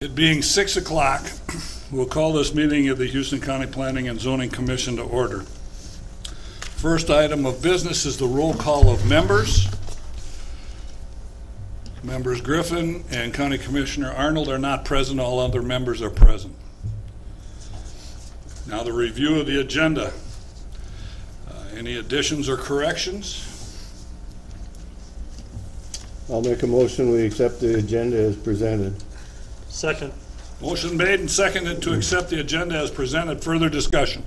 It being 6 o'clock, we'll call this meeting of the Houston County Planning and Zoning Commission to order. First item of business is the roll call of members. Members Griffin and County Commissioner Arnold are not present. All other members are present. Now the review of the agenda. Any additions or corrections? I'll make a motion we accept the agenda as presented. Second. Motion made and seconded to accept the agenda as presented. Further discussion?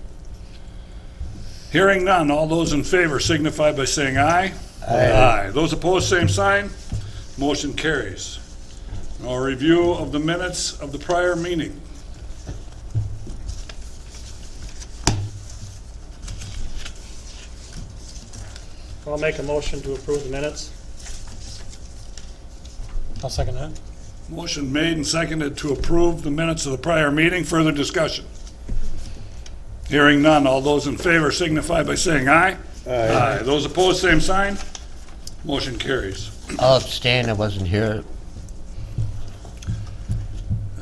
Hearing none, all those in favor signify by saying aye. Aye. Those opposed, same sign. Motion carries. Now a review of the minutes of the prior meeting. I'll make a motion to approve the minutes. I'll second that. Motion made and seconded to approve the minutes of the prior meeting. Further discussion? Hearing none, all those in favor signify by saying aye. Aye. Those opposed, same sign. Motion carries. I'll abstain, I wasn't here.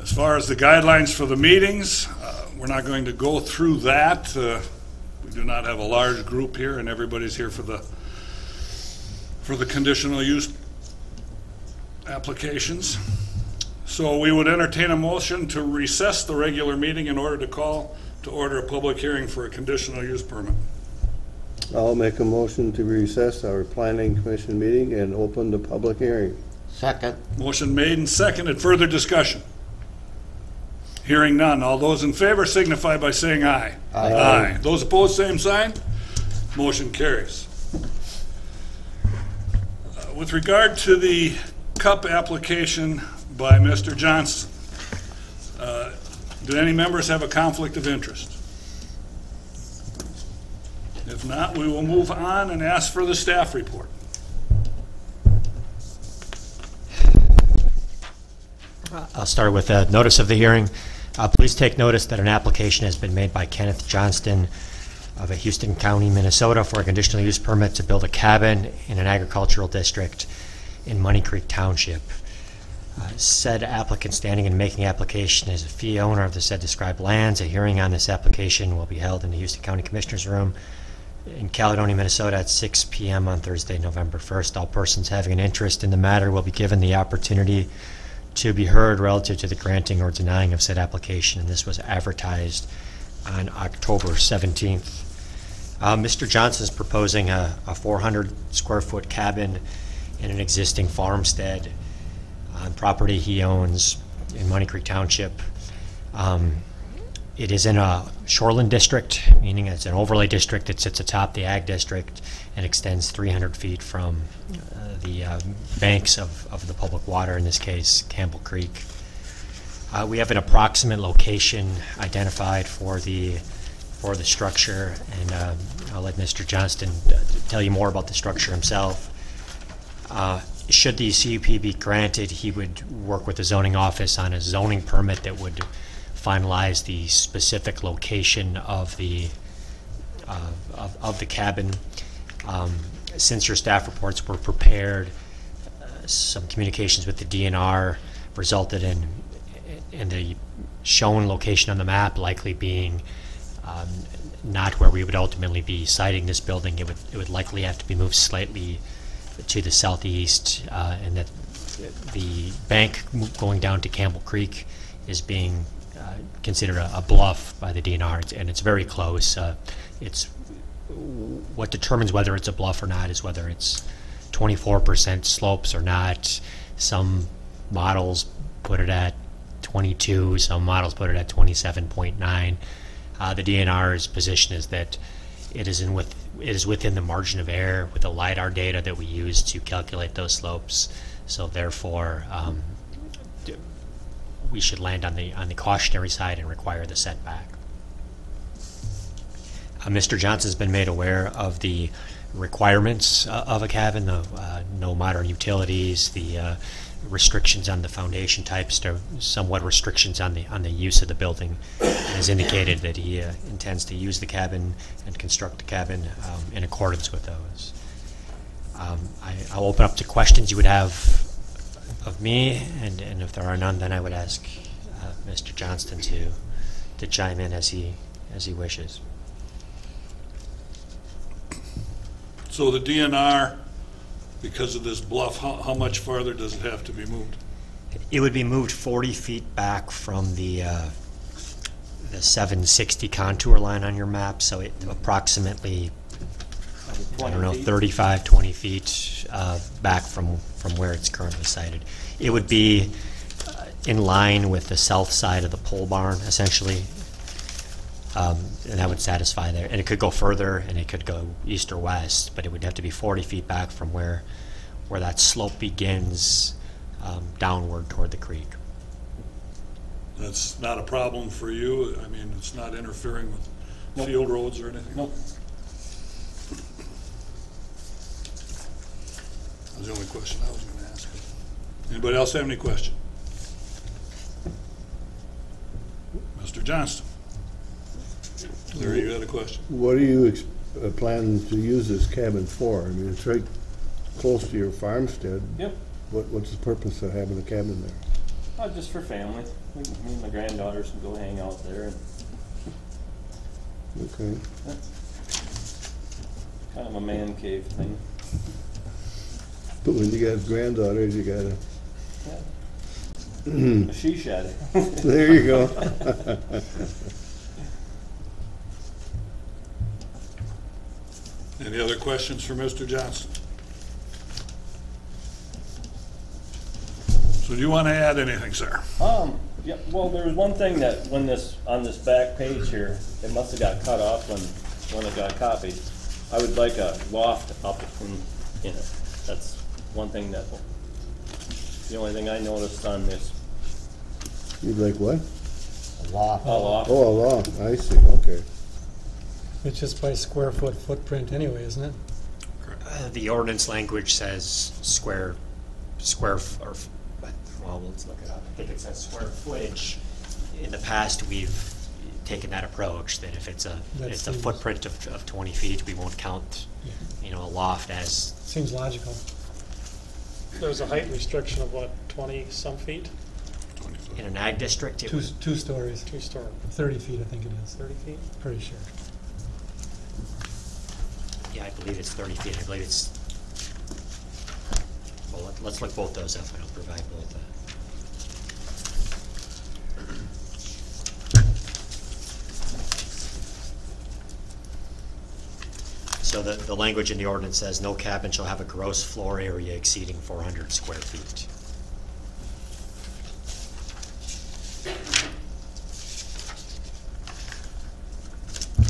As far as the guidelines for the meetings, we're not going to go through that. We do not have a large group here, and everybody's here for the conditional use applications. So we would entertain a motion to recess the regular meeting in order to call to order a public hearing for a conditional use permit. I'll make a motion to recess our planning commission meeting and open the public hearing. Second. Motion made and seconded. Further discussion? Hearing none. All those in favor signify by saying aye. Aye. Aye. Those opposed, same sign. Motion carries. With regard to the CUP application by Mr. Johnson, do any members have a conflict of interest? If not, we will move on and ask for the staff report. I'll start with a notice of the hearing. Please take notice that an application has been made by Kenneth Johnston of Houston County, Minnesota for a conditional use permit to build a cabin in an agricultural district in Money Creek Township. Said applicant standing and making application is a fee owner of the said described lands. A hearing on this application will be held in the Houston County Commissioners Room in Caledonia, Minnesota at 6 p.m. on Thursday, November 1st. All persons having an interest in the matter will be given the opportunity to be heard relative to the granting or denying of said application, and this was advertised on October 17th. Mr. Johnson is proposing a 400 square foot cabin in an existing farmstead on property he owns in Money Creek Township. It is in a shoreline district, meaning it's an overlay district that sits atop the ag district and extends 300 feet from the banks of the public water, in this case Campbell Creek. We have an approximate location identified for the structure, and I'll let Mr. Johnston tell you more about the structure himself. Should the CUP be granted, he would work with the zoning office on a zoning permit that would finalize the specific location of the cabin. Since your staff reports were prepared, some communications with the DNR resulted in the shown location on the map likely being not where we would ultimately be siting this building. It would likely have to be moved slightly to the southeast, and that the bank going down to Campbell Creek is being considered a bluff by the DNR, and it's very close. It's what determines whether it's a bluff or not is whether it's 24% slopes or not. Some models put it at 22, some models put it at 27.9. The DNR's position is that it is within the margin of error with the LiDAR data that we use to calculate those slopes. So therefore, we should land on the cautionary side and require the setback. Mr. Johnson's been made aware of the requirements of a cabin, no modern utilities, the restrictions on the foundation types, to somewhat restrictions on the use of the building, and has indicated that he intends to use the cabin and construct the cabin in accordance with those. I'll open up to questions you would have of me, and if there are none, then I would ask Mr. Johnston to chime in as he wishes. So the DNR, because of this bluff, how much farther does it have to be moved? It would be moved 40 feet back from the 760 contour line on your map, so it approximately, I don't know, 35, 20 feet back from where it's currently sited. It would be in line with the south side of the pole barn, essentially, and that would satisfy there. And it could go further, and it could go east or west, but it would have to be 40 feet back from where that slope begins downward toward the creek. That's not a problem for you? I mean, it's not interfering with field roads or anything? Nope. That was the only question I was going to ask. Anybody else have any question? Mr. Johnston? Larry, you had a question? What do you plan to use this cabin for? I mean, it's right close to your farmstead. Yep. What's the purpose of having a cabin there? Just for family. Me and my granddaughters can go hang out there. And Okay. kind of a man cave thing. But when you got granddaughters, you gotta, A she shed. there you go. Any other questions for Mr. Johnston? So do you want to add anything, sir? Yeah, well, there was one thing that on this back page here, it must have got cut off when it got copied. I would like a loft up in it. That's one thing the only thing I noticed on this. You'd like what? A loft. A loft. Oh, a loft, I see, okay. It's just by square foot footprint anyway, isn't it? The ordinance language says square, or, well, let's look it up. I think it says square footage. In the past, we've taken that approach, that if it's a seems- footprint of 20 feet, we won't count, a loft as, Seems logical. There's a height restriction of what, 20-some feet? 20 foot. in an ag district, it would, Two stories, Two-story, 30 feet, I think it is. 30 feet? Pretty sure. yeah, I believe it's 30 feet. I believe it's, well, let's look both those up, and I'll provide both. So the language in the ordinance says, no cabin shall have a gross floor area exceeding 400 square feet.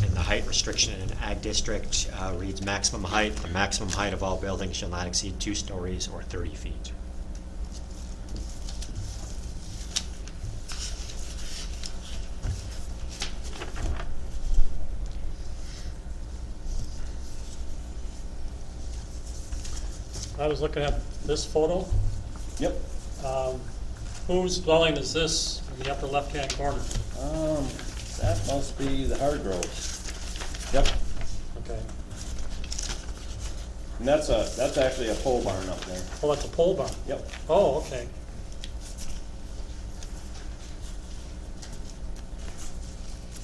And the height restriction in an ag district reads maximum height. The maximum height of all buildings shall not exceed 2 stories or 30 feet. I was looking at this photo. Yep. Whose dwelling is this in the upper left-hand corner? That must be the Hardgroves. Yep. Okay. And that's actually a pole barn up there. Oh, that's a pole barn. Yep. Oh, okay.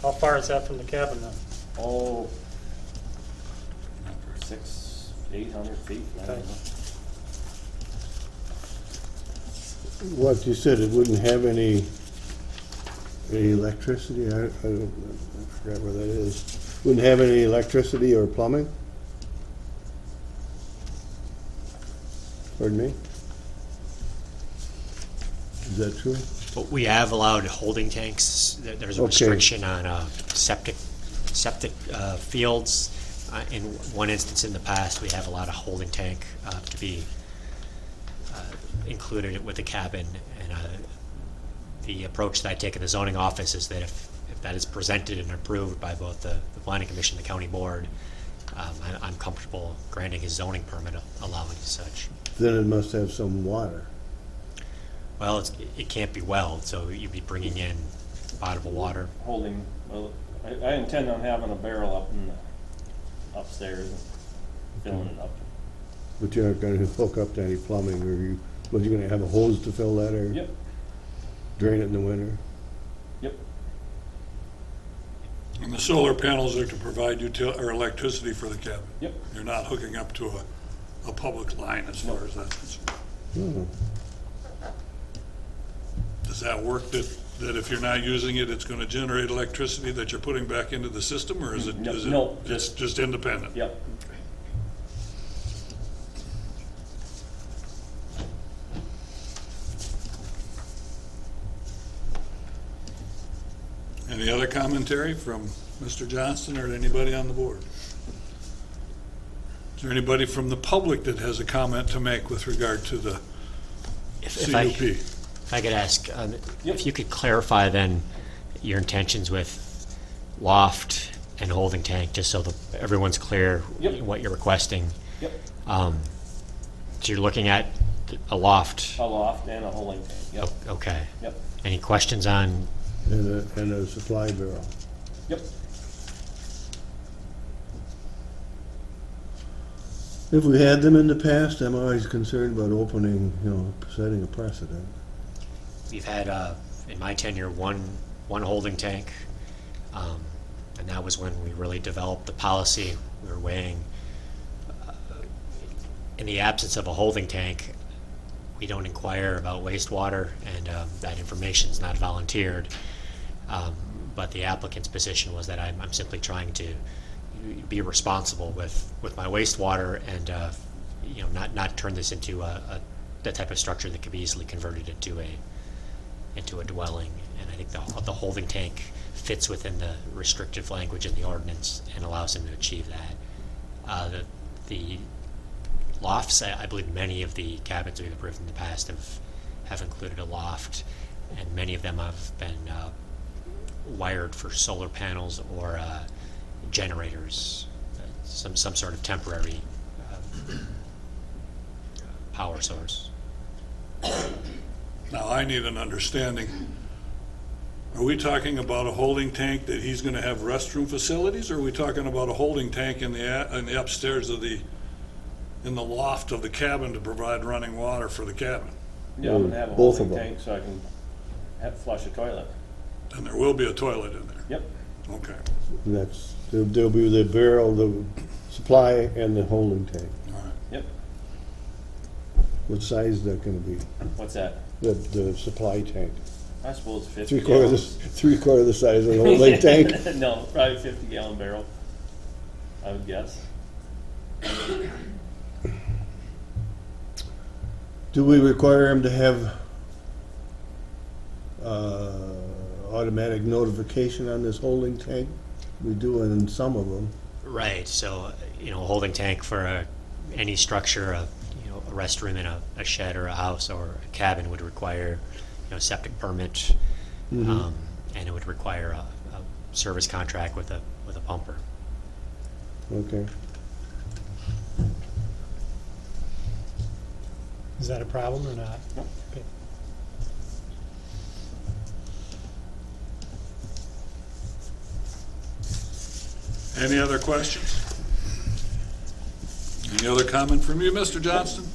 How far is that from the cabin then? Oh, 800 feet. I don't Okay. know. What, you said it wouldn't have any electricity? I forgot where that is. Wouldn't have any electricity or plumbing? Pardon me? Is that true? But we have allowed holding tanks. There's a Okay. restriction on septic fields. In one instance in the past, we have allowed a holding tank to be included with the cabin. And the approach that I take in the zoning office is that if that is presented and approved by both the planning commission and the county board, I'm comfortable granting his zoning permit allowing such. Then it must have some water. Well, it can't be welled, so you'd be bringing in potable water. Holding, well, I intend on having a barrel up in the upstairs and filling it up. But you aren't gonna hook up to any plumbing, or you gonna have a hose to fill that, or Yep. drain it in the winter? And the solar panels are to provide or electricity for the cabin? Yep. You're not hooking up to a public line as far as that's concerned? Does that work that if you're not using it, it's gonna generate electricity that you're putting back into the system, or is it, No, it's just independent? Yep. Any other commentary from Mr. Johnston or anybody on the board? Is there anybody from the public that has a comment to make with regard to the If I could ask, Yep. if you could clarify then your intentions with loft and holding tank, just so that everyone's clear Yep. what you're requesting. Yep. So you're looking at a loft. A loft and a holding tank. Yep. Okay. Yep. Any questions on, And a supply barrel. Yep. If we had them in the past, I'm always concerned about opening, setting a precedent. we've had, in my tenure, one holding tank. And that was when we really developed the policy. We were weighing, in the absence of a holding tank, we don't inquire about wastewater, and that information is not volunteered. But the applicant's position was that I'm simply trying to be responsible with my wastewater and not turn this into that type of structure that could be easily converted into a dwelling. And I think the holding tank fits within the restrictive language in the ordinance and allows him to achieve that. The lofts, I believe many of the cabins we've approved in the past have included a loft, and many of them have been wired for solar panels or generators, some sort of temporary power source. Now, I need an understanding. Are we talking about a holding tank that he's gonna have restroom facilities, or are we talking about a holding tank in the upstairs in the loft of the cabin to provide running water for the cabin? Yeah, I'm gonna have a Both of holding them. tank so I can flush a toilet. And there will be a toilet in there? Yep. Okay, And there'll be the barrel, the supply, and the holding tank. all right. Yep. What size is that gonna be? What's that? The supply tank? I suppose 50 Three-quarter the size of the holding tank? No, probably 50-gallon barrel, I would guess. Do we require him to have automatic notification on this holding tank? We do in some of them. Right. So, a holding tank for any structure, a restroom in a shed or a house or a cabin would require, a septic permit, and it would require a service contract with a pumper. Okay. Is that a problem or not? Nope. Okay. Any other questions? Any other comment from you, Mr. Johnston?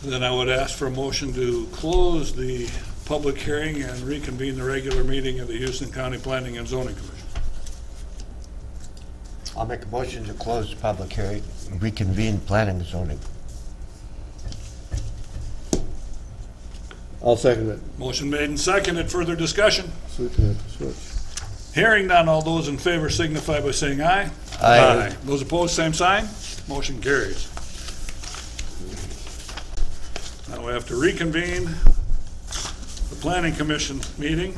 Then I would ask for a motion to close the public hearing and reconvene the regular meeting of the Houston County Planning and Zoning Commission. I'll make a motion to close the public hearing, reconvene planning and zoning. I'll second it. Motion made and seconded. Further discussion? Switching it to switch. Hearing none, all those in favor signify by saying aye. Aye. Those opposed, same sign. Motion carries. Now we have to reconvene the Planning Commission meeting,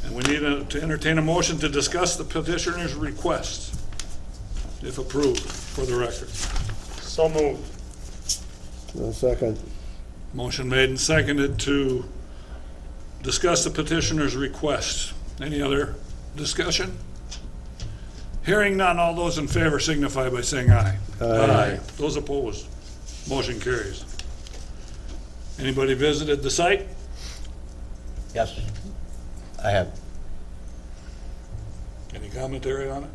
and we need to entertain a motion to discuss the petitioner's request, if approved, for the record. So moved. I'll second. Motion made and seconded to discuss the petitioner's request. Any other discussion? Hearing none, all those in favor signify by saying aye. Aye. Those opposed, motion carries. Anybody visited the site? Yes, I have. Any commentary on it?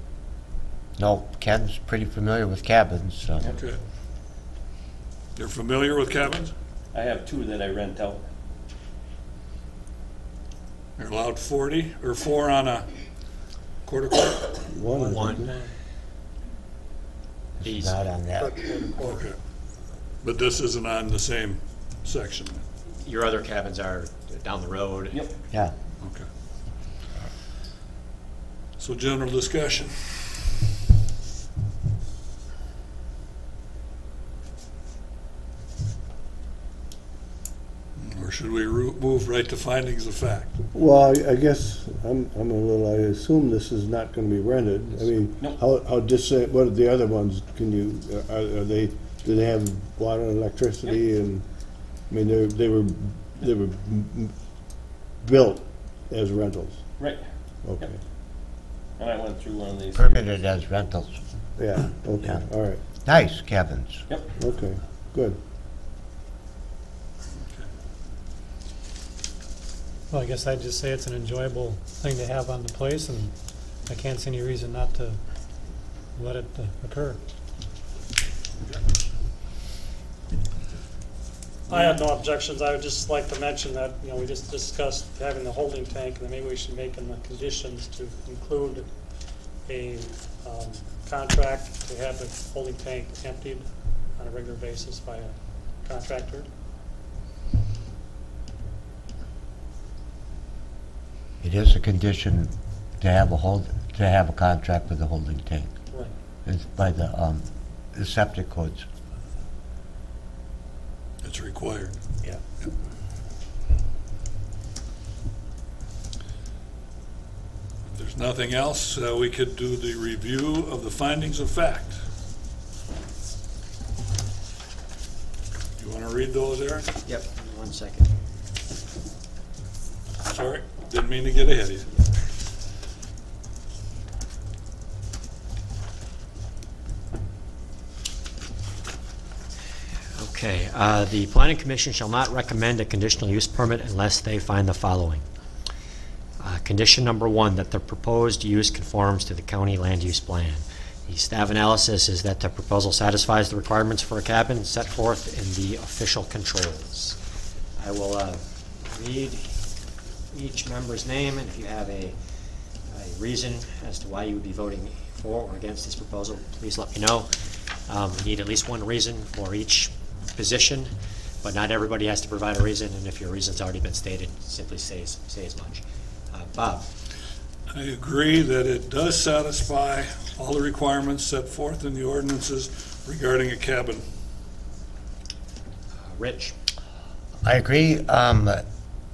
No, Ken's pretty familiar with cabins, so. Okay. You're familiar with cabins? I have 2 that I rent out. They're allowed 40, or 4 on a quarter court? One. One. It's These- not on that. Okay. But this isn't on the same section? Your other cabins are down the road. Yep. Yeah. Okay. So general discussion. Or should we move right to findings of fact? Well, I guess I'm a little, I assume this is not gonna be rented. I mean, Nope. how what are the other ones? Can you, are they, do they have water and electricity and, I mean, they were built as rentals? Right. Okay, And I went through one of these. Permitted as rentals. yeah, okay, Yeah. all right, Nice cabins. Yep. okay, good. Well, I guess I'd just say it's an enjoyable thing to have on the place, and I can't see any reason not to let it occur. I have no objections. I would just like to mention that, we just discussed having the holding tank, and maybe we should make in the conditions to include a contract to have the holding tank emptied on a regular basis by a contractor. It is a condition to have a contract with the holding tank. Right. It's by the septic codes. It's required. Yeah. If there's nothing else, we could do the review of the findings of fact. You want to read those, Aaron? Yep, 1 second. Sorry, didn't mean to get ahead of you. Okay, the planning commission shall not recommend a conditional use permit unless they find the following. Condition number 1, that the proposed use conforms to the county land use plan. The staff analysis is that the proposal satisfies the requirements for a cabin set forth in the official controls. I will read each member's name, and if you have a reason as to why you would be voting for or against this proposal, please let me know. We need at least one reason for each position, but not everybody has to provide a reason, and if your reason's already been stated, simply say as much. Bob? I agree that it does satisfy all the requirements set forth in the ordinances regarding a cabin. Rich? I agree,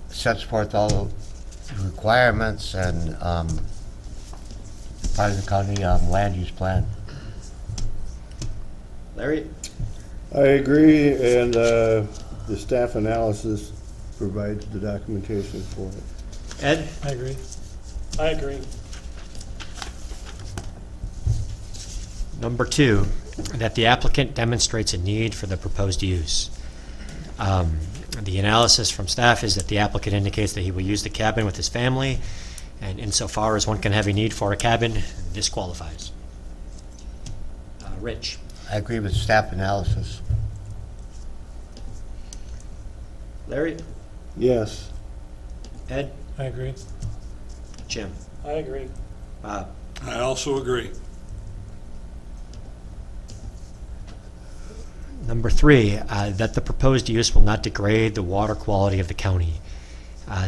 sets forth all the requirements and part of the county land use plan. Larry? I agree, and the staff analysis provides the documentation for it. Ed? I agree. I agree. Number 2, that the applicant demonstrates a need for the proposed use. The analysis from staff is that the applicant indicates that he will use the cabin with his family, and insofar as one can have a need for a cabin, this qualifies. Rich? I agree with staff analysis. Larry? Yes, Ed? I agree. Jim? I agree. Bob? I also agree. Number 3, that the proposed use will not degrade the water quality of the county.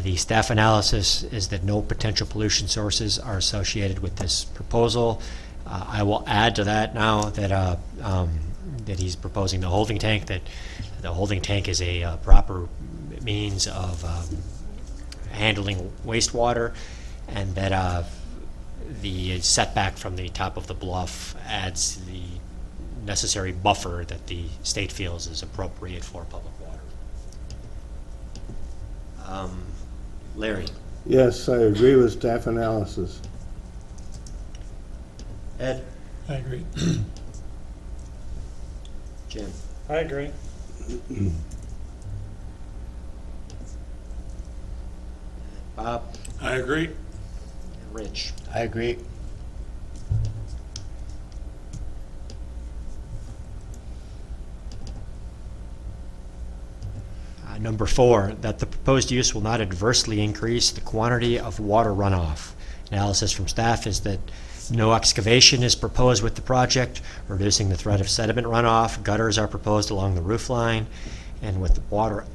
The staff analysis is that no potential pollution sources are associated with this proposal. I will add to that now that that he's proposing the holding tank, that the holding tank is a proper means of handling wastewater, and that the setback from the top of the bluff adds the necessary buffer that the state feels is appropriate for public water. Larry? yes, I agree with staff analysis. Ed? I agree. Jim? I agree. Bob? I agree. Rich? I agree. Number 4, that the proposed use will not adversely increase the quantity of water runoff. Analysis from staff is that no excavation is proposed with the project, reducing the threat of sediment runoff. Gutters are proposed along the roof line, and with water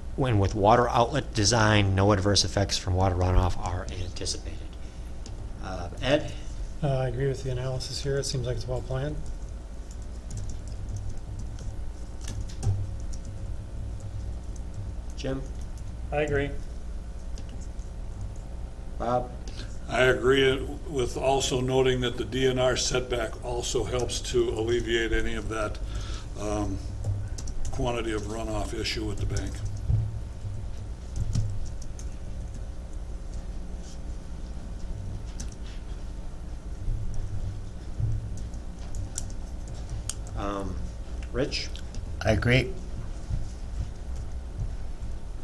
outlet design, no adverse effects from water runoff are anticipated. Ed? I agree with the analysis here. It seems like it's well planned. Jim? I agree. Bob? I agree with also noting that the DNR setback also helps to alleviate any of that quantity of runoff issue with the bank. Rich? I agree.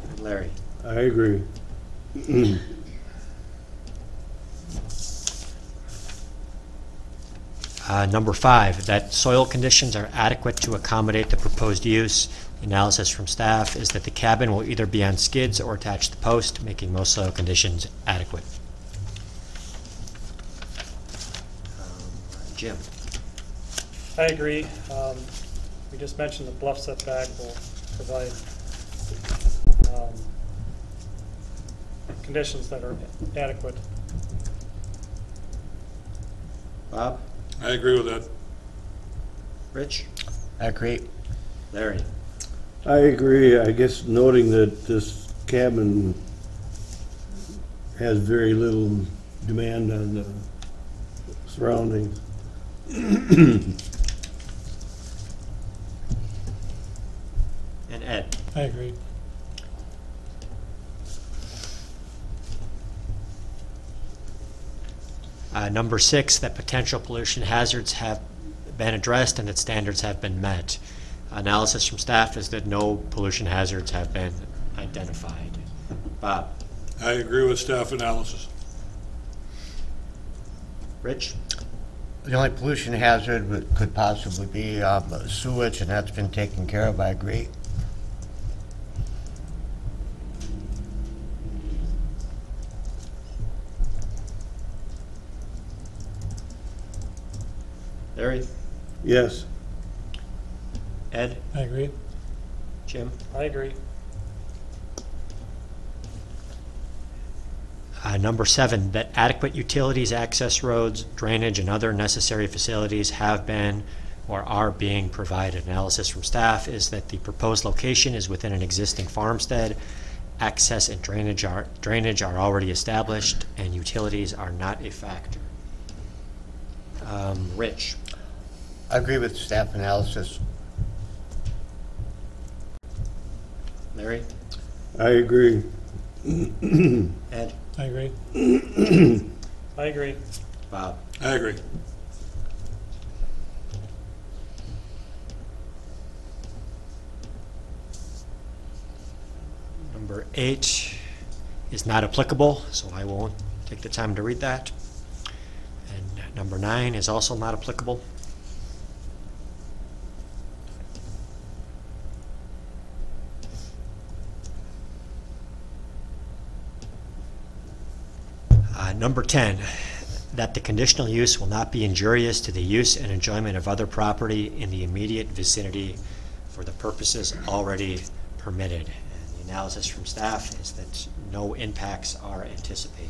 And Larry? I agree. Number 5, that soil conditions are adequate to accommodate the proposed use. Analysis from staff is that the cabin will either be on skids or attached to post, making most soil conditions adequate. Jim? I agree. We just mentioned the bluff setback will provide conditions that are adequate. Bob? I agree with that. Rich? I agree. Larry? I agree. I guess noting that this cabin has very little demand on the surroundings. And Ed? I agree. Number 6, that potential pollution hazards have been addressed and that standards have been met. Analysis from staff is that no pollution hazards have been identified. Bob? I agree with staff analysis. Rich? The only pollution hazard could possibly be sewage, and that's been taken care of. I agree. Larry? Yes. Ed? I agree. Jim? I agree. Number 7, that adequate utilities, access roads, drainage, and other necessary facilities have been or are being provided. Analysis from staff is that the proposed location is within an existing farmstead. Access and drainage are already established, and utilities are not a factor. Rich? I agree with staff analysis. Larry? I agree. Ed? I agree. I agree. Bob? I agree. Number 8 is not applicable, so I won't take the time to read that. And number 9 is also not applicable. Number 10, that the conditional use will not be injurious to the use and enjoyment of other property in the immediate vicinity for the purposes already permitted. And the analysis from staff is that no impacts are anticipated.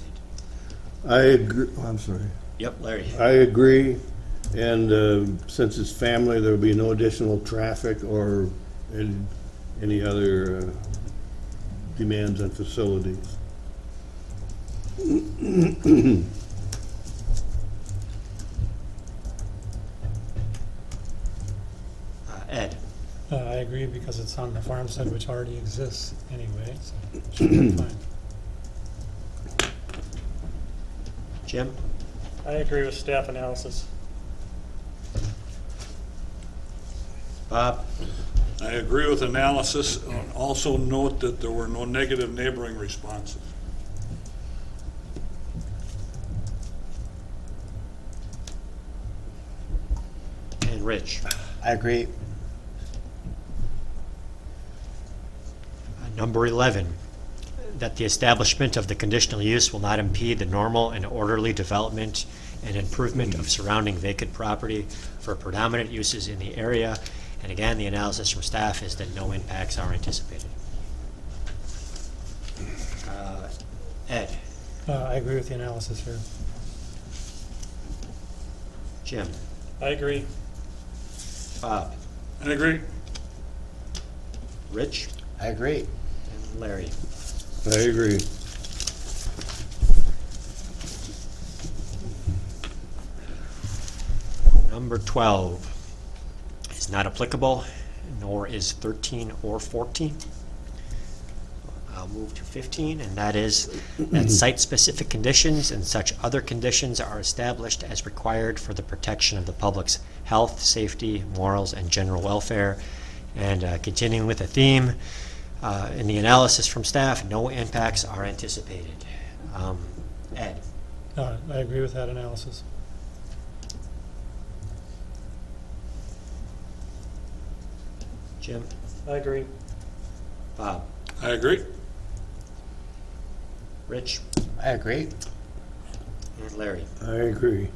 I agree. I'm sorry. Yep, Larry. I agree. And since it's family, there will be no additional traffic or any other demands on facilities. Ed. I agree because it's on the farmstead, which already exists anyway, so it should be fine. Jim. I agree with staff analysis. Bob. I agree with analysis. Also note that there were no negative neighboring responses. And Rich. I agree. Number 11, that the establishment of the conditional use will not impede the normal and orderly development and improvement of surrounding vacant property for predominant uses in the area. And again, the analysis from staff is that no impacts are anticipated. Ed, I agree with the analysis here. Jim, I agree. Bob, I agree. Rich, I agree. and Larry. I agree. Number 12 is not applicable, nor is 13 or 14. I'll move to 15, and that is that site-specific conditions and such other conditions are established as required for the protection of the public's health, safety, morals, and general welfare. And continuing with the theme, in the analysis from staff, no impacts are anticipated. Ed, I agree with that analysis. Jim, I agree. Bob, I agree. Rich, I agree. and Larry. I agree.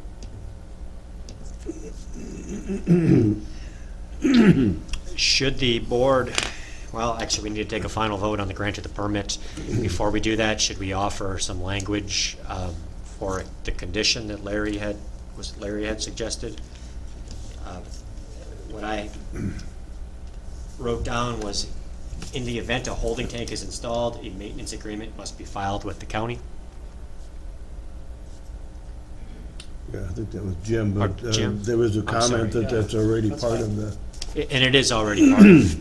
Should the board, well, actually, we need to take a final vote on the grant of the permit. Before we do that, should we offer some language for the condition that Larry had suggested? What I wrote down was, in the event a holding tank is installed, a maintenance agreement must be filed with the county. Yeah, I think that was Jim, but Jim? there was a I'm sorry. comment that that's already That's part fine. of the, And it is already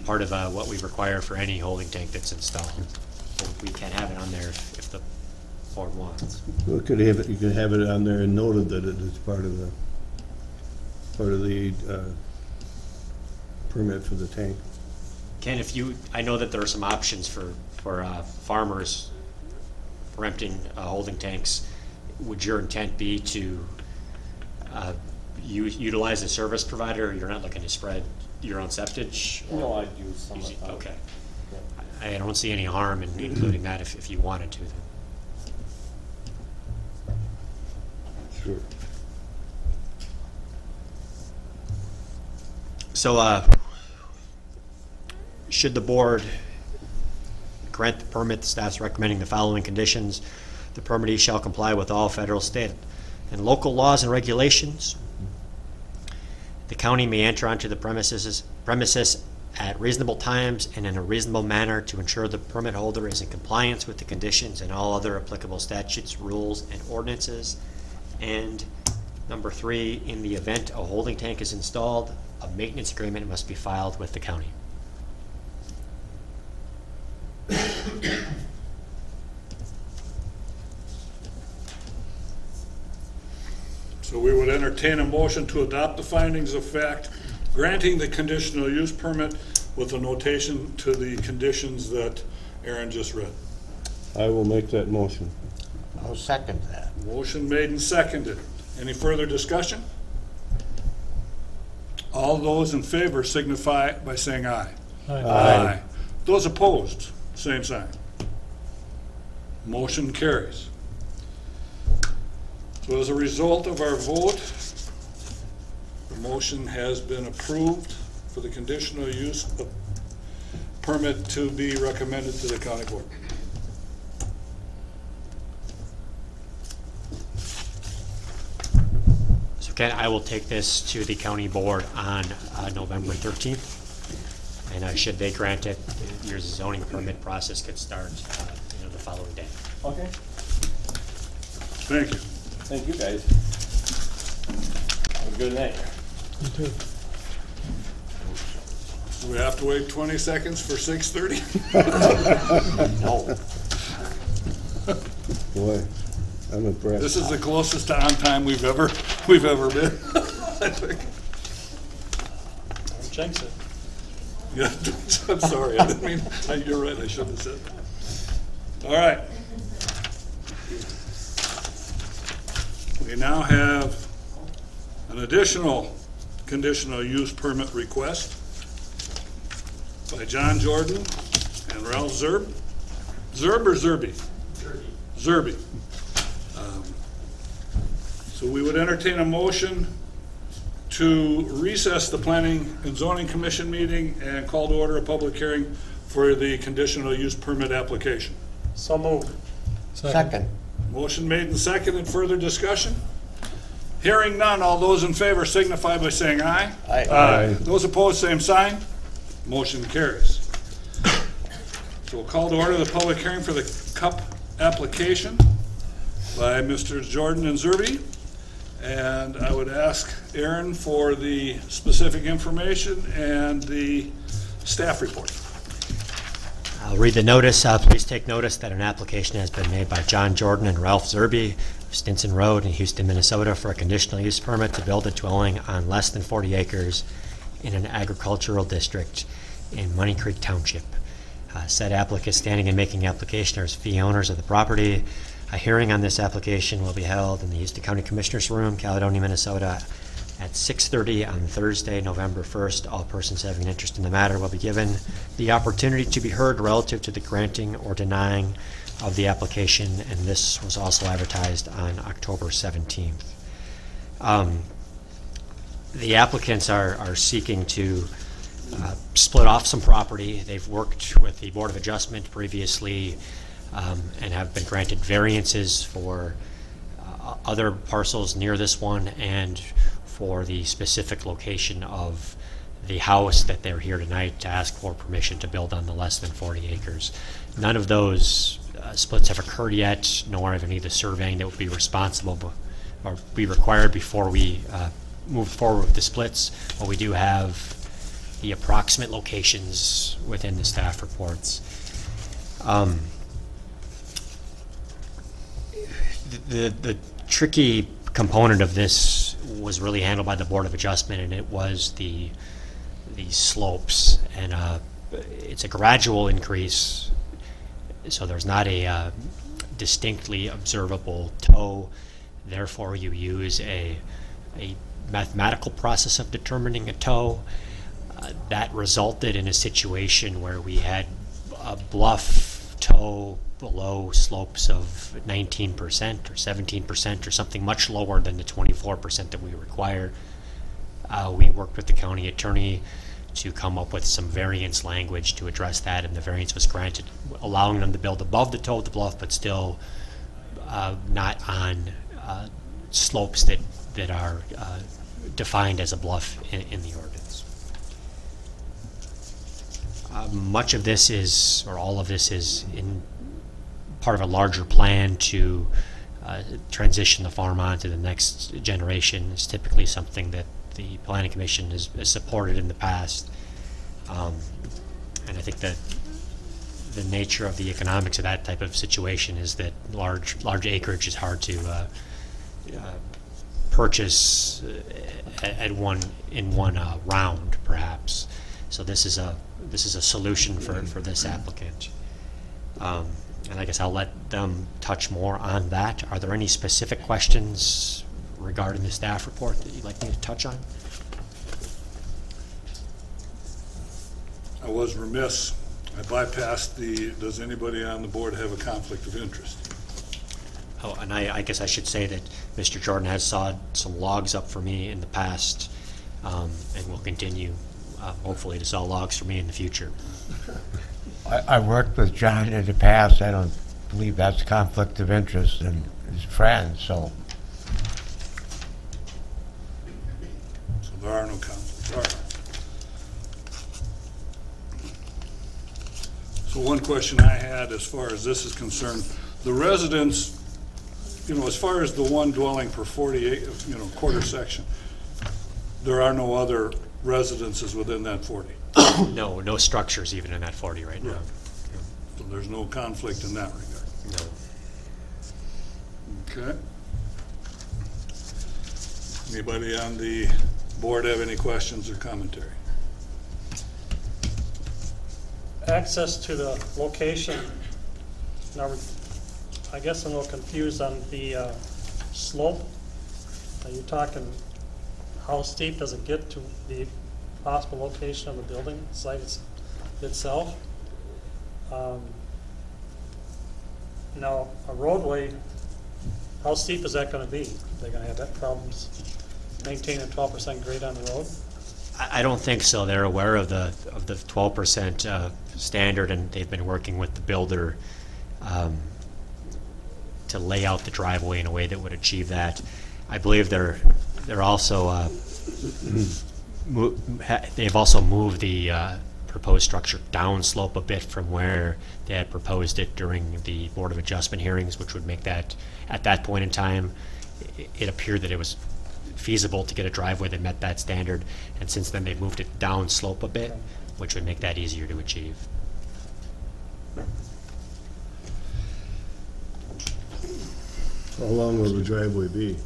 part of what we require for any holding tank that's installed. So we can have it on there if the board wants. well, could have it, you could have it on there and noted that it is part of the permit for the tank. Ken, I know that there are some options for farmers for emptying holding tanks. Would your intent be to utilize a service provider, or you're not looking to spread your own septage? No, I'd use some Use of it- that. Okay. I don't see any harm in including that if you wanted to. Sure. So, should the board grant the permit, the staff's recommending the following conditions. The permittee shall comply with all federal, state, and local laws and regulations. The county may enter onto the premises at reasonable times and in a reasonable manner to ensure the permit holder is in compliance with the conditions and all other applicable statutes, rules, and ordinances. And number 3, in the event a holding tank is installed, a maintenance agreement must be filed with the county. So we would entertain a motion to adopt the findings of fact, granting the conditional use permit with a notation to the conditions that Aaron just read. I will make that motion. I'll second that. Motion made and seconded. Any further discussion? All those in favor signify by saying aye. Aye. Those opposed, same sign. Motion carries. So as a result of our vote, the motion has been approved for the conditional use of permit to be recommended to the county board. So Ken, I will take this to the county board on November 13th. And should they grant it, your zoning permit process could start the following day. Okay, Thank you. thank you, guys. Have a good night. You too. Do we have to wait 20 seconds for 6:30? No. Boy, I'm impressed. This is the closest to on time we've ever been, I think. Don't jinx it. Yeah, I'm sorry, I didn't mean, you're right, I shouldn't have said that. All right. We now have an additional conditional use permit request by John Jordan And Ralph Zerb? Zerb or Zerby? Zerby. So we would entertain a motion to recess the Planning and Zoning Commission meeting and call to order a public hearing for the conditional use permit application. So moved. Second. Motion made and seconded. Further discussion? Hearing none, all those in favor signify by saying aye. Aye. Those opposed, same sign. Motion carries. So we'll call to order the public hearing for the CUP application by Mr. Jordan and Zerby. And I would ask Aaron for the specific information and the staff report. I'll read the notice. Please take notice that an application has been made by John Jordan and Ralph Zerby of Stinson Road in Houston, Minnesota for a conditional use permit to build a dwelling on less than 40 acres in an agricultural district in Money Creek Township. Said applicant standing and making application are as fee owners of the property. A hearing on this application will be held in the Houston County Commissioners Room, Caledonia, Minnesota, at 6:30 on Thursday, November 1st. All persons having an interest in the matter will be given the opportunity to be heard relative to the granting or denying of the application, and this was also advertised on October 17th. The applicants are seeking to split off some property. They've worked with the Board of Adjustment previously and have been granted variances for other parcels near this one and for the specific location of the house that they're here tonight to ask for permission to build on the less than 40 acres. None of those splits have occurred yet, nor have any of the surveying that would be responsible or be required before we move forward with the splits. But we do have the approximate locations within the staff reports. The tricky component of this was really handled by the Board of Adjustment, and it was the slopes. And it's a gradual increase, so there's not a distinctly observable toe. Therefore, you use a mathematical process of determining a toe. That resulted in a situation where we had a bluff toe below slopes of 19% or 17% or something much lower than the 24% that we require. We worked with the county attorney to come up with some variance language to address that, and the variance was granted, allowing them to build above the toe of the bluff, but still not on slopes that are defined as a bluff in the ordinance. Much of this is, or all of this is, in part of a larger plan to transition the farm on to the next generation. It's typically something that the Planning Commission has supported in the past. And I think that the nature of the economics of that type of situation is that large acreage is hard to purchase in one round, perhaps. So this is a solution for this applicant. And I guess I'll let them touch more on that. Are there any specific questions regarding the staff report that you'd like me to touch on? I was remiss. I bypassed does anybody on the board have a conflict of interest? Oh, and I guess I should say that Mr. Jordan has sawed some logs up for me in the past, and will continue, hopefully, to saw logs for me in the future. I worked with John in the past. I don't believe that's a conflict of interest and his friends, so. So there are no conflicts. All right. So one question I had as far as this is concerned, the residents, as far as the one dwelling per 48, quarter section, there are no other residences within that 40. No structures even in that 40 right now. So there's no conflict in that regard. No. Okay. Anybody on the board have any questions or commentary? Access to the location. Now, I guess I'm a little confused on the slope. Are you talking how steep does it get to the possible location of the building site itself? Now, a roadway, how steep is that gonna be? They're gonna have that problems maintaining a 12% grade on the road? I don't think so. They're aware of the 12% standard, and they've been working with the builder to lay out the driveway in a way that would achieve that. I believe they're also they've also moved the proposed structure down slope a bit from where they had proposed it during the Board of Adjustment hearings, which would make that, at that point in time, it appeared that it was feasible to get a driveway that met that standard, and since then they've moved it down slope a bit, which would make that easier to achieve. How long will the driveway be?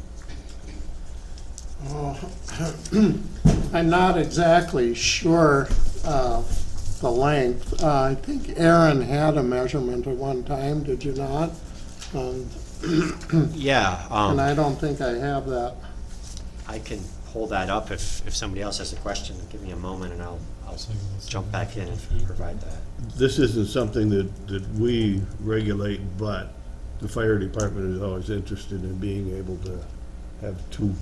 I'm not exactly sure the length. I think Aaron had a measurement at one time, did you not? Yeah, And I don't think I have that. I can pull that up if somebody else has a question. Give me a moment and I'll jump back in and provide that. This isn't something that we regulate, but the fire department is always interested in being able to have two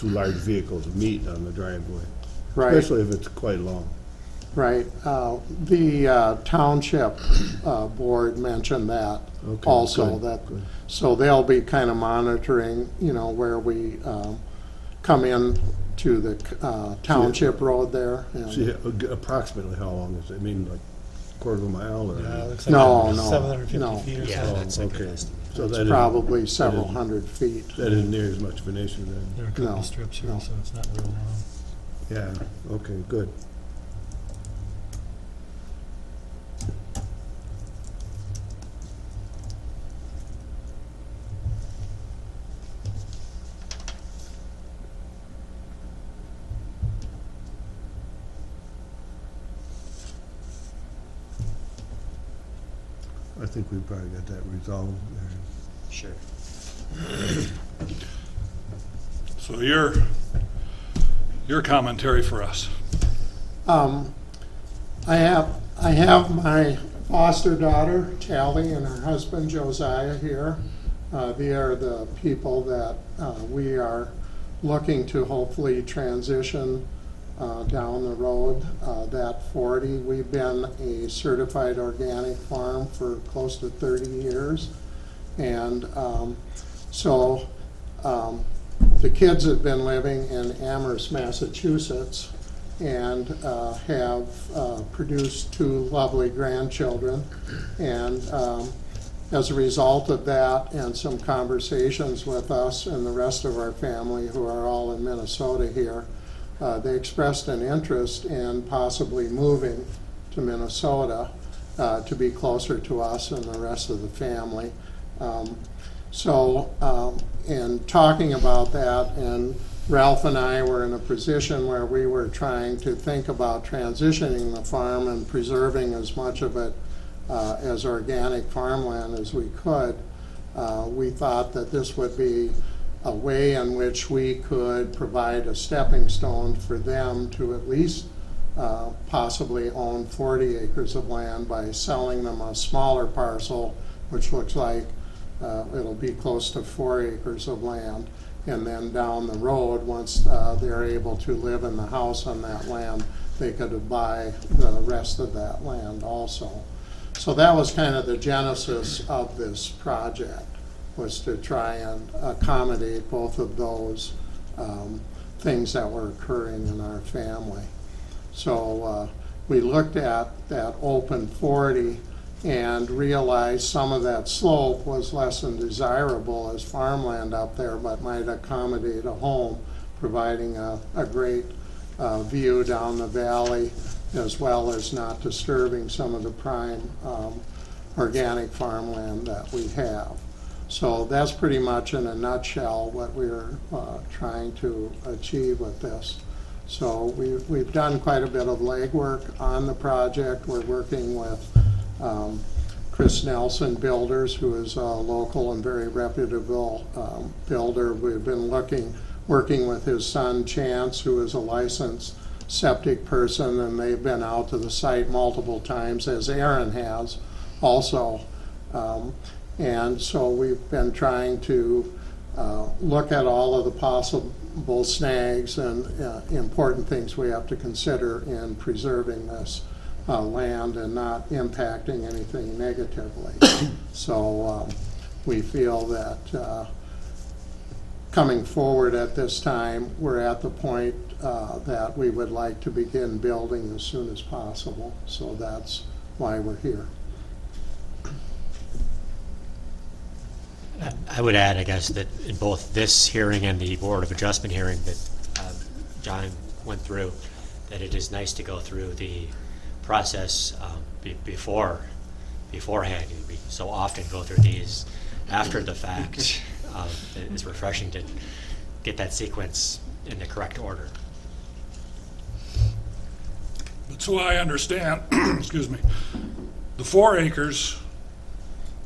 large vehicles meet on the driveway, Right, especially if it's quite long. right. The township board mentioned that Okay, also, good, that, good. so they'll be kind of monitoring, where we come in to the township road there. and- See, approximately how long is it? I mean, like quarter of a mile or? Yeah, it looks No, like no, 750 no. feet or Yeah, so. that's a good okay. estimate. So that It's isn't- probably several isn't- hundred feet. That isn't near as much of an issue then. There are a couple No, strips here, no. so it's not real long. Yeah, okay, good. I think we've probably got that resolved. Sure. So your commentary for us. I have my foster daughter, Tally, and her husband, Josiah, here. They are the people that we are looking to hopefully transition down the road, that 40. We've been a certified organic farm for close to 30 years. And so the kids have been living in Amherst, Massachusetts, and have produced 2 lovely grandchildren. And as a result of that and some conversations with us and the rest of our family who are all in Minnesota here, they expressed an interest in possibly moving to Minnesota to be closer to us and the rest of the family. In talking about that, and Ralph and I were in a position where we were trying to think about transitioning the farm and preserving as much of it as organic farmland as we could. We thought that this would be a way in which we could provide a stepping stone for them to at least possibly own 40 acres of land by selling them a smaller parcel, which looks like it'll be close to 4 acres of land. And then down the road, once they're able to live in the house on that land, they could buy the rest of that land also. So that was kind of the genesis of this project, was to try and accommodate both of those things that were occurring in our family. So we looked at that open 40 and realized some of that slope was less than desirable as farmland up there, but might accommodate a home, providing a great view down the valley, as well as not disturbing some of the prime organic farmland that we have. So that's pretty much in a nutshell what we're trying to achieve with this. So we've done quite a bit of legwork on the project. We're working with Chris Nelson Builders, who is a local and very reputable builder. We've been working with his son Chance, who is a licensed septic person, and they've been out to the site multiple times, as Aaron has also. And so we've been trying to look at all of the possible snags and important things we have to consider in preserving this land and not impacting anything negatively. So we feel that coming forward at this time, we're at the point that we would like to begin building as soon as possible. So that's why we're here. I would add, I guess, that in both this hearing and the Board of Adjustment hearing that John went through, that it is nice to go through the process beforehand. We so often go through these after the fact. It's refreshing to get that sequence in the correct order. But so I understand, excuse me, the 4 acres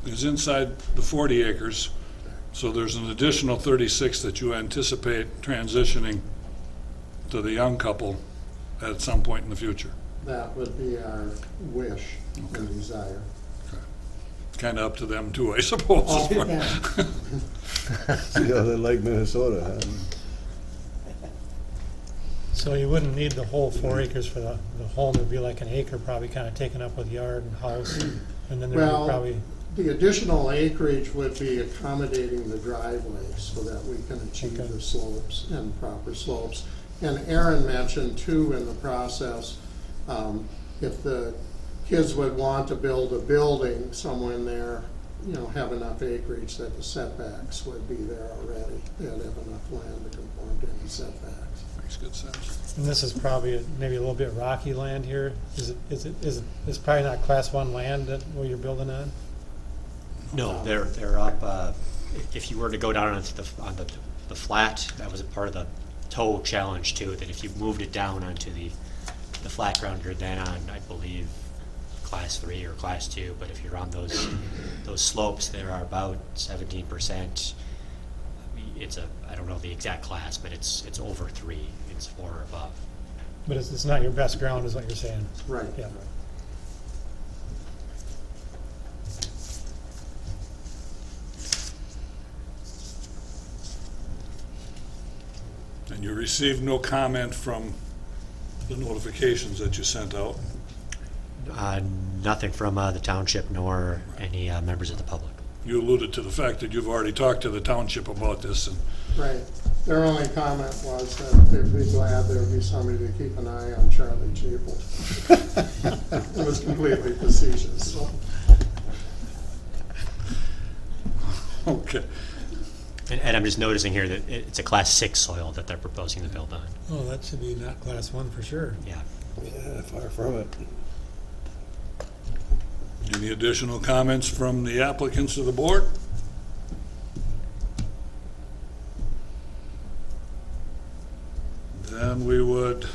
is inside the 40 acres, so there's an additional 36 that you anticipate transitioning to the young couple at some point in the future. That would be our wish and desire. Kind of up to them too, I suppose. Oh, yeah. They're like Minnesota, huh? So you wouldn't need the whole 4 acres for the home. It'd be like an acre probably kind of taken up with yard and house, and then there would Well, probably. the additional acreage would be accommodating the driveway so that we can achieve Okay. the slopes and proper slopes. And Aaron mentioned too in the process, if the kids would want to build a building somewhere in there, have enough acreage that the setbacks would be there already. They'd have enough land to conform to any setbacks. Makes good sense. And this is probably maybe a little bit rocky land here. It's probably not class 1 land that where you're building on? No, they're up. If you were to go down onto the flat, that was a part of the toe challenge too. That if you moved it down onto the flat ground, you're then on, I believe, class 3 or class 2. But if you're on those slopes, there are about 17%. I don't know the exact class, but it's over 3. It's 4 or above. But it's not your best ground, is what you're saying. Right. Yeah. And you received no comment from the notifications that you sent out? Nothing from the township nor any members of the public. You alluded to the fact that you've already talked to the township about this, and Right. Their only comment was that they'd be glad there'd be somebody to keep an eye on Charlie Chapel. It was completely facetious, so. okay. And I'm just noticing here that it's a class 6 soil that they're proposing to build on. Oh, that should be not class 1 for sure. Yeah. Yeah, far from it. Any additional comments from the applicants to the board? Then we would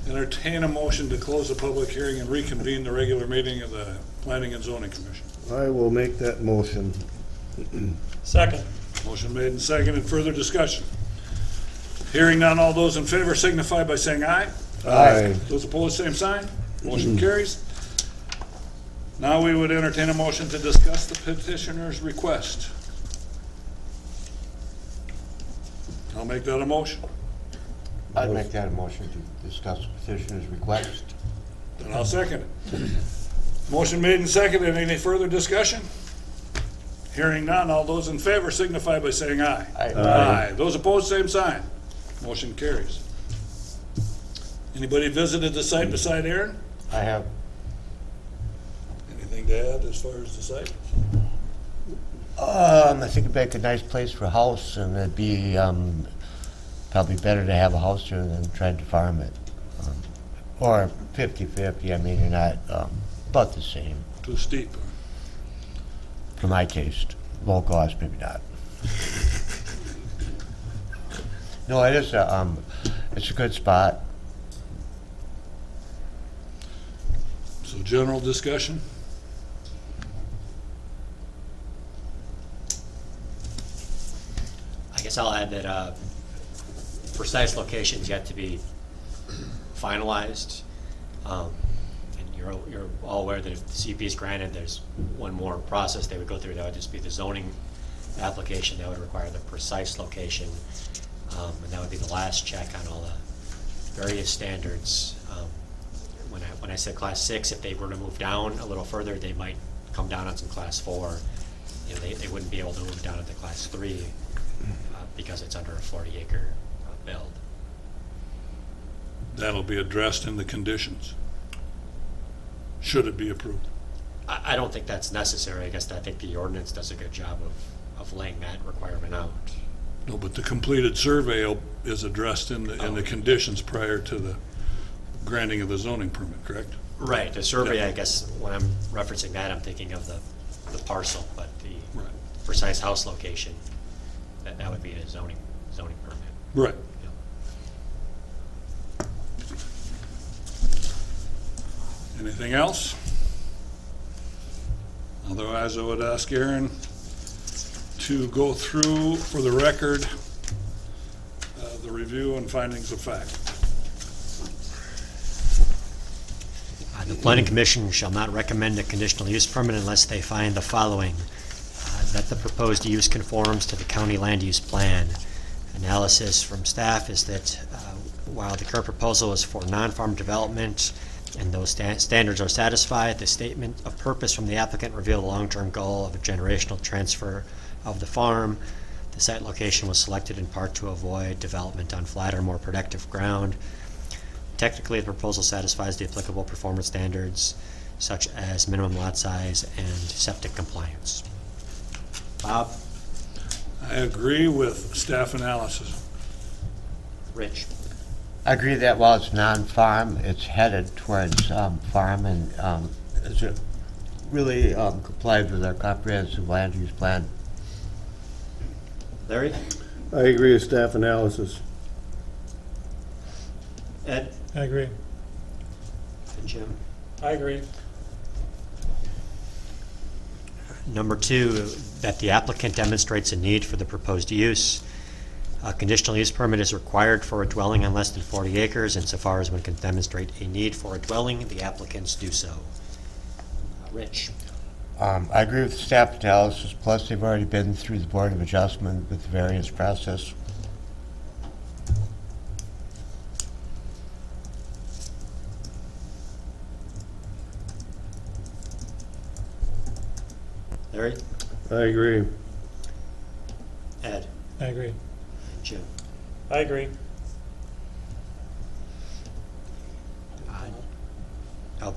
entertain a motion to close the public hearing and reconvene the regular meeting of the Planning and Zoning Commission. I will make that motion. Second. Motion made and seconded. Further discussion? Hearing none, all those in favor signify by saying aye. Aye. Those opposed, same sign. Motion carries. Now we would entertain a motion to discuss the petitioner's request. I'll make that a motion. I'd make that a motion to discuss the petitioner's request. Then I'll second it. Motion made and seconded. Any further discussion? Hearing none, all those in favor signify by saying aye. Aye. Those opposed, same sign. Motion carries. Anybody visited the site beside Aaron? I have. Anything to add as far as the site? I think it'd make a nice place for a house, and it'd be probably better to have a house here than trying to farm it. Or 50-50, I mean, you're not about the same, Too steep. for my taste. Low cost, maybe not. No, it is it's a good spot. So general discussion? I guess I'll add that precise locations yet to be finalized. And you're all aware that if the CP is granted, there's one more process they would go through. That would just be the zoning application. That would require the precise location. And that would be the last check on all the various standards. When I said class 6, if they were to move down a little further, they might come down on some class 4. You know, they wouldn't be able to move down into class 3 because it's under a 40-acre build. That'll be addressed in the conditions, should it be approved. I don't think that's necessary. I think the ordinance does a good job of laying that requirement out. No, but the completed survey is addressed in the conditions prior to the granting of the zoning permit, correct? Right, the survey, Yeah. I guess, when I'm referencing that, I'm thinking of the parcel, but the Right. precise house location, that would be a zoning permit. Right. Anything else? Otherwise, I would ask Aaron to go through, for the record, the review and findings of fact. The Planning Commission shall not recommend a conditional use permit unless they find the following: that the proposed use conforms to the county land use plan. Analysis from staff is that while the current proposal is for non-farm development and those standards are satisfied, the statement of purpose from the applicant revealed a long-term goal of a generational transfer of the farm. The site location was selected in part to avoid development on flatter, more productive ground. Technically, the proposal satisfies the applicable performance standards, such as minimum lot size and septic compliance. Bob? I agree with staff analysis. Rich? I agree that while it's non-farm, it's headed towards farm, and it really complies with our comprehensive land use plan. Larry? I agree with staff analysis. Ed? I agree. And Jim? I agree. Number 2, that the applicant demonstrates a need for the proposed use. A conditional use permit is required for a dwelling on less than 40 acres, insofar as one can demonstrate a need for a dwelling, the applicants do so. Rich? I agree with staff analysis, plus they've already been through the Board of Adjustment with the various process. Larry? I agree. Ed? I agree. And Jim? I agree.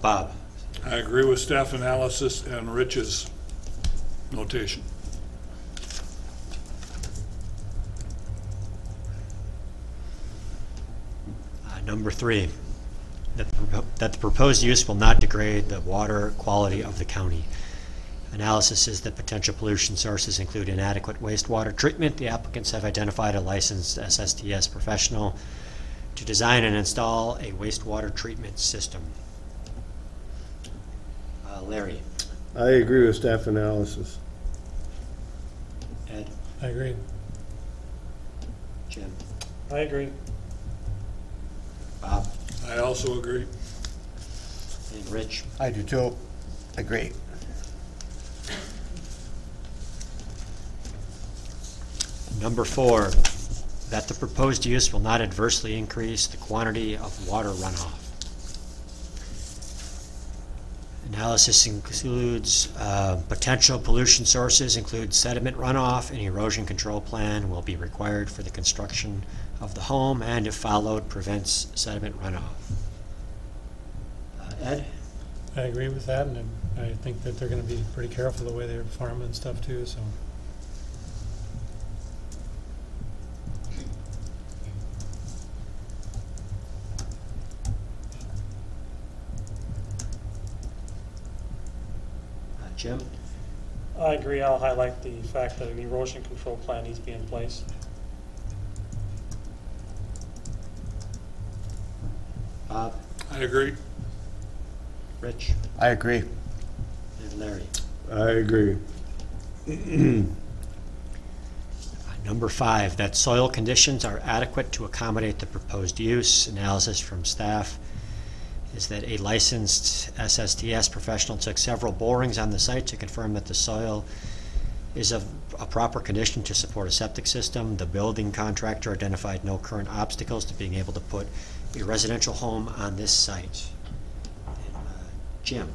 Bob? I agree with staff analysis and Rich's notation. Number 3, that the proposed use will not degrade the water quality of the county. Analysis is that potential pollution sources include inadequate wastewater treatment. The applicants have identified a licensed SSTS professional to design and install a wastewater treatment system. Larry? I agree with staff analysis. Ed? I agree. Jim? I agree. Bob? I also agree. And Rich? I do too. Agree. Number 4, that the proposed use will not adversely increase the quantity of water runoff. Analysis includes potential pollution sources, include sediment runoff. An erosion control plan will be required for the construction of the home, and if followed, prevents sediment runoff. Ed? I agree with that, and I think that they're gonna be pretty careful the way they're farming and stuff too, so. Jim? I agree. I'll highlight the fact that an erosion control plan needs to be in place. Bob? I agree. Rich? I agree. And Larry? I agree. Number 5, that soil conditions are adequate to accommodate the proposed use. Analysis from staff is that a licensed SSTS professional took several borings on the site to confirm that the soil is of a proper condition to support a septic system. The building contractor identified no current obstacles to being able to put a residential home on this site. Jim?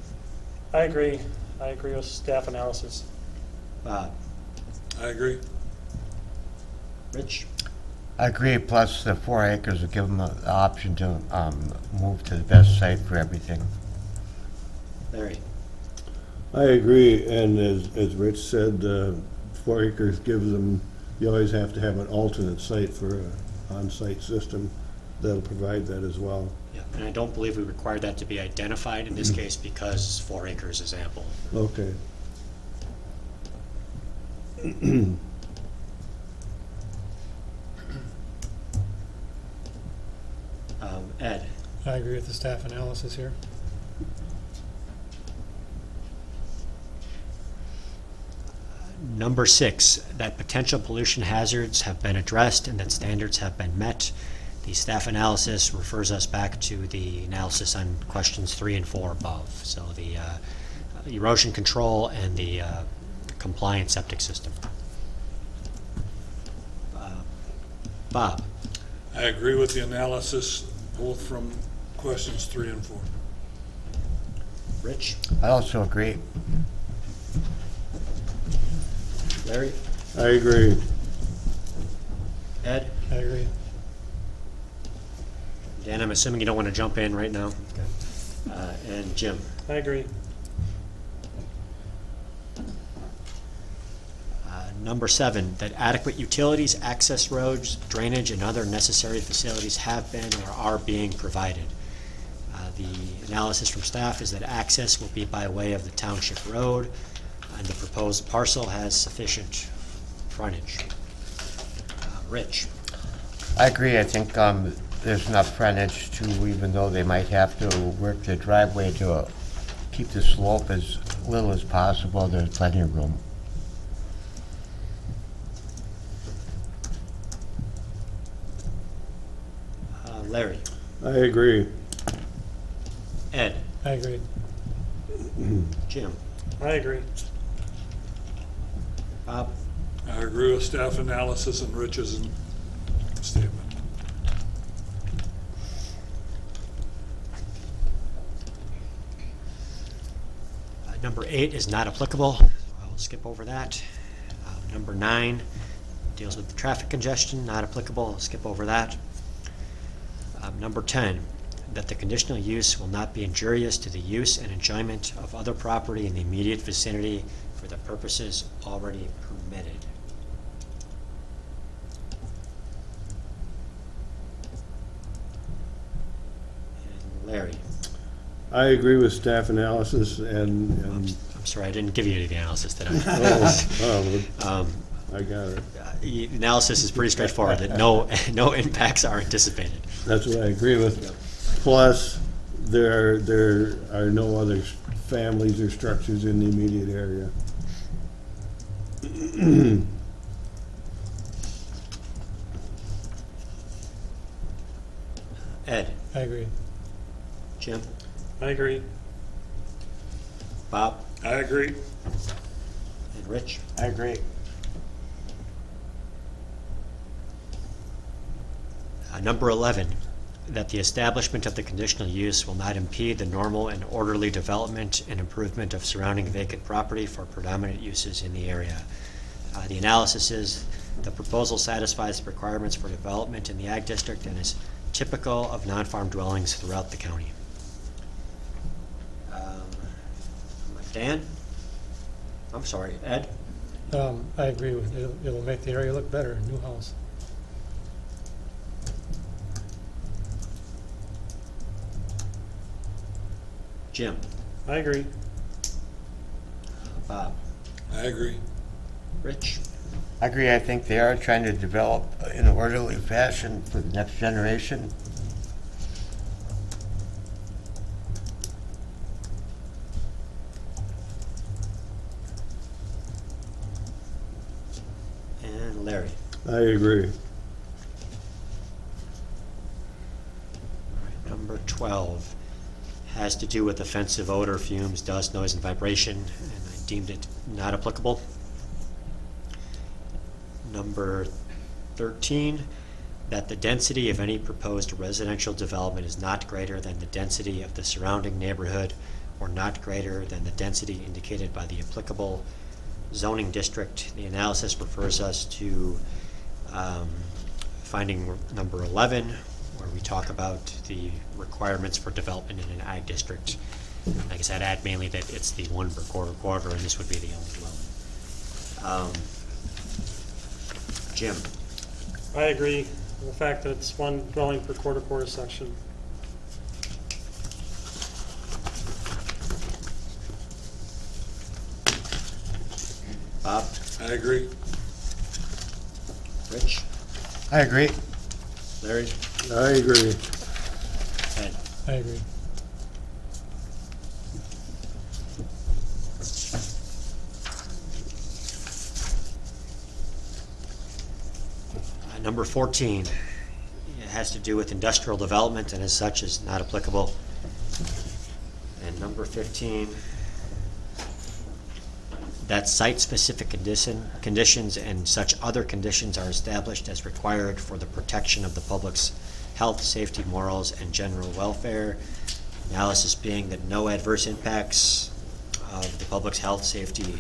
I agree. I agree with staff analysis. Bob? I agree. Rich? I agree, plus the 4 acres will give them the option to move to the best site for everything. Larry? I agree, and as Rich said, 4 acres gives them, you always have to have an alternate site for an on-site system that'll provide that as well. Yeah, and I don't believe we required that to be identified in this case because 4 acres is ample. Okay. Ed? I agree with the staff analysis here. Number 6, that potential pollution hazards have been addressed and that standards have been met. The staff analysis refers us back to the analysis on questions 3 and 4 above. So the erosion control and the compliant septic system. Bob? I agree with the analysis, both from questions 3 and 4. Rich? I also agree. Larry? I agree. Ed? I agree. Dan, I'm assuming you don't want to jump in right now? And Jim? I agree. Number 7, that adequate utilities, access roads, drainage, and other necessary facilities have been or are being provided. The analysis from staff is that access will be by way of the township road, and the proposed parcel has sufficient frontage. Rich? I agree. I think there's enough frontage to, even though they might have to work the driveway to keep the slope as little as possible, there's plenty of room. Larry? I agree. Ed? I agree. Jim? I agree. Bob? I agree with staff analysis and Rich's statement. Number 8 is not applicable. I'll skip over that. Number 9 deals with traffic congestion, not applicable. I'll skip over that. Number 10, that the conditional use will not be injurious to the use and enjoyment of other property in the immediate vicinity for the purposes already permitted. And Larry? I agree with staff analysis and I'm sorry, I didn't give you the analysis, did I? I got it. The analysis is pretty straightforward, that no impacts are anticipated. That's what I agree with. Plus, there are no other families or structures in the immediate area. Ed? I agree. Jim? I agree. Bob? I agree. And Rich? I agree. Number 11, that the establishment of the conditional use will not impede the normal and orderly development and improvement of surrounding vacant property for predominant uses in the area. The analysis is the proposal satisfies the requirements for development in the Ag District and is typical of non-farm dwellings throughout the county. Dan? I'm sorry, Ed? I agree with, it'll make the area look better, new house. Jim? I agree. Bob? I agree. Rich? I agree. I think they are trying to develop in an orderly fashion for the next generation. And Larry? I agree. Number 12 has to do with offensive odor, fumes, dust, noise, and vibration, and I deemed it not applicable. Number 13, that the density of any proposed residential development is not greater than the density of the surrounding neighborhood or not greater than the density indicated by the applicable zoning district. The analysis refers us to finding number 11, where we talk about the requirements for development in an ag district. Like I said, add mainly that it's the one per quarter, and this would be the only dwelling. Jim? I agree with the fact that it's one dwelling per quarter section. Bob? I agree. Rich? I agree. Larry? I agree. Ed? I agree. Number 14, it has to do with industrial development and as such is not applicable. And number 15, that site-specific conditions and such other conditions are established as required for the protection of the public's health, safety, morals, and general welfare. Analysis being that no adverse impacts of the public's health, safety,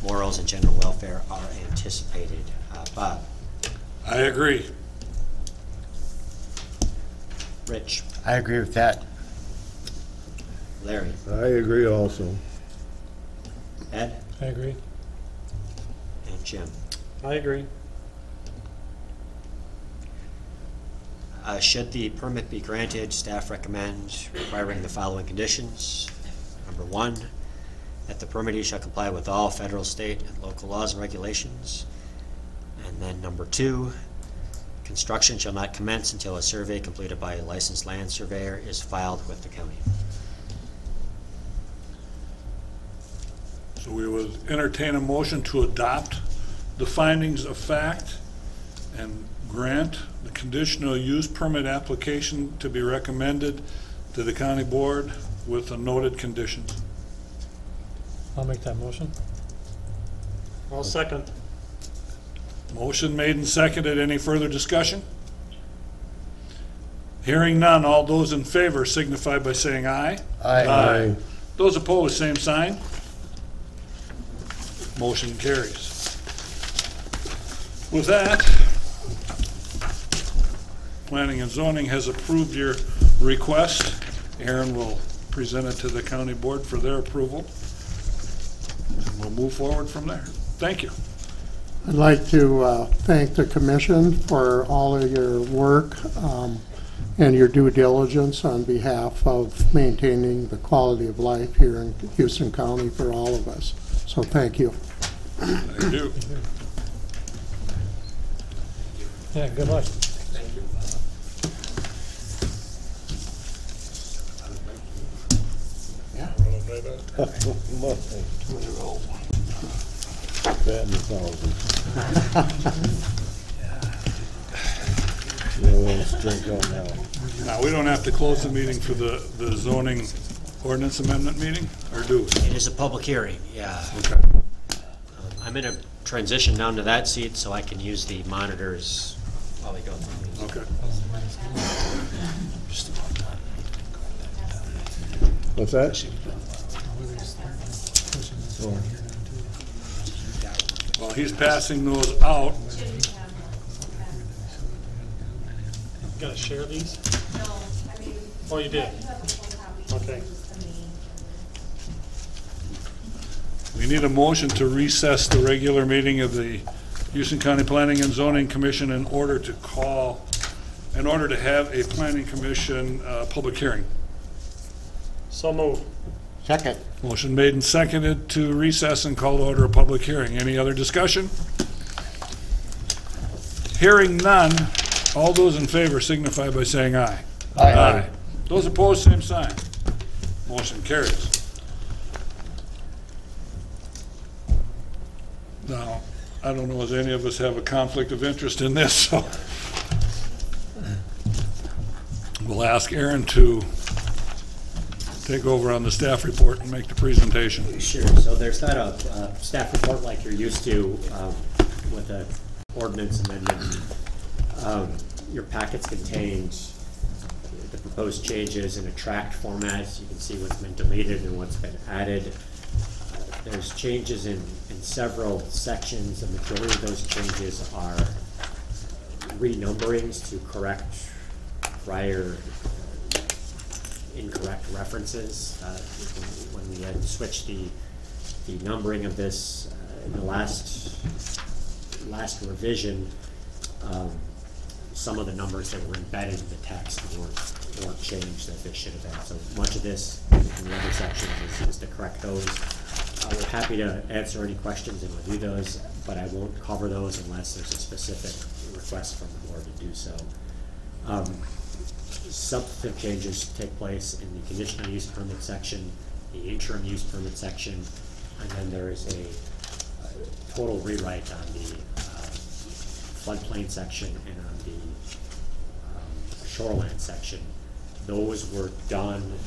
morals, and general welfare are anticipated. Bob? I agree. Rich? I agree with that. Larry? I agree also. Ed? I agree. And Jim? I agree. Should the permit be granted, staff recommend requiring the following conditions. Number 1, that the permittee shall comply with all federal, state, and local laws and regulations. And then number 2, construction shall not commence until a survey completed by a licensed land surveyor is filed with the county. So we would entertain a motion to adopt the findings of fact and grant the conditional use permit application to be recommended to the county board with the noted conditions. I'll make that motion. I'll second. Motion made and seconded. Any further discussion? Hearing none, all those in favor signify by saying aye. Aye. Those opposed, same sign. Motion carries. With that, Planning and Zoning has approved your request. Aaron will present it to the county board for their approval. And we'll move forward from there. Thank you. I'd like to thank the commission for all of your work and your due diligence on behalf of maintaining the quality of life here in Houston County for all of us. So thank you. Thank you. Yeah, good luck. Bat in the thousand. Yeah, let's drink on now. Now, we don't have to close the meeting for the zoning ordinance amendment meeting, or do we? It is a public hearing, yeah. Okay. I'm in a transition down to that seat so I can use the monitors while we go through these. Okay. What's that? Oh. While he's passing those out, Gotta share these? No, I mean. Oh, you did? You have the full copy. Okay. Just the main. we need a motion to recess the regular meeting of the Houston County Planning and Zoning Commission in order to have a planning commission public hearing. So moved. Second. Motion made and seconded to recess and call to order a public hearing. Any other discussion? Hearing none, all those in favor signify by saying aye. Aye. Those opposed, same sign. Motion carries. Now, I don't know if any of us have a conflict of interest in this, so we'll ask Aaron to take over on the staff report and make the presentation. Sure, so there's not a staff report like you're used to with the ordinance amendment. Your packets contained the proposed changes in a tract format, so you can see what's been deleted and what's been added. There's changes in several sections. The majority of those changes are renumberings to correct prior incorrect references. When we had switched the numbering of this in the last revision, some of the numbers that were embedded in the text weren't changed that they should have been. So much of this in the other sections is to correct those. We're happy to answer any questions and review those, but I won't cover those unless there's a specific request from the board to do so. Substantive changes take place in the conditional use permit section, the interim use permit section, and then there is a total rewrite on the floodplain section and on the shoreline section. Those were done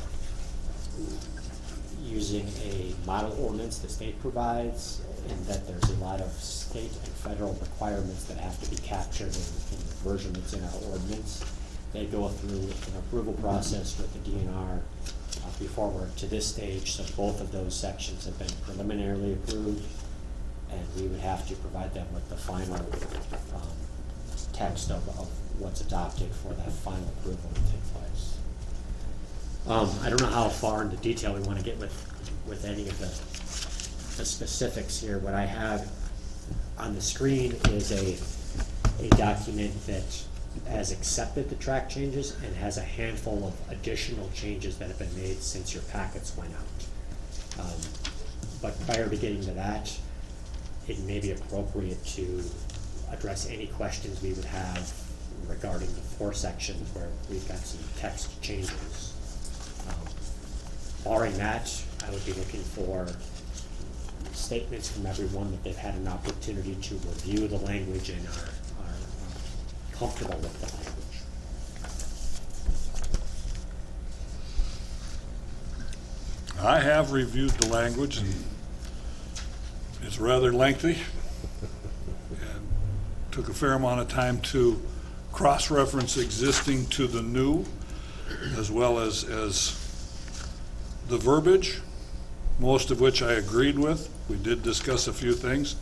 using a model ordinance the state provides, and that there's a lot of state and federal requirements that have to be captured in the version that's in our ordinance. They go through an approval process with the DNR before we're to this stage, so both of those sections have been preliminarily approved, and we would have to provide them with the final text of what's adopted for that final approval to take place. I don't know how far into detail we want to get with any of the specifics here. What I have on the screen is a document that has accepted the track changes and has a handful of additional changes that have been made since your packets went out. But prior to getting to that, it may be appropriate to address any questions we would have regarding the 4 sections where we've got some text changes. Barring that, I would be looking for statements from everyone that they've had an opportunity to review the language and are comfortable with the language. I have reviewed the language, and it's rather lengthy, and took a fair amount of time to cross-reference existing to the new, as well as the verbiage, most of which I agreed with. We did discuss a few things,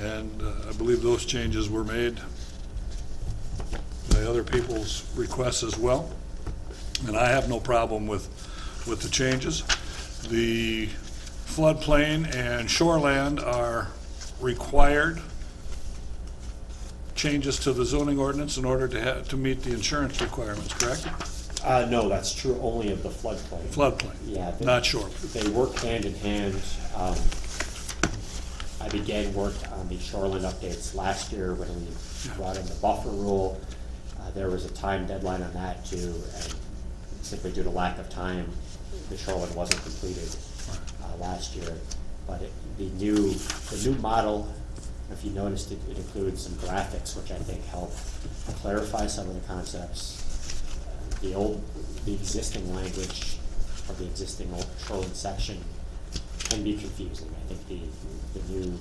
and I believe those changes were made by other people's requests as well, and I have no problem with the changes. The floodplain and shoreland are required changes to the zoning ordinance in order to meet the insurance requirements, correct? No, that's true only of the floodplain. Floodplain, Yeah, not shoreline. They work hand in hand. I began work on the shoreline updates last year when we brought in the buffer rule. There was a time deadline on that too, and simply due to lack of time, the shoreline wasn't completed last year. But the new model, if you noticed, it includes some graphics which I think help clarify some of the concepts. The existing language or the existing old shoreline section can be confusing. I think the new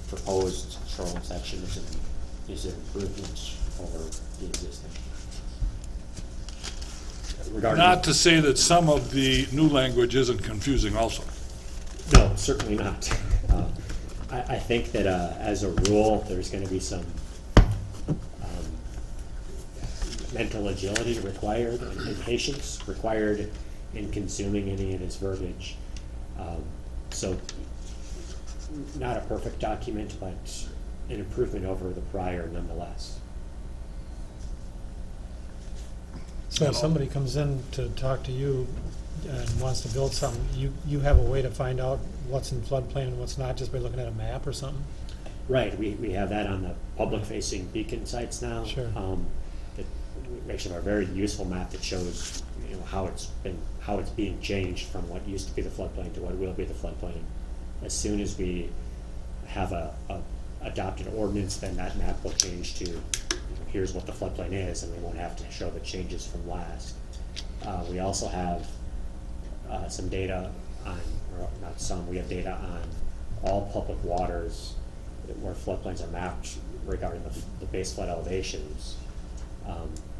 proposed shoreline section is an improvement over the existing. Regarding Not to say that some of the new language isn't confusing also. No, certainly not. I think that as a rule, there's going to be some mental agility required and patience required in consuming any of this verbiage. So not a perfect document, but an improvement over the prior nonetheless. So if somebody comes in to talk to you and wants to build something, you have a way to find out what's in floodplain and what's not just by looking at a map or something? Right, we have that on the public-facing beacon sites now. Sure. That we actually have a very useful map that shows, how it's being changed from what used to be the floodplain to what will be the floodplain. As soon as we have a adopt an ordinance, then that map will change to, here's what the floodplain is, and we won't have to show the changes from last. We also have some data on, or not some, we have data on all public waters where floodplains are mapped regarding the base flood elevations,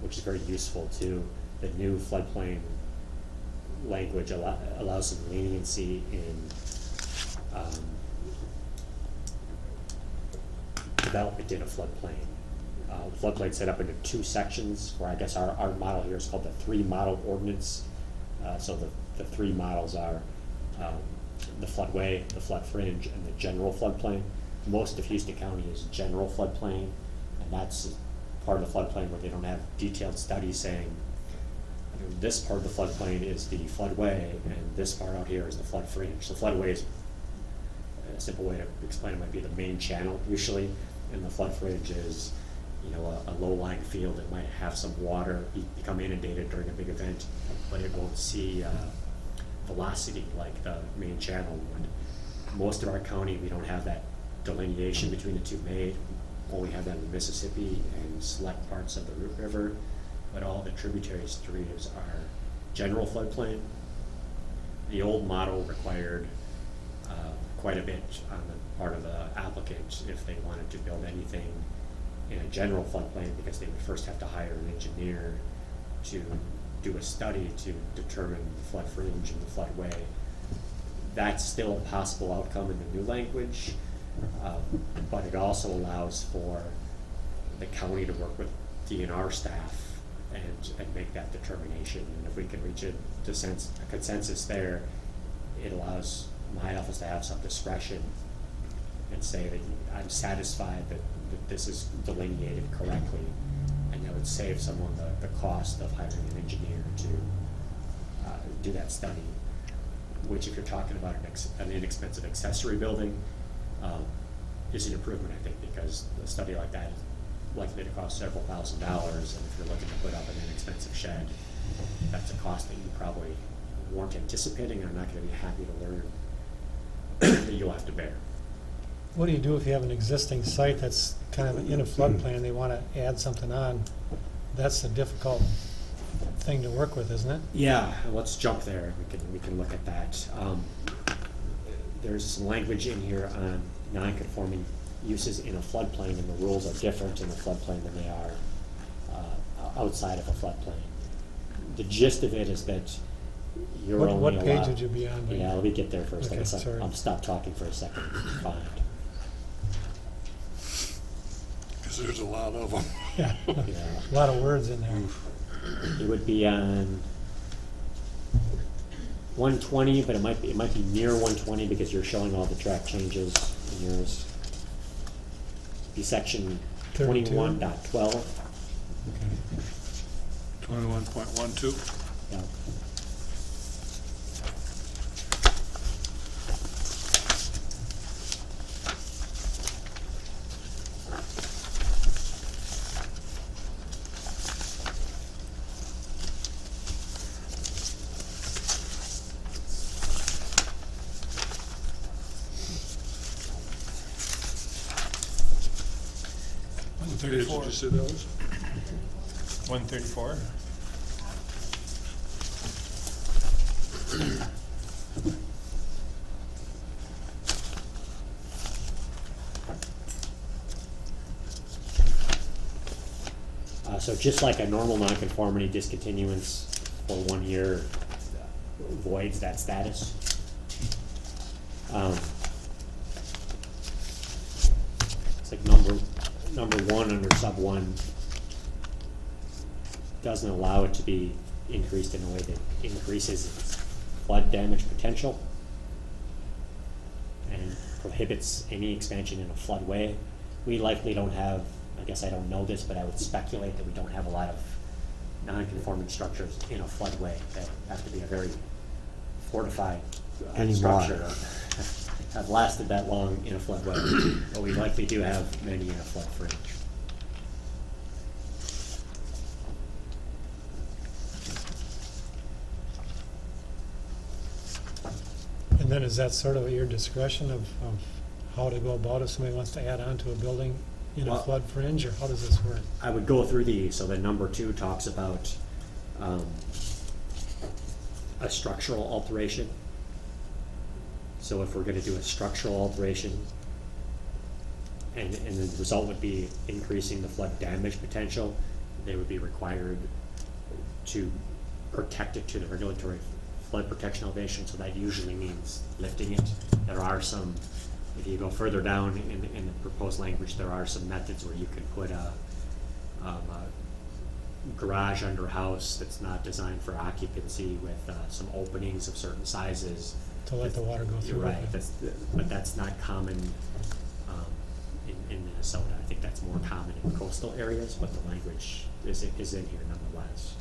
which is very useful too. The new floodplain language allows some leniency in development in a floodplain. Floodplain set up into two sections, where I guess our model here is called the three model ordinance. So the three models are the floodway, the flood fringe, and the general floodplain. Most of Houston County is general floodplain, and that's part of the floodplain where they don't have detailed studies saying, you know, this part of the floodplain is the floodway, and this part out here is the flood fringe. The floodway is, a simple way to explain it might be the main channel usually, and the flood fringe is, you know, a low-lying field that might have some water, become inundated during a big event, but it won't see velocity like the main channel would. Most of our county, we don't have that delineation between the two made. Only have that in the Mississippi and select parts of the Root River, but all the tributary streams are general floodplain. The old model required quite a bit on the part of the applicant if they wanted to build anything in a general floodplain, because they would first have to hire an engineer to do a study to determine the flood fringe and the floodway. That's still a possible outcome in the new language, but it also allows for the county to work with DNR staff and make that determination. And if we can reach a consensus there, it allows my office to have some discretion and say that I'm satisfied that this is delineated correctly, and that would save someone the cost of hiring an engineer to do that study, which, if you're talking about an inexpensive accessory building, is an improvement, I think, because a study like that is likely to cost several $1,000s, and if you're looking to put up an inexpensive shed, that's a cost that you probably weren't anticipating and are not going to be happy to learn that you'll have to bear. What do you do if you have an existing site that's kind of in a floodplain and they want to add something on? That's a difficult thing to work with, isn't it? Yeah, let's jump there. We can look at that. There's some language in here on non-conforming uses in a floodplain, and the rules are different in a floodplain than they are outside of a floodplain. The gist of it is that you're only allowed... What page would you be on? Yeah, let me get there first. Okay, sorry. I'll stop talking for a second. Fine. Because there's a lot of them. Yeah, Yeah. a lot of words in there. It would be on 120, but it might be near 120 because you're showing all the track changes in yours. Be section 32. 21.12. 21.12. Yeah. Did you see those? 134. So just like a normal nonconformity, discontinuance for 1 year voids that status. It's like number one under sub 1 doesn't allow it to be increased in a way that increases its flood damage potential and prohibits any expansion in a floodway. We likely don't have, I guess I don't know this, but I would speculate that we don't have a lot of non-conforming structures in a floodway that have to be a very fortified Anymore. structure have lasted that long in a floodway, but we likely do have many in a flood fringe. And then is that sort of at your discretion of how to go about it? Somebody wants to add on to a building in a Well- flood fringe, or how does this work? I would go through these, so then number 2 talks about, a structural alteration. So if we're gonna do a structural alteration, and the result would be increasing the flood damage potential, they would be required to protect it to the regulatory flood protection elevation, so that usually means lifting it. There are some, if you go further down in the proposed language, there are some methods where you can put a garage under a house that's not designed for occupancy with some openings of certain sizes. To let the water go You're through it? right, but that's not common in Minnesota. I think that's more common in coastal areas, but the language is in here nonetheless.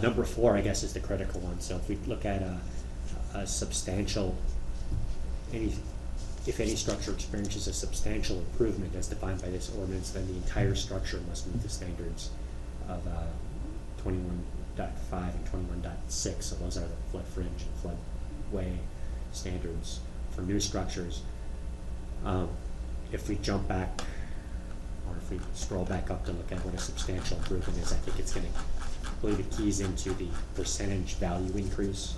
Number 4, I guess, is the critical one. So if we look at a substantial, if any structure experiences a substantial improvement as defined by this ordinance, then the entire structure must meet the standards of 21.5 and 21.6. So those are the flood fringe and floodway standards for new structures. If we jump back, or if we scroll back up to look at what a substantial improvement is, I think it's going to, I believe it keys into the percentage value increase.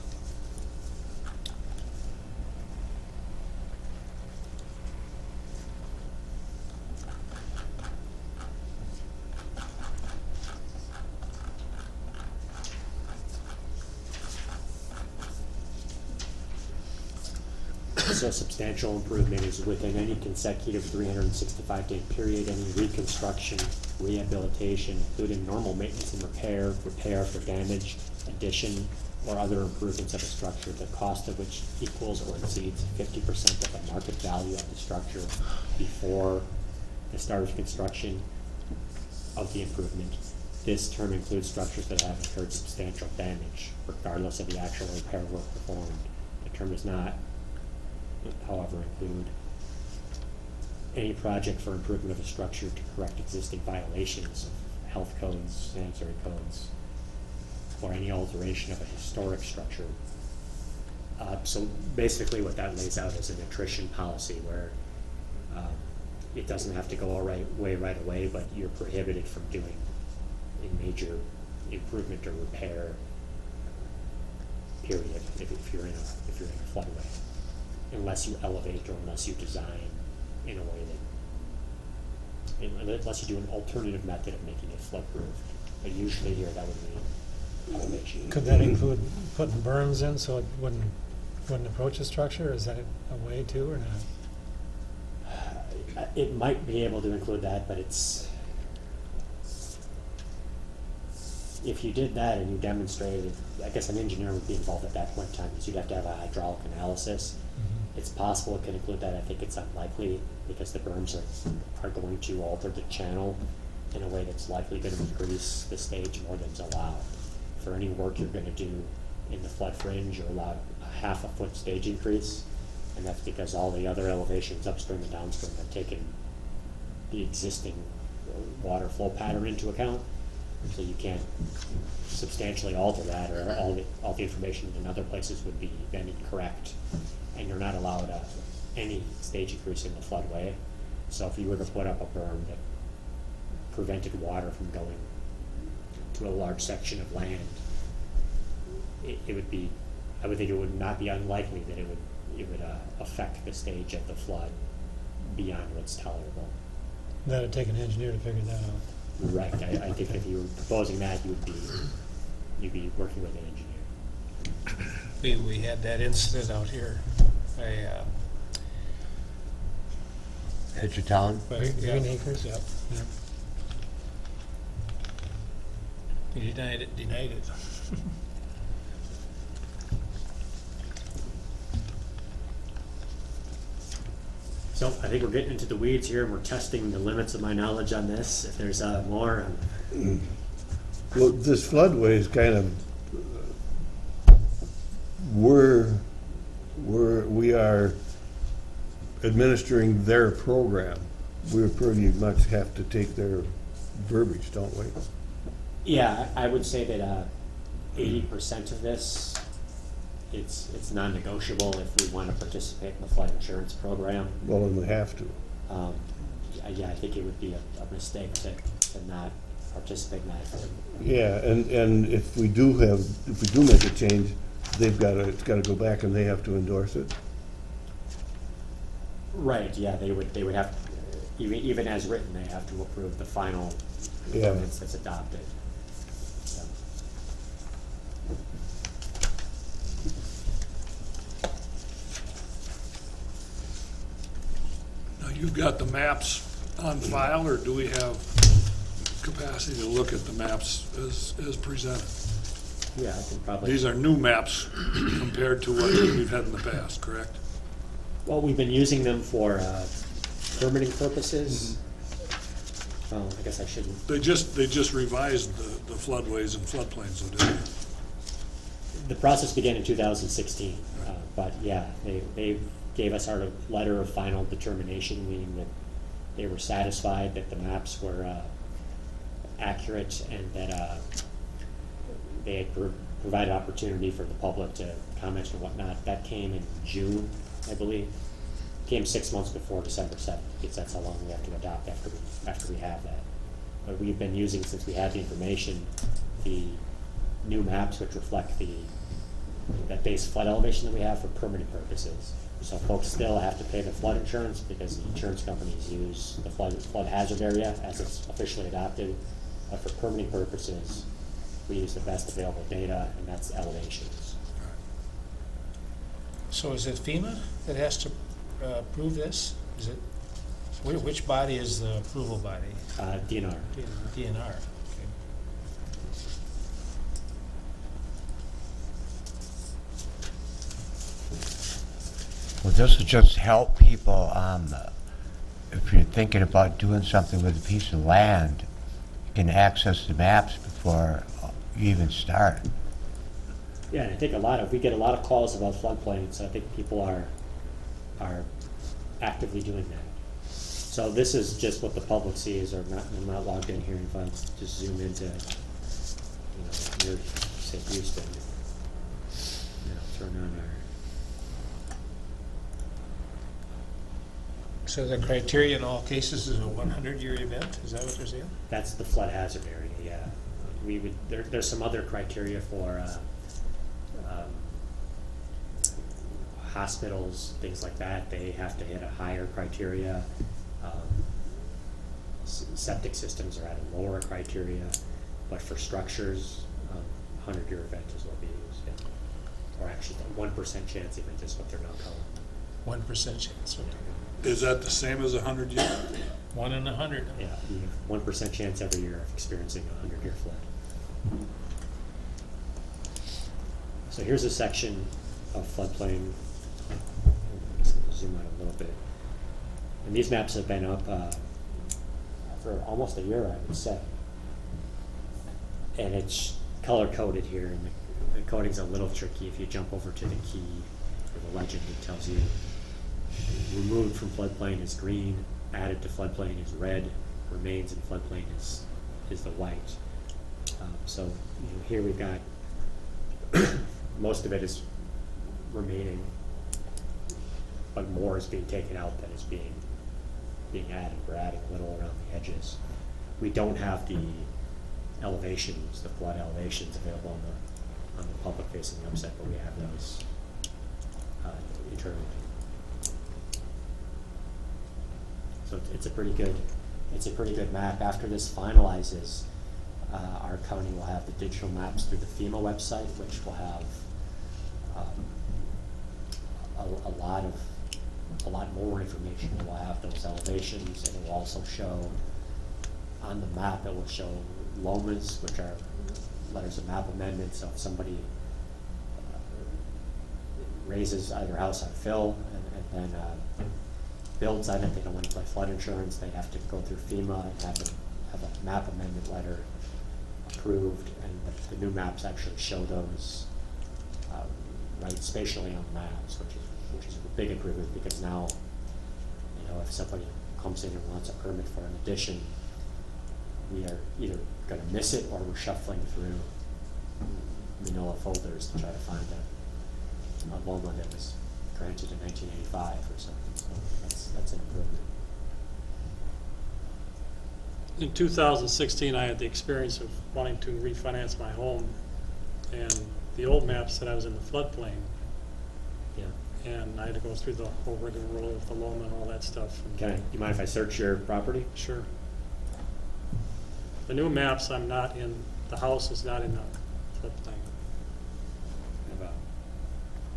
So substantial improvement is within any consecutive 365-day period, any reconstruction, rehabilitation, including normal maintenance and repair for damage, addition, or other improvements of a structure, the cost of which equals or exceeds 50% of the market value of the structure before the start of construction of the improvement. This term includes structures that have incurred substantial damage, regardless of the actual repair work performed. The term does not, however, include any project for improvement of a structure to correct existing violations of health codes, sanitary codes, or any alteration of a historic structure. So basically what that lays out is an attrition policy where it doesn't have to go right away, but you're prohibited from doing a major improvement or repair, period, if you're in a floodway, unless you elevate or unless you design in a way that, unless you do an alternative method of making it flood-proof. But usually here that would mean elevation. Could that include putting berms in so it wouldn't approach the structure? Is that a way to, or not? It might be able to include that, but it's, if you did that and you demonstrated, I guess an engineer would be involved at that point in time, because you'd have to have a hydraulic analysis. It's possible it could include that. I think it's unlikely, because the berms are going to alter the channel in a way that's likely going to increase the stage more than's allowed. For any work you're going to do in the flood fringe, you're allowed a 1/2 foot stage increase, and that's because all the other elevations upstream and downstream have taken the existing water flow pattern into account. So you can't substantially alter that, or all the information in other places would be then incorrect, and you're not allowed any stage increase in the floodway. So if you were to put up a berm that prevented water from going to a large section of land, it would be, I would think it would not be unlikely that it would affect the stage of the flood beyond what's tolerable. That'd take an engineer to figure that out. Right, I think if you were proposing that, you'd be working with an engineer. We had that incident out here. At your town? Green Acres? Yep. Yeah. He denied it. So I think we're getting into the weeds here, and we're testing the limits of my knowledge on this. If there's more, Well, this floodway is kind of, we are administering their program. We pretty much have to take their verbiage, don't we? yeah, I would say that 80% of this it's non-negotiable if we want to participate in the flood insurance program. Well, then we have to. Yeah, I think it would be a mistake to not participate in that. Yeah, and if we do make a change, it's gotta go back and they have to endorse it. Right, yeah, they would have, even as written, they have to approve the final Yeah. ordinance that's adopted. So, Now, you've got the maps on file, or do we have capacity to look at the maps as presented? Yeah, I can probably. These are new maps compared to what we've had in the past, correct? Well, we've been using them for permitting purposes. I guess I shouldn't. They just revised the floodways and floodplains, so didn't they? The process began in 2016, but yeah, they gave us our letter of final determination, meaning that they were satisfied that the maps were accurate and that they had provided opportunity for the public to comment and whatnot. That came in June, I believe. Came 6 months before December 7th, because that's how long we have to adopt after we have that. But we've been using, since we have the information, the new maps which reflect that base flood elevation that we have for permitting purposes. So folks still have to pay the flood insurance because the insurance companies use the flood hazard area as it's officially adopted. But for permitting purposes, we use the best available data, and that's elevations. So is it FEMA that has to approve this? Is it, which body is the approval body? DNR. DNR, okay. Well, this will just help people, if you're thinking about doing something with a piece of land, you can access the maps before you even start. Yeah, and I think we get a lot of calls about floodplains, so I think people are actively doing that. So this is just what the public sees, or I'm not logged in here, and if I just zoom into, near, say, Houston, turn on our. So the criteria in all cases is a 100-year event? Is that what they're saying? That's the flood hazard area, yeah. There's some other criteria for hospitals, things like that. They have to hit a higher criteria. Septic systems are at a lower criteria, but for structures, 100-year event is what we use, yeah. Or actually, 1% chance event is what they're now calling. 1% chance, okay. Is that the same as 100 year? 1 in 100. Yeah, you have 1% chance every year of experiencing a 100-year flood. So here's a section of floodplain. Zoom out a little bit. And these maps have been up for almost a year, I would say. And it's color-coded here, and the coding's a little tricky. If you jump over to the key or the legend, it tells you removed from floodplain is green, added to floodplain is red, remains in floodplain is the white. So here we've got most of it is remaining, but more is being taken out than is being added. We're adding a little around the edges. We don't have the elevations, the flood elevations available on the public-facing website, but we have those internally. So it's a pretty good map. After this finalizes, our county will have the digital maps through the FEMA website, which will have a lot more information. It will have those elevations, and it will also show on the map. It will show LOMAs, which are letters of map amendments. So if somebody raises either house on fill and then builds on it, they don't want to play flood insurance, they have to go through FEMA and have a map amendment letter approved, and the new maps actually show those right spatially on the maps, which is a big improvement, because now, if somebody comes in and wants a permit for an addition, we are either going to miss it or we're shuffling through manila folders to try to find Loma that was granted in 1985 or something, so that's an improvement. In 2016, I had the experience of wanting to refinance my home, and the old map said I was in the floodplain, Yeah. and I had to go through the whole rigmarole of the Loma and all that stuff. And Can I, you mind if I search your property? Sure. The new maps, I'm not in, the house is not in the floodplain.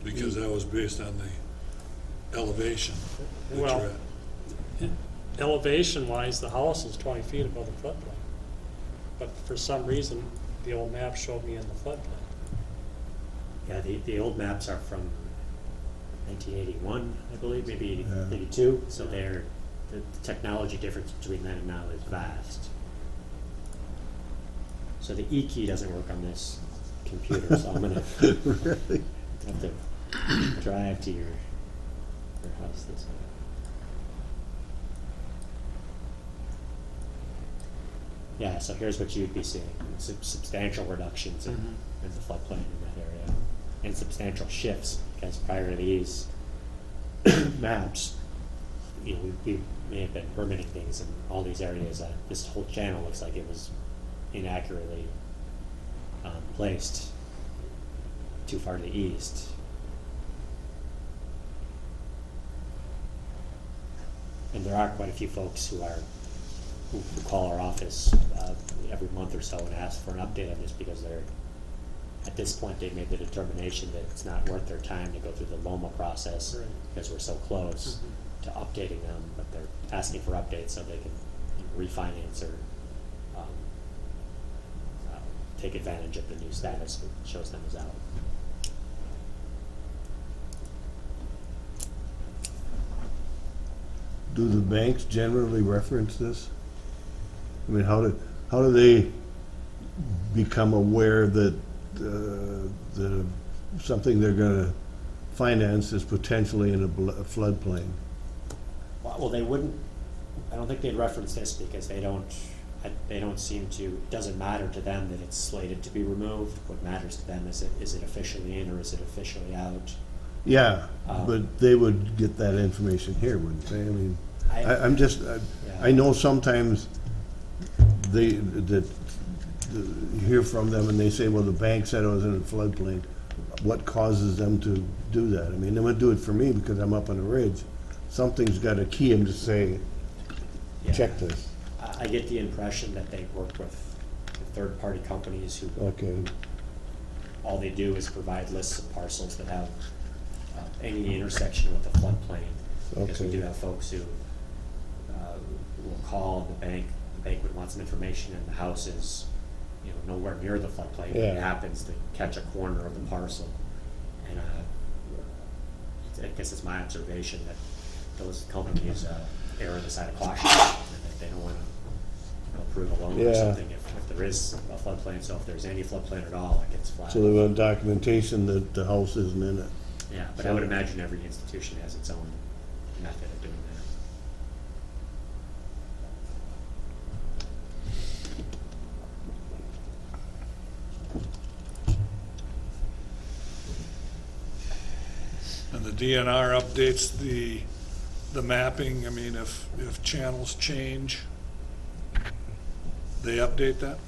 Because that was based on the elevation that you're Well, at. elevation-wise, the house is 20 feet above the floodplain. But for some reason, the old map showed me in the floodplain. Yeah, the old maps are from 1981, I believe, maybe Yeah. 82, so the technology difference between then and now is vast. So the E key doesn't work on this computer, so I'm gonna Really? have to drive to your house this way. Yeah, so here's what you'd be seeing, substantial reductions in the floodplain in that area, and substantial shifts, because prior to these maps, you know, we may have been permitting things in all these areas. This whole channel looks like it was inaccurately placed too far to the east. And there are quite a few folks who call our office every month or so and ask for an update on this, because they're, at this point, they've made the determination that it's not worth their time to go through the Loma process, Right. because we're so close to updating them, but they're asking for updates so they can refinance or take advantage of the new status that shows them as out. Do the banks generally reference this? I mean, how do they become aware that something they're gonna finance is potentially in a floodplain? Well, they wouldn't, I don't think they'd reference this because they don't seem to, it doesn't matter to them that it's slated to be removed. What matters to them is it officially in or is it officially out? Yeah, but they would get that information here, wouldn't they? I mean, I'm just, I know sometimes you hear from them and they say, well, the bank said I was in a floodplain. What causes them to do that? I mean, they would do it for me because I'm up on a ridge. Something's got to key them to say, Yeah. check this. I get the impression that they work with third-party companies who Okay, all they do is provide lists of parcels that have any intersection with the floodplain. Because we Okay. do have folks who will call the bank would want some information, and the house is, you know, nowhere near the floodplain. Yeah. It happens to catch a corner of the parcel. And I guess it's my observation that those companies err on the side of caution, and that they don't want to approve a loan or Yeah. something if there is a floodplain. So if there's any floodplain at all, it gets flagged. so they want documentation that the house isn't in it. Yeah, but I would imagine every institution has its own method of doing that. And the DNR updates the mapping, I mean, if channels change, they update that?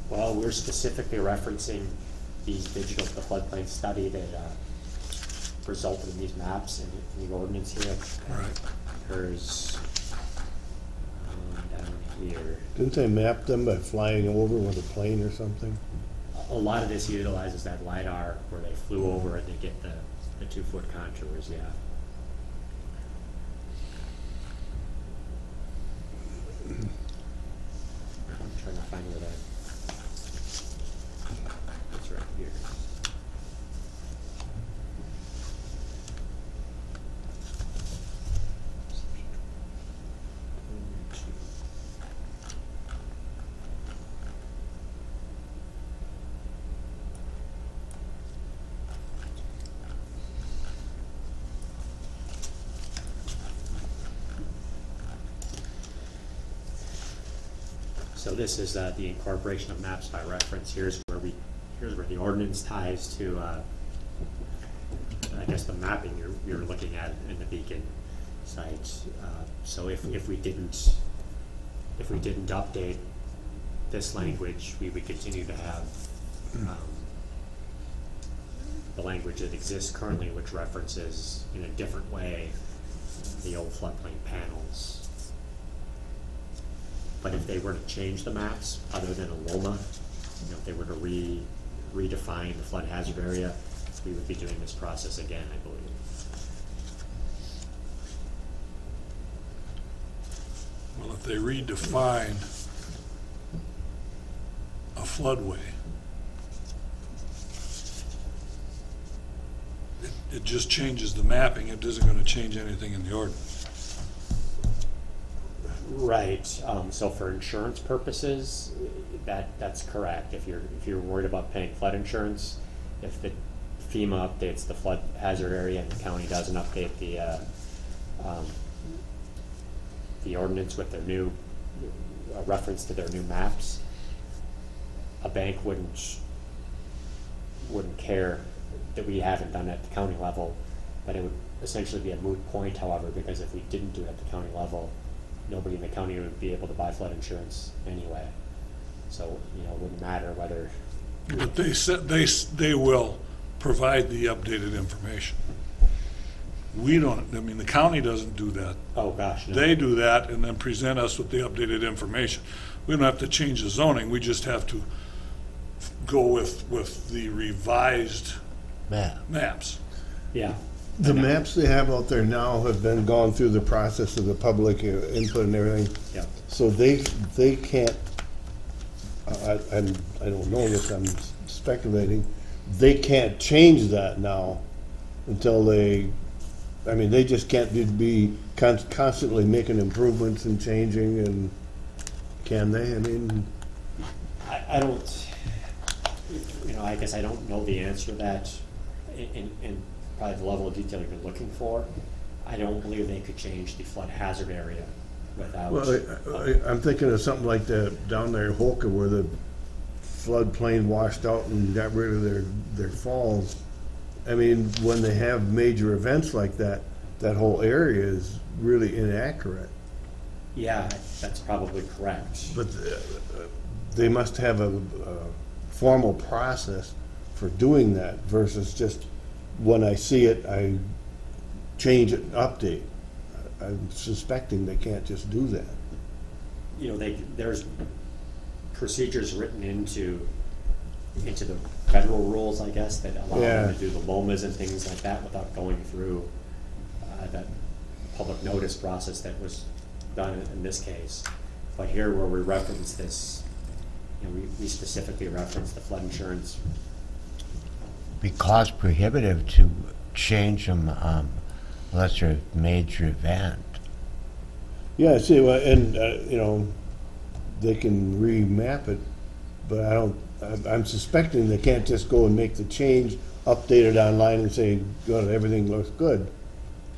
Well, we're specifically referencing the floodplain study that resulted in these maps in the ordinance here. Right. There's down here. Didn't they map them by flying over with a plane or something? A lot of this utilizes that LiDAR where they flew over and they get the 2-foot contours, yeah. I'm trying to find where that. It's right here. So this is the incorporation of maps by reference. Here's where the ordinance ties to I guess the mapping you're looking at in the Beacon site. So if we didn't update this language, we would continue to have the language that exists currently, which references in a different way the old floodplain panels. But if they were to change the maps, other than a LOMA, if they were to redefine the flood hazard area, we would be doing this process again, I believe. Well, if they redefine a floodway, it just changes the mapping. It isn't going to change anything in the ordinance. Right. So for insurance purposes, that's correct. If you're worried about paying flood insurance, if the FEMA updates the flood hazard area and the county doesn't update the ordinance with their new reference to their new maps, a bank wouldn't care that we haven't done it at the county level, but it would essentially be a moot point, however, because if we didn't do it at the county level, nobody in the county would be able to buy flood insurance anyway. So, it wouldn't matter whether. But they said they will provide the updated information. We don't, the county doesn't do that. Oh, gosh, no. They do that and then present us with the updated information. We don't have to change the zoning, we just have to go with the revised maps. Yeah. The maps they have out there now have been gone through the process of the public input and everything. Yeah. So they can't, I don't know this, I'm speculating, they can't change that now until they just can't be constantly making improvements and changing, and can they? I don't, I guess I don't know the answer to that in probably the level of detail you're looking for. I don't believe they could change the flood hazard area without. Well, I'm thinking of something like that down there in Holka where the floodplain washed out and got rid of their falls. When they have major events like that, that whole area is really inaccurate. Yeah, that's probably correct. But they must have a formal process for doing that versus just when I see it, I change it, update. I'm suspecting they can't just do that. There's procedures written into the federal rules, I guess, that allow them to do the LOMAs and things like that without going through that public notice process that was done in this case. But here where we reference this, we specifically reference the flood insurance. Be cost prohibitive to change them unless there's a major event. Yeah, see, well, and they can remap it, but I'm suspecting they can't just go and make the change, update it online and say, good, everything looks good,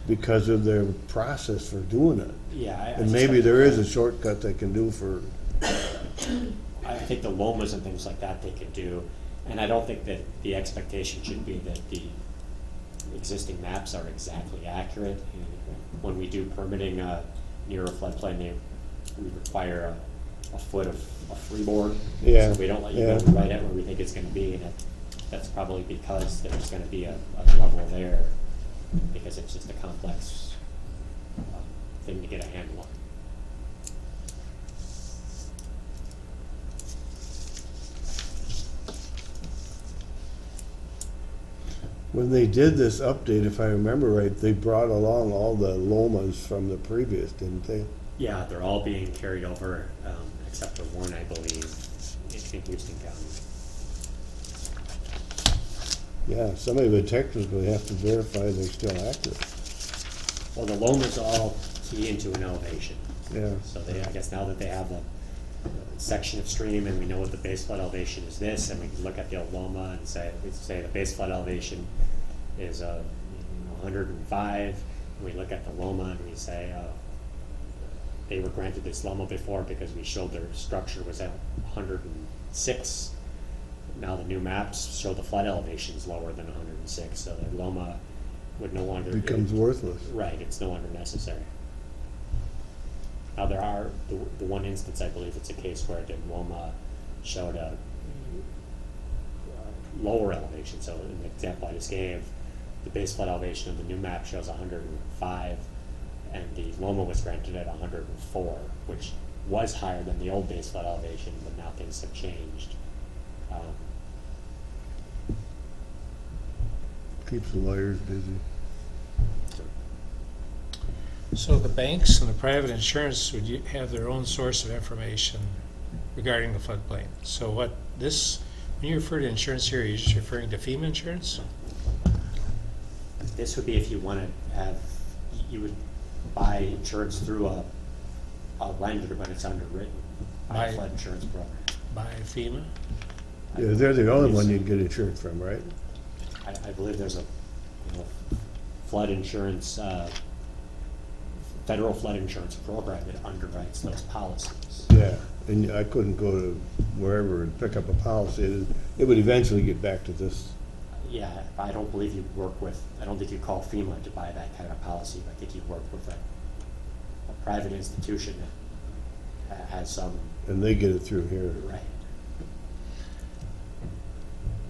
because of their process for doing it. Yeah. And maybe there is a shortcut they can do for. I think the LOMAs and things like that they could do, and I don't think that the expectation should be that the existing maps are exactly accurate. And when we do permitting near a floodplain, we require a foot of freeboard. Yeah. So we don't let you go right at where we think it's going to be, and that's probably because there's going to be a level there, because it's just a complex thing to get a handle on. When they did this update, if I remember right, they brought along all the LOMAs from the previous, didn't they? Yeah, they're all being carried over, except for one, I believe, in Houston County. Yeah, somebody would technically have to verify they're still accurate. Well, the LOMAs all key into an elevation. Yeah. So I guess now that they have the section of stream and we know what the base flood elevation is this, and we can look at the old LOMA and say the base flood elevation is 105, and we look at the LOMA and we say they were granted this LOMA before because we showed their structure was at 106. Now the new maps show the flood elevation is lower than 106, so their LOMA would no longer. Becomes worthless. Right, it's no longer necessary. Now, there are, the one instance, I believe it's a case where the Loma showed a lower elevation, so in the example I just gave, the base flood elevation of the new map shows 105, and the Loma was granted at 104, which was higher than the old base flood elevation, but now things have changed. Keeps the lawyers busy. So the banks and the private insurance would have their own source of information regarding the floodplain. So what this, when you refer to insurance here, are you just referring to FEMA insurance? This would be if you want to have, you would buy insurance through a lender, but it's underwritten by By- a flood insurance program. By FEMA? Yeah, they're the only one you can get insurance from, right? I believe there's a, flood insurance, federal flood insurance program that underwrites those policies. Yeah, and I couldn't go to wherever and pick up a policy. It would eventually get back to this. Yeah, I don't believe you work with, I don't think you call FEMA to buy that kind of policy. I think you work with a private institution that has some, And they get it through here. right.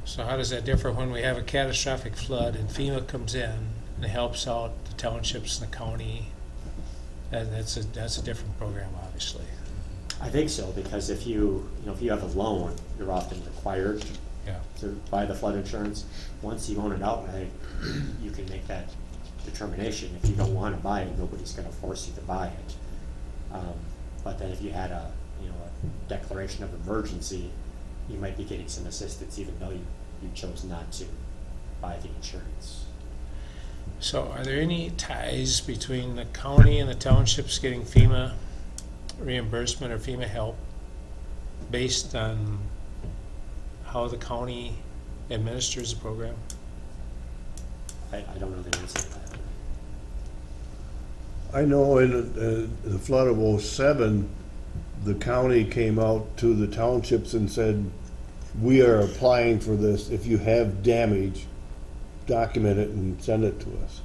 So how does that differ when we have a catastrophic flood and FEMA comes in and helps out the townships and the county? That's a different program, obviously. I think so, because if you have a loan, you're often required Yeah. to buy the flood insurance. Once you own it outright, you can make that determination. If you don't want to buy it, nobody's going to force you to buy it. But then if you had a declaration of emergency, you might be getting some assistance even though you chose not to buy the insurance. So are there any ties between the county and the townships getting FEMA reimbursement or FEMA help based on how the county administers the program? I don't know the answer to that. I know in the flood of '07, the county came out to the townships and said, we are applying for this. If you have damage, document it and send it to us.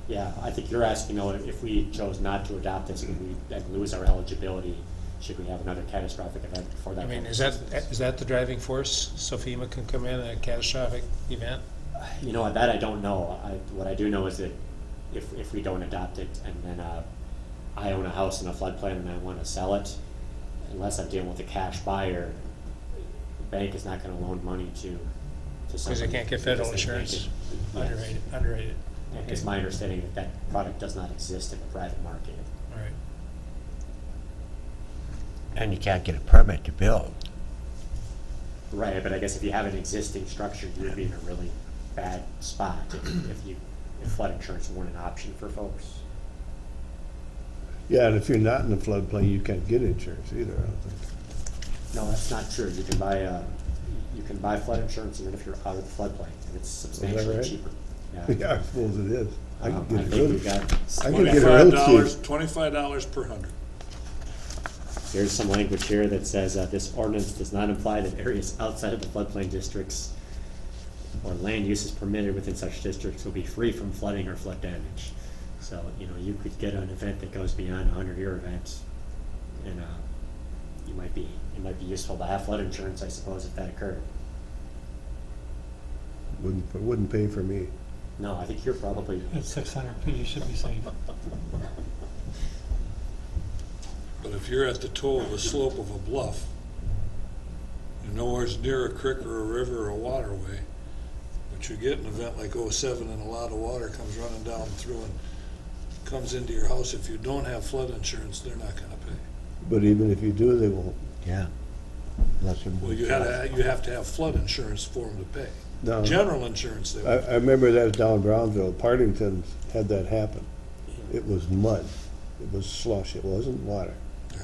Yeah, I think you're asking, if we chose not to adopt this, could we then lose our eligibility? Should we have another catastrophic event before that? I mean, kind is of that assistance? the driving force, so FEMA can come in a catastrophic event? That I don't know. What I do know is that if we don't adopt it, and then I own a house in a floodplain and I want to sell it, unless I'm dealing with a cash buyer, the bank is not going to loan money to somebody. Because they can't get federal because they can't insurance, get- yes. underrated. It's my understanding that that product does not exist in the private market. All right. And you can't get a permit to build. Right, but I guess if you have an existing structure, you would be in a really bad spot if flood insurance weren't an option for folks. Yeah, and if you're not in the floodplain, you can't get insurance either, I don't think. No, that's not true. You can buy flood insurance even if you're out of the floodplain, and it's substantially right? cheaper. Yeah, I suppose it is. I I could get it think we've real, got, I could get it real $25, cheap. $25 per hundred. there's some language here that says this ordinance does not imply that areas outside of the floodplain districts or land uses permitted within such districts will be free from flooding or flood damage. So, you could get an event that goes beyond a 100-year event, and it might be useful to have flood insurance, I suppose, if that occurred. Wouldn't pay for me. No, I think you're probably, At 600 feet, you should be safe. But if you're at the toe of a slope of a bluff, you're nowhere near a creek or a river or a waterway, but you get an event like '07 and a lot of water comes running down through and comes into your house, if you don't have flood insurance, they're not gonna pay. But even if you do, they won't. Yeah. Unless you're- Well, you have to have flood insurance for them to pay. No. General insurance, they won't. I remember that down in Brownsville, Partington had that happen. It was mud, it was slush, it wasn't water. Yeah.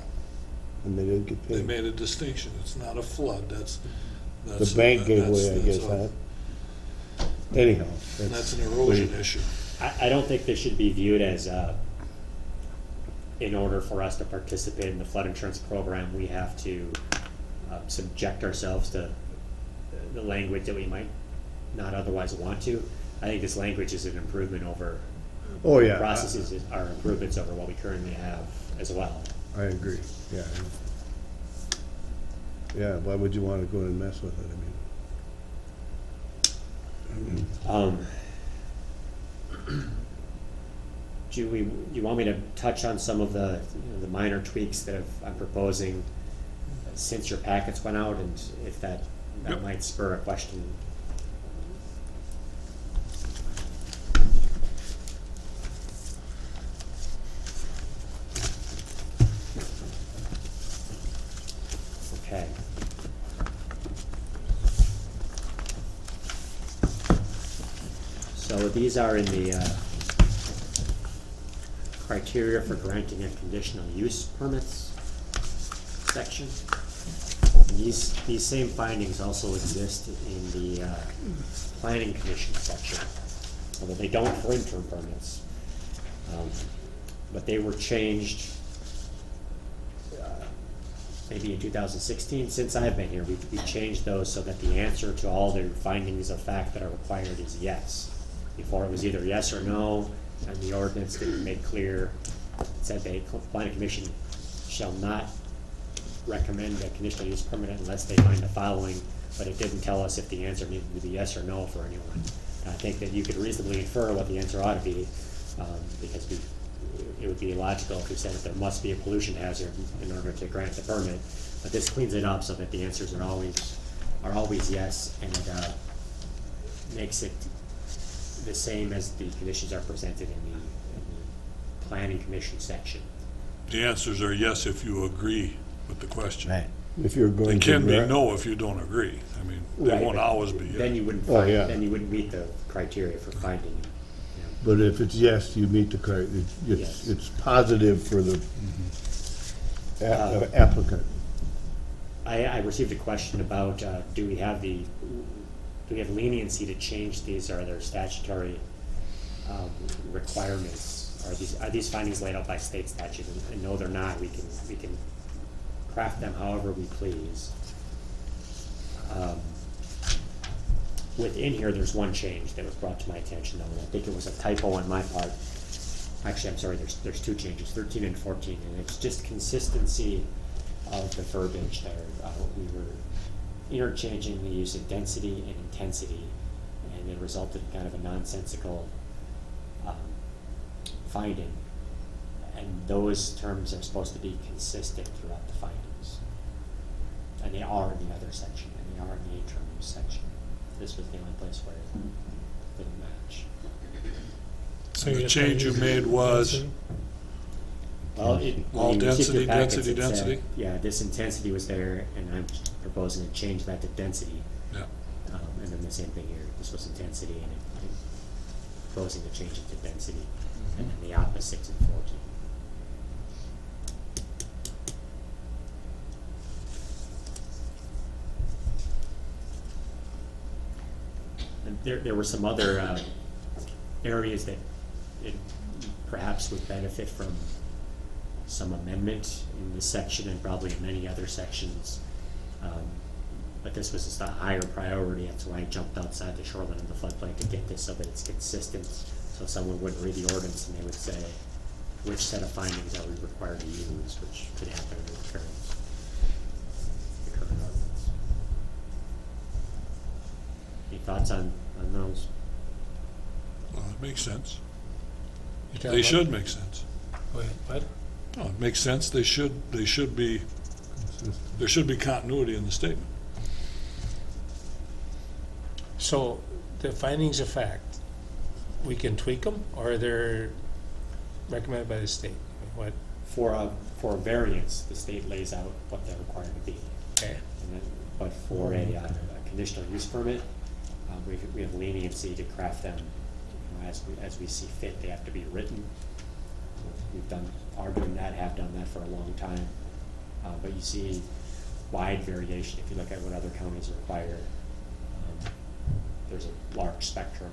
And they didn't get They paid. made a distinction, it's not a flood, that's. The bank gave away, I guess, huh? Anyhow. That's an erosion issue. I don't think this should be viewed as, in order for us to participate in the flood insurance program, we have to subject ourselves to the language that we might not otherwise want to. I think this language is an improvement over, Oh, yeah. processes are improvements over what we currently have as well. I agree, yeah. Yeah, why would you wanna go and mess with it, I mean? Do you want me to touch on some of the, the minor tweaks that I'm proposing since your packets went out, and if that Yep. might spur a question? Okay. So these are in the criteria for granting a conditional use permits section. And these same findings also exist in the planning commission section, although they don't for interim permits. But they were changed maybe in 2016. Since I've been here, we changed those so that the answer to all the findings of fact that are required is yes. Before it was either yes or no, and the ordinance didn't make clear, it said the planning commission shall not recommend a conditional use permit unless they find the following, but it didn't tell us if the answer needed to be yes or no for anyone. And I think that you could reasonably infer what the answer ought to be, because it would be illogical if we said that there must be a pollution hazard in order to grant the permit. But this cleans it up so that the answers are always yes, and makes it the same as the conditions are presented in the planning commission section. The answers are yes if you agree with the question. Right. If you're They going to. can be no if you don't agree. I mean, they Right, won't but always be Then yes. you wouldn't Oh, find, yeah. then you wouldn't meet the criteria for finding. But if it's yes, you meet the criteria, Yes. it's positive for the applicant. I received a question about, do we have leniency to change these, or are there statutory requirements? Are these findings laid out by state statute? And no, they're not. We can craft them however we please. Within here, there's one change that was brought to my attention, though, and I think it was a typo on my part. Actually, I'm sorry, there's two changes, 13 and 14, and it's just consistency of the verbiage there. We were interchanging the use of density and intensity, and it resulted in kind of a nonsensical finding. And those terms are supposed to be consistent throughout the findings. And they are in the other section, and they are in the interim use section. This was the only place where it didn't match. So The you're just change you gonna use made was, density? Well, all when you received your density, packets, density, it said- density? Yeah, this intensity was there, and I'm proposing to change that to density. yeah. And then the same thing here, this was intensity, and I'm proposing to change it to density, and then the opposite in 14. And there were some other areas that it perhaps would benefit from some amendment in this section and probably in many other sections. But this was just a higher priority, that's why I jumped outside the shoreline of the floodplain to get this so that it's consistent. So someone wouldn't read the ordinance and they would say, which set of findings are we required to use, which could happen in the current ordinance. Any thoughts on those? Well, it makes sense. You're talking They about- should make sense. Go ahead, what? No, it makes sense. They should be, there should be continuity in the statement. So the findings of fact, we can tweak them, or they're recommended by the state? What, For a variance, the state lays out what they're required to be. okay, And then, but for a conditional use permit, we have leniency to craft them, as we see fit. They have to be written. Are doing that, have done that for a long time. But you see wide variation if you look at what other counties require. There's a large spectrum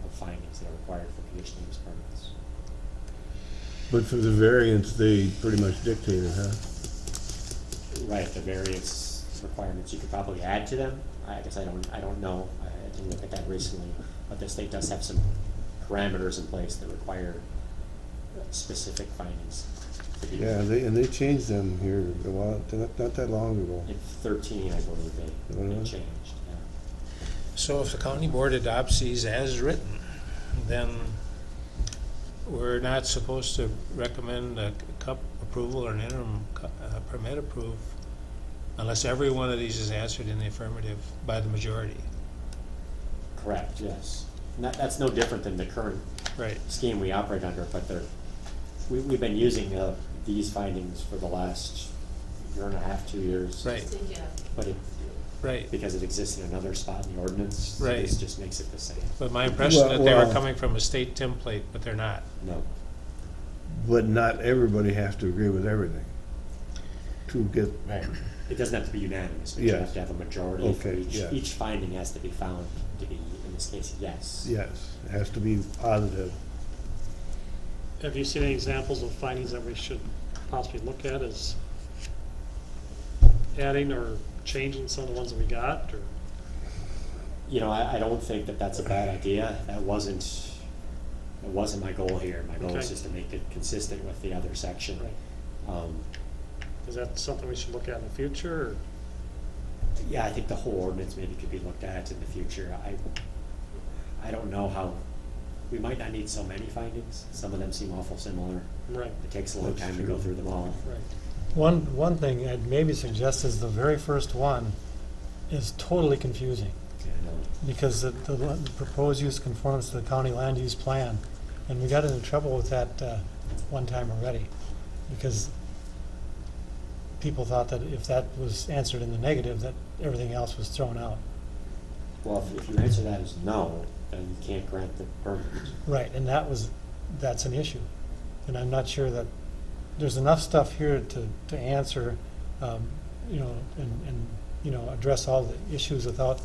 of findings that are required for conditional use permits. But for the variance, they pretty much dictate it, huh? Right, the various requirements, you could probably add to them. I guess I don't know. I didn't look at that recently. but the state does have some parameters in place that require specific findings to be. Yeah, they changed them here a while, not that long ago. In 13, I believe they Mhm. changed, yeah. So if the county board adopts these as written, then we're not supposed to recommend a CUP approval or an interim permit approve unless every one of these is answered in the affirmative by the majority. Correct, yes. And that's no different than the current Right. scheme we operate under, but we've been using these findings for the last year and a half, 2 years. Right, But right. because it exists in another spot in the ordinance, Right. this just makes it the same. But my impression that they were Well- coming from a state template, but they're not. No. But not everybody has to agree with everything to get, Right. It doesn't have to be unanimous, but you Yes. have to have a majority for Okay, each. yeah. Each finding has to be found to be, in this case, yes. yes, it has to be positive. Have you seen any examples of findings that we should possibly look at as adding or changing some of the ones that we got, or? You know, I don't think that that's a bad idea. It wasn't my goal here. My goal is Okay. just to make it consistent with the other section. Is that something we should look at in the future, or? Yeah, I think the whole ordinance maybe could be looked at in the future. I don't know how, we might not need so many findings. Some of them seem awful similar. Right, It takes a long That's time to go true. through them all. right. One thing I'd maybe suggest is the very first one is totally confusing, Yeah, I know. because the proposed use conforms to the county land use plan, and we got into trouble with that one time already, because people thought that if that was answered in the negative, that everything else was thrown out. Well, if you answer that as no, then you can't grant the permit. Right, and that's an issue. And I'm not sure that, there's enough stuff here to answer, you know, and, you know, address all the issues without,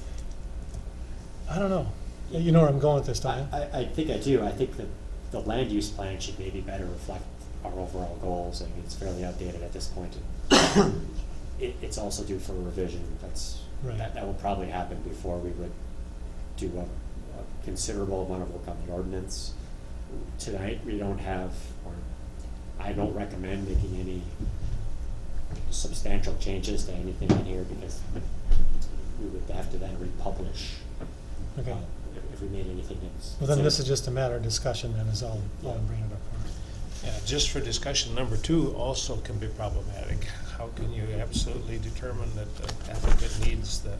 I don't know. You know where I'm going with this, don't you? I think I do. I think that the land use plan should maybe better reflect our overall goals. I mean, it's fairly outdated at this point. It's also due for revision. Right. That will probably happen before we would do a considerable amount of work on the ordinance. Tonight, we don't have, or I don't recommend making any substantial changes to anything in here, because we would have to then republish Okay. if we made anything that's. Well, then this is just a matter of discussion, then, is all I'm bringing it up for. Yeah, just for discussion, number 2 also can be problematic. How can you absolutely determine that the applicant needs the,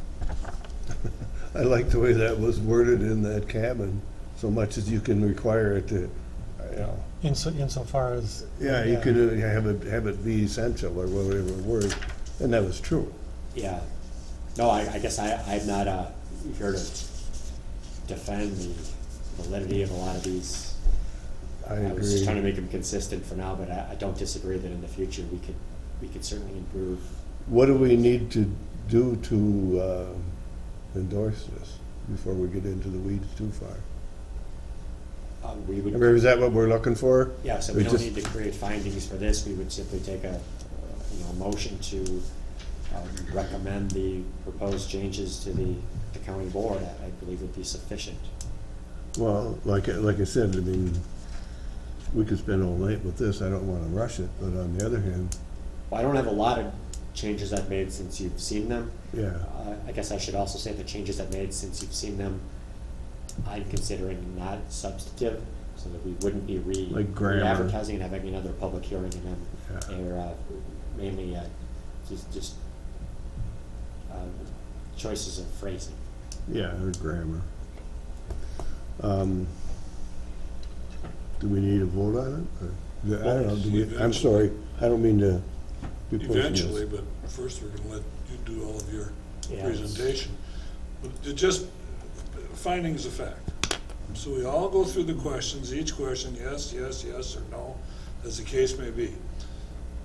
I like the way that was worded in that cabin, so much as you can require it to, you know. Insofar as. Yeah, you could have it be essential or whatever word, and that was true. Yeah. No, I guess I'm not here to defend the validity of a lot of these. I was just trying to agree. make them consistent for now, but I don't disagree that in the future we could certainly improve. What do we need to do to endorse this before we get into the weeds too far? We I would, mean, is that what we're looking for? yeah, so we Or don't just- need to create findings for this. We would simply take a motion to recommend the proposed changes to the county board. I believe would be sufficient. Well, like I said, I mean, we could spend all night with this, I don't wanna rush it, but on the other hand, Well, I don't have a lot of changes I've made since you've seen them. yeah, I guess I should also say the changes I've made since you've seen them, I'm considering not substantive, so that we wouldn't be Like grammar. re-advertising and having another public hearing, and then Yeah. they're mainly just choices of phrasing. yeah, or grammar. Do we need a vote on it? Or- I don't know, do we, I'm sorry, I don't mean to be pushing this. Eventually, but first we're gonna let you do all of your Yeah. presentation. It just, findings of fact. So we all go through the questions, each question, yes, yes, yes, or no, as the case may be.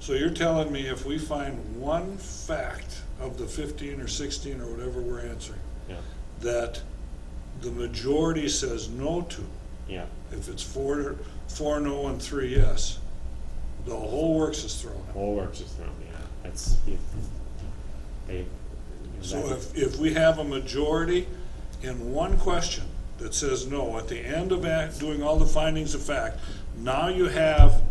So you're telling me if we find one fact of the 15 or 16 or whatever we're answering, Yeah. that the majority says no to, Yeah. if it's four no and 3 yes, the whole works is thrown out. Whole works is thrown, yeah. That's, So if we have a majority in one question, that says no, at the end of doing all the findings of fact, now you have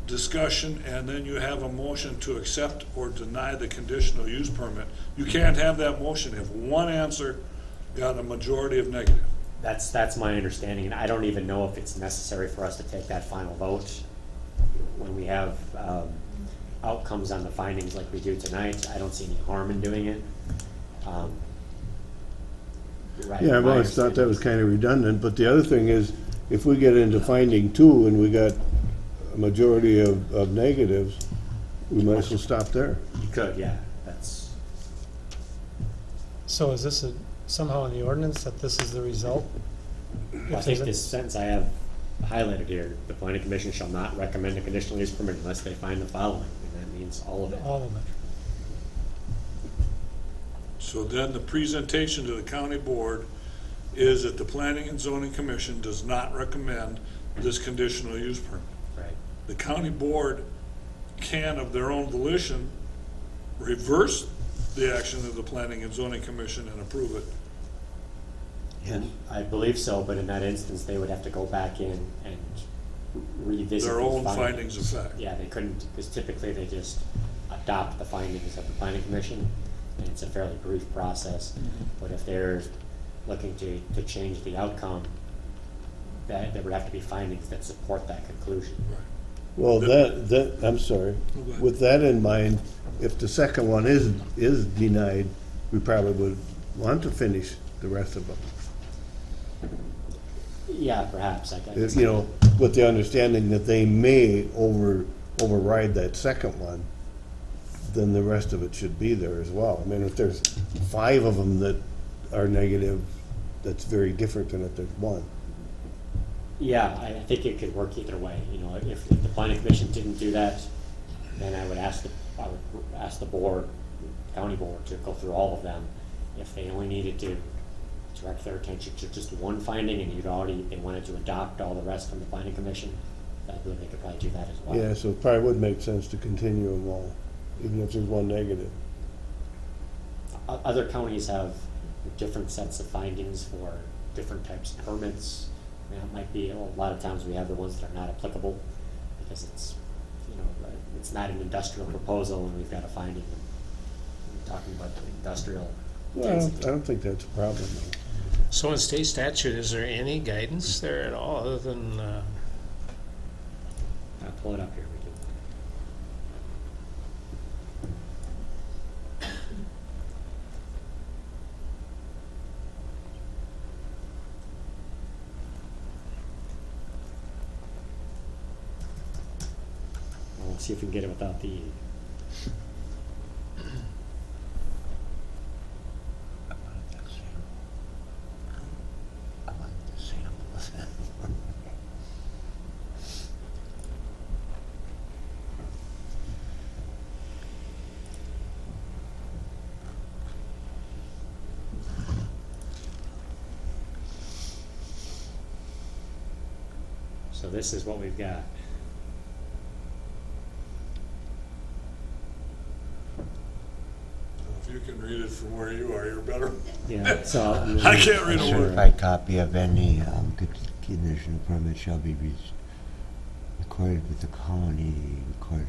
discussion and then you have a motion to accept or deny the conditional use permit. You can't have that motion if one answer got a majority of negative. That's my understanding, and I don't even know if it's necessary for us to take that final vote when we have outcomes on the findings like we do tonight. I don't see any harm in doing it. Right, Yeah, I've my always thought that was understanding kind of redundant, but the other thing is, if we get into finding two and we got a majority of negatives, we might as well stop there. You could, yeah, that's, So is this somehow in the ordinance that this is the result? I think this sentence I have highlighted here, the planning commission shall not recommend a conditional use permit unless they find the following, and that means all of it. All of it. So then the presentation to the county board is that the Planning and Zoning Commission does not recommend this conditional use permit. Right. The county board can, of their own volition, reverse the action of the Planning and Zoning Commission and approve it. And I believe so, but in that instance, they would have to go back in and revisit Their the own findings of fact. Yeah, they couldn't, because typically they just adopt the findings of the planning commission, and it's a fairly brief process. But if they're looking to change the outcome, that there would have to be findings that support that conclusion. Well, I'm sorry, ahead. with that in mind, if the second one is denied, we probably would want to finish the rest of them. Yeah, perhaps, I guess. You know, with the understanding that they may override that second one, then the rest of it should be there as well. I mean, if there's 5 of them that are negative, that's very different than if there's one. Yeah, I think it could work either way. You know, if the planning commission didn't do that, then I would ask the board, county board, to go through all of them. If they only needed to direct their attention to just one finding, and they wanted to adopt all the rest from the planning commission, I believe they could probably do that as well. Yeah, so it probably would make sense to continue them all, even if there's one negative. Other counties have different sets of findings for different types of permits. I mean, it might be, a lot of times we have the ones that are not applicable because it's, it's not an industrial proposal and we've got a finding. We're talking about the industrial Well, I density. don't think that's a problem, though. So in state statute, is there any guidance there at all, other than, I'll pull it up here. We can. We'll see if we can get it without the. So this is what we've got. If you can read it from where you are, you're better. Yeah, so. I can't read A a word. certified copy of any conditional permit shall be recorded with the county recorder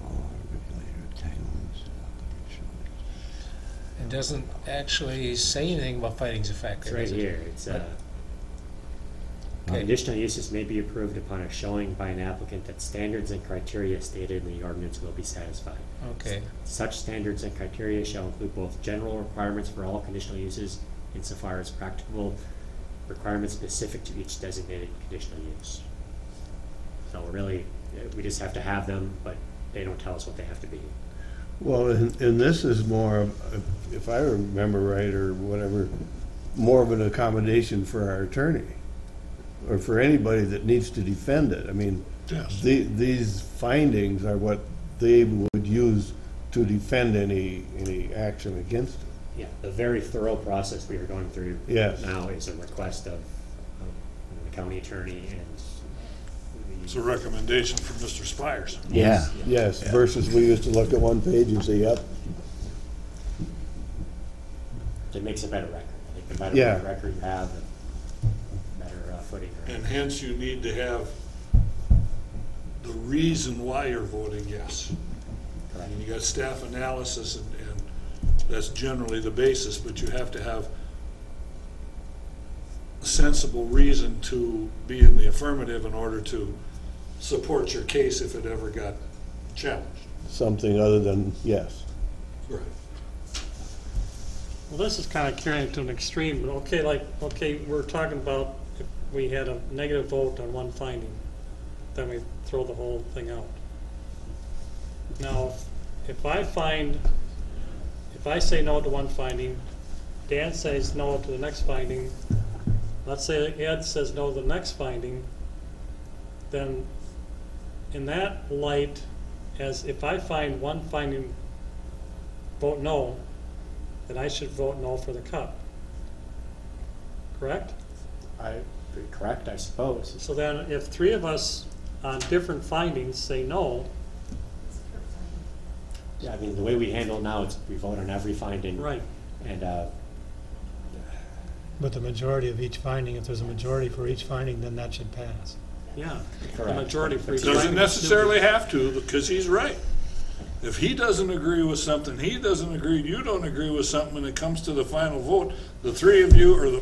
or regulator of titles. it doesn't actually say anything about findings of fact? It's there, right does it? here. It's Okay. conditional uses may be approved upon a showing by an applicant that standards and criteria stated in the ordinance will be satisfied. Okay, Such standards and criteria shall include both general requirements for all conditional uses insofar as practicable, requirements specific to each designated conditional use. So really, we just have to have them, but they don't tell us what they have to be. Well, and this is more, if I remember right, or whatever, more of an accommodation for our attorney, or for anybody that needs to defend it. I mean, Yes. these findings are what they would use to defend any action against it. Yeah, the very thorough process we are going through Yes. now is a request of the county attorney and It's a recommendation from Mr. Spires. Yeah. Yes, versus we used to look at one page and say, yep, it makes a better record. I think the better Yeah. record you have, footing. And hence you need to have the reason why you're voting yes. Correct. And you got staff analysis, and that's generally the basis, but you have to have a sensible reason to be in the affirmative in order to support your case if it ever got challenged. Something other than yes. Right. Well, this is kind of carrying it to an extreme, but okay, we're talking about if we had a negative vote on one finding, then we throw the whole thing out. Now, if I say no to one finding, Dan says no to the next finding, let's say Ed says no to the next finding, then in that light, as if I find one finding, vote no, then I should vote no for the cut. Correct? Correct, I suppose. So then if three of us on different findings say no, Yeah, I mean, the way we handle it now, it's we vote on every finding. right, And, But the majority of each finding, if there's a majority for each finding, then that should pass. yeah, the Correct. majority for each Doesn't finding. necessarily have to, because he's right. If he doesn't agree with something, he doesn't agree, you don't agree with something, when it comes to the final vote, the three of you, or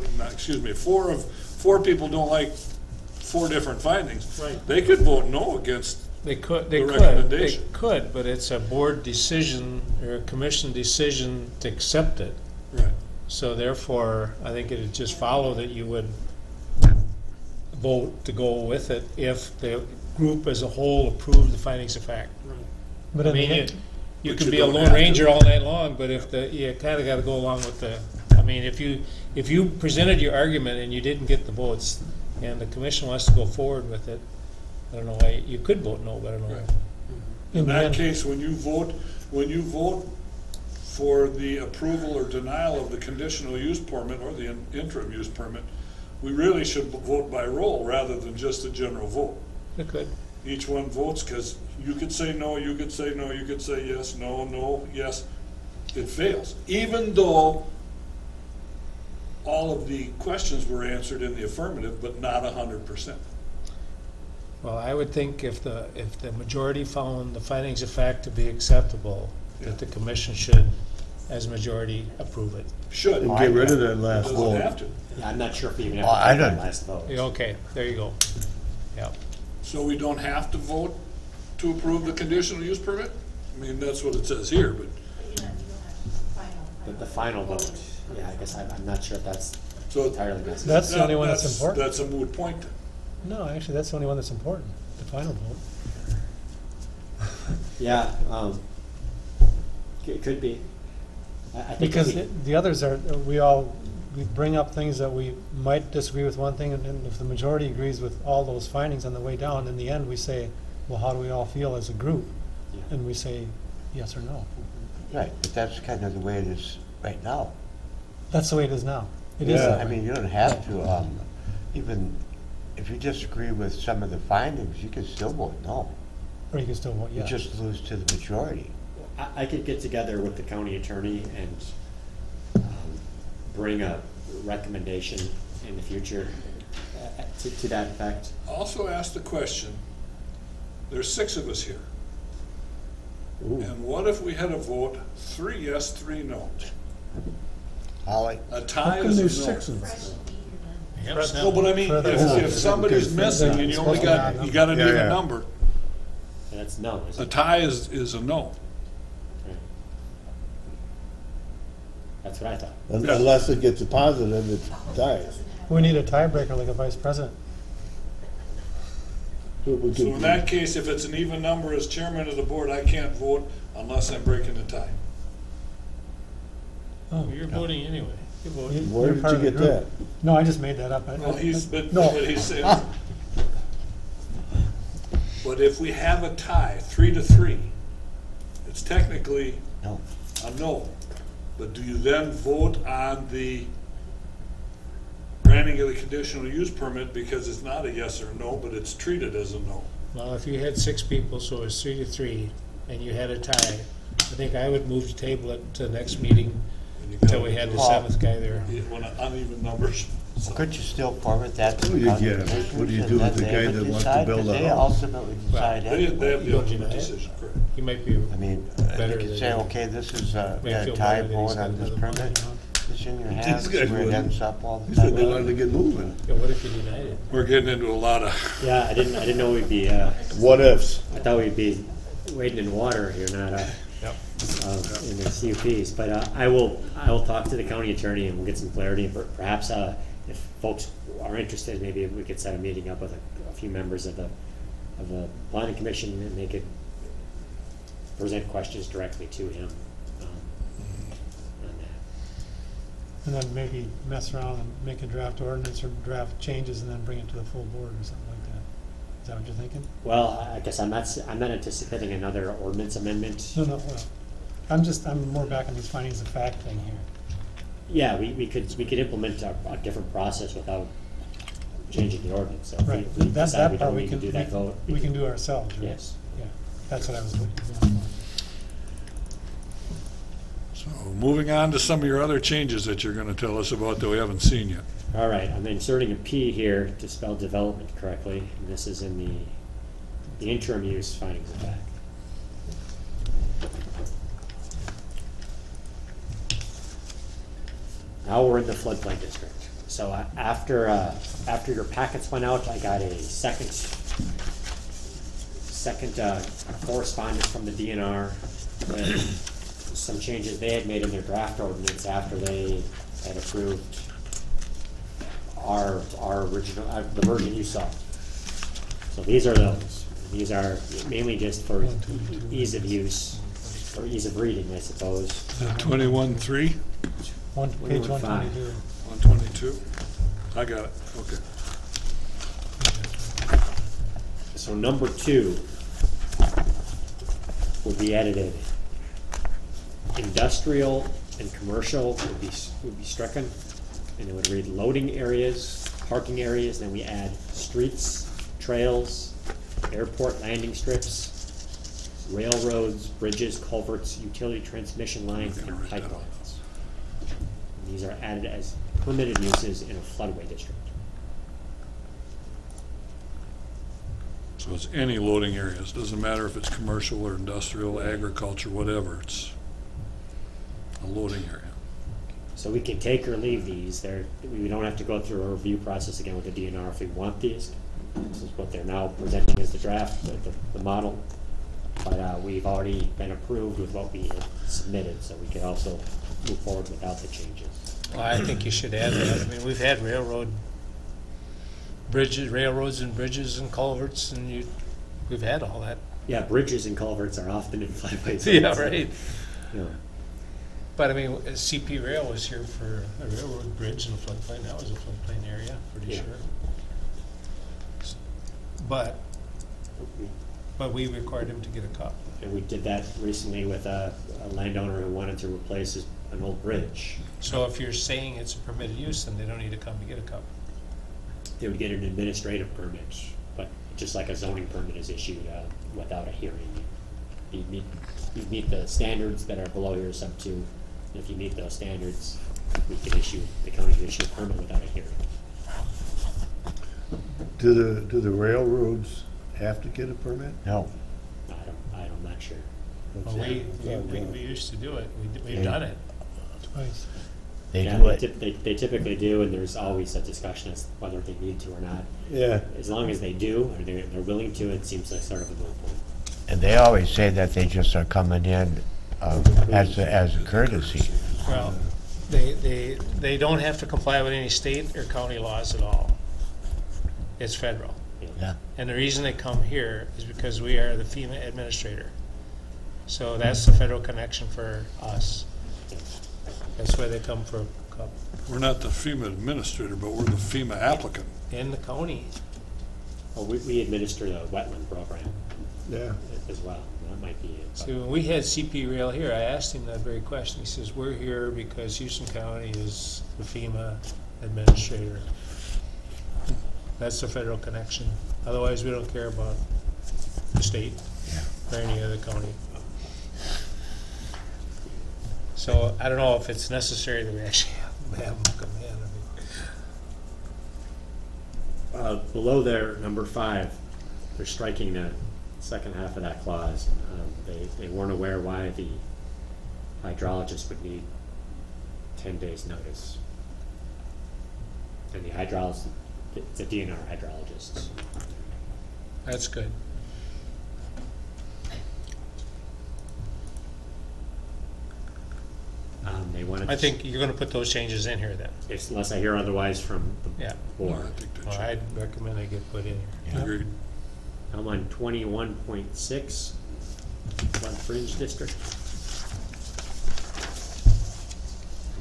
four people don't like four different findings. Right. They could vote no against, They The could, recommendation. but it's a board decision or a commission decision to accept it. right. So therefore, I think it'd just follow that you would vote to go with it if the group as a whole approved the findings of fact. Right. But I in the mean, end, you But could you be a don't lone have to. ranger all night long, but if you kinda gotta go along with I mean, if you presented your argument and you didn't get the votes, and the commission wants to go forward with it, I don't know why, you could vote no, but I don't know. Right. in In the that end, case, when you vote for the approval or denial of the conditional use permit or the interim use permit, we really should vote by roll rather than just a general vote. It could. Each one votes, because you could say no, you could say no, you could say yes, no, no, yes. It fails, even though all of the questions were answered in the affirmative, but not 100%. Well, I would think if the majority found the findings of fact to be acceptable, Yeah. that the commission should, as majority, approve it. Should. And get rid of that last Doesn't vote. have to. yeah, I'm not sure if we even Well, have I to take that don't- last vote. Yeah, okay, there you go. Yeah. So we don't have to vote to approve the conditional use permit? I mean, that's what it says here, but, The final vote, yeah, I guess I'm not sure if that's so. entirely necessary. That's the only one that's important. That's a moot point then. no, actually, that's the only one that's important, the final vote. Yeah, it could be. I think Because if we- the others are, we bring up things that we might disagree with one thing, and then if the majority agrees with all those findings on the way down, in the end, we say, well, how do we all feel as a group? Yeah. And we say yes or no. Right, but that's kind of the way it is right now. That's the way it is now. It is Yeah. that I way. mean, you don't have to, even if you disagree with some of the findings, you can still vote no. Or you can still vote You yes. just lose to the majority. I could get together with the county attorney and bring a recommendation in the future to that effect. Also ask the question, there's 6 of us here. Ooh. And what if we had a vote, 3 yes, 3 no? Holly? A How tie come is there's a 6 no. of us? Yep, No, but I mean, Further if vote. somebody's missing and you only got, you got an Yeah, even yeah. number, And that's no, is a it? tie is a no. Right. That's what I thought. Unless it gets a positive, it dies. We need a tiebreaker like a vice president. So we So in could- that case, if it's an even number as chairman of the board, I can't vote unless I'm breaking the tie. Oh, You're voting anyway. You're voting. Where you're did part you of the get group. that? No, I just made that up. Well, but he's saying, Ah. but if we have a tie, 3-3, it's technically No. a no. But do you then vote on the granting of the conditional use permit because it's not a yes or no, but it's treated as a no? Well, if you had 6 people, so it was 3-3, and you had a tie, I think I would move to table it to the next meeting And you until gotta we had the do 7th guy there. it on uneven numbers. Could you still forward that to Oh, the you county can, but commissioners? what do you and do with let the them guy that wants to decide? 'Cause build a they house? ultimately decide They have the You don't ultimate deny it? decision, correct. You might be, I mean, Better you could than- say, okay, this is a May feel tie better that he's vote on got this another money, permit. huh? It's in your These hands, guys wear wouldn't. heads up all He the said they time. wanted to get moving. yeah, what if you denied it? We're getting into a lot of, Yeah, I didn't know we'd be, What ifs? I thought we'd be wading in water here, not, Yep. in the CUPs. But I will talk to the county attorney and we'll get some clarity. And perhaps if folks are interested, maybe we could set a meeting up with a few members of the planning commission and they could present questions directly to him on that. And then maybe mess around and make a draft ordinance or draft changes and then bring it to the full board or something like that. Is that what you're thinking? Well, I guess I'm not anticipating another ordinance amendment. No, well, I'm more back on these findings of fact thing here. Yeah, we could implement a different process without changing the ordinance. So if Right, we that decide we part don't we need to can, do that vote. we can do ourselves, right? Yes. Yeah, that's what I was looking for. so moving on to some of your other changes that you're gonna tell us about that we haven't seen yet. All right, I'm inserting a P here to spell development correctly, and this is in the interim use findings of fact. Now we're in the floodplain district. So after your packets went out, I got a second correspondence from the DNR with some changes they had made in their draft ordinance after they had approved our original, the version you saw. So these are those. These are mainly just for ease of use, or ease of reading, I suppose. 21-3, Page 122. 122? I got it, okay. So number 2 would be edited. Industrial and commercial would be stricken, and it would read loading areas, parking areas, then we add streets, trails, airport landing strips, railroads, bridges, culverts, utility transmission lines, and pipelines. These are added as permitted uses in a floodway district. So it's any loading areas, doesn't matter if it's commercial or industrial, agriculture, whatever, it's a loading area. So we can take or leave these. We don't have to go through a review process again with the DNR if we want these. This is what they're now presenting as the draft, the model. But we've already been approved with what we have submitted, so we can also move forward without the changes. Well, I think you should add that. I mean, we've had railroads and bridges and culverts, and we've had all that. Yeah, bridges and culverts are often in floodplains. Yeah, right. Yeah. But I mean, CP Rail was here for a railroad bridge in a floodplain. That was a floodplain area, pretty Yeah. sure. But we required him to get a copy. And we did that recently with a landowner who wanted to replace an old bridge. So if you're saying it's a permitted use, then they don't need to come to get a copy. They would get an administrative permit, but just like a zoning permit is issued without a hearing. You meet the standards that are below here, sub 2. If you meet those standards, the county can issue a permit without a hearing. Do the railroads have to get a permit? No, I'm not sure. Well, we used to do it. We've done it. Twice. they Yeah, do it. They typically do, and there's always a discussion as to whether they need to or not. Yeah. As long as they do, or they're willing to, it seems like sort of a moot point. And they always say that they just are coming in as a courtesy. Well, they don't have to comply with any state or county laws at all. It's federal. Yeah. And the reason they come here is because we are the FEMA administrator. So that's the federal connection for us. That's why they come for a cup. We're not the FEMA administrator, but we're the FEMA applicant. In the county. Well, we administer the wetland program Yeah. as well. That might be it. So when we had CP Rail here, I asked him that very question. He says, we're here because Houston County is the FEMA administrator. That's the federal connection. Otherwise, we don't care about the state or any other county. So I don't know if it's necessary that we actually have them come in. I mean, Below there, number 5, they're striking the second half of that clause. They weren't aware why the hydrologist would need 10 days' notice. And the hydrologist, it's a DNR hydrologist. That's good. They wanted. I think you're gonna put those changes in here then. Unless I hear otherwise from the Yeah. No, board. I think that Well, should- I'd recommend they get put in here. Agreed. I'm on 21.6, flood fringe district.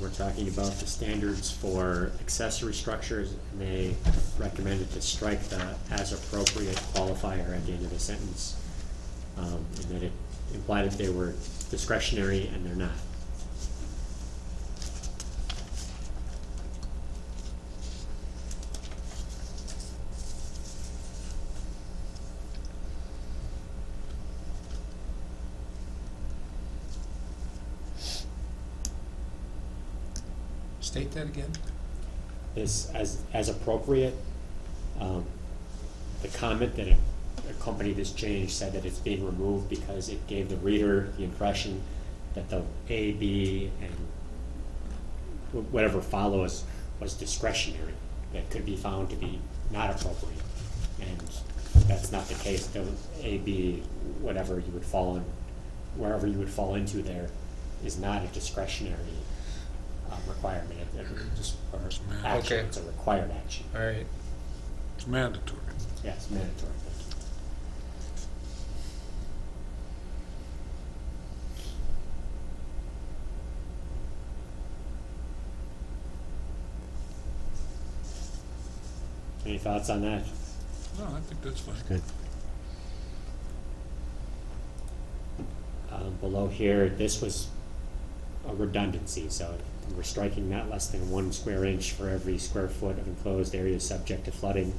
We're talking about the standards for accessory structures, and they recommended to strike the as appropriate qualifier at the end of the sentence. And that it implied that they were discretionary, and they're not. State that again? Is as appropriate. The comment that accompanied this change said that it's being removed because it gave the reader the impression that the A, B, and whatever follows was discretionary, that could be found to be not appropriate. And that's not the case. The A, B, whatever you would fall in, wherever you would fall into there, is not a discretionary requirement. Or action. Okay. It's a required action. All right. It's mandatory. Yes, mandatory. Any thoughts on that? No, I think that's fine. Good. Below here, this was a redundancy, so we're striking not less than 1 square inch for every square foot of enclosed area subject to flooding.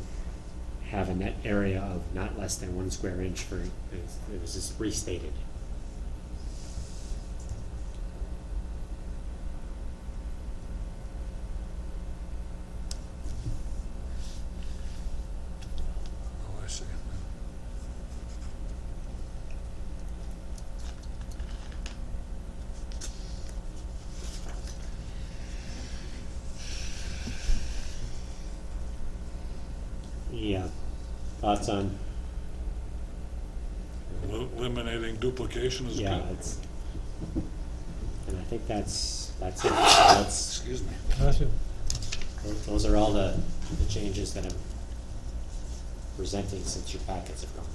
Have a net area of not less than 1 square inch for, it was just restated. Oh, I see. Yeah, thoughts on, Eliminating duplication is yeah, good. it's, and I think that's it. So that's, Excuse me. Bless you. those are all the changes that I'm presenting since your packets have gone.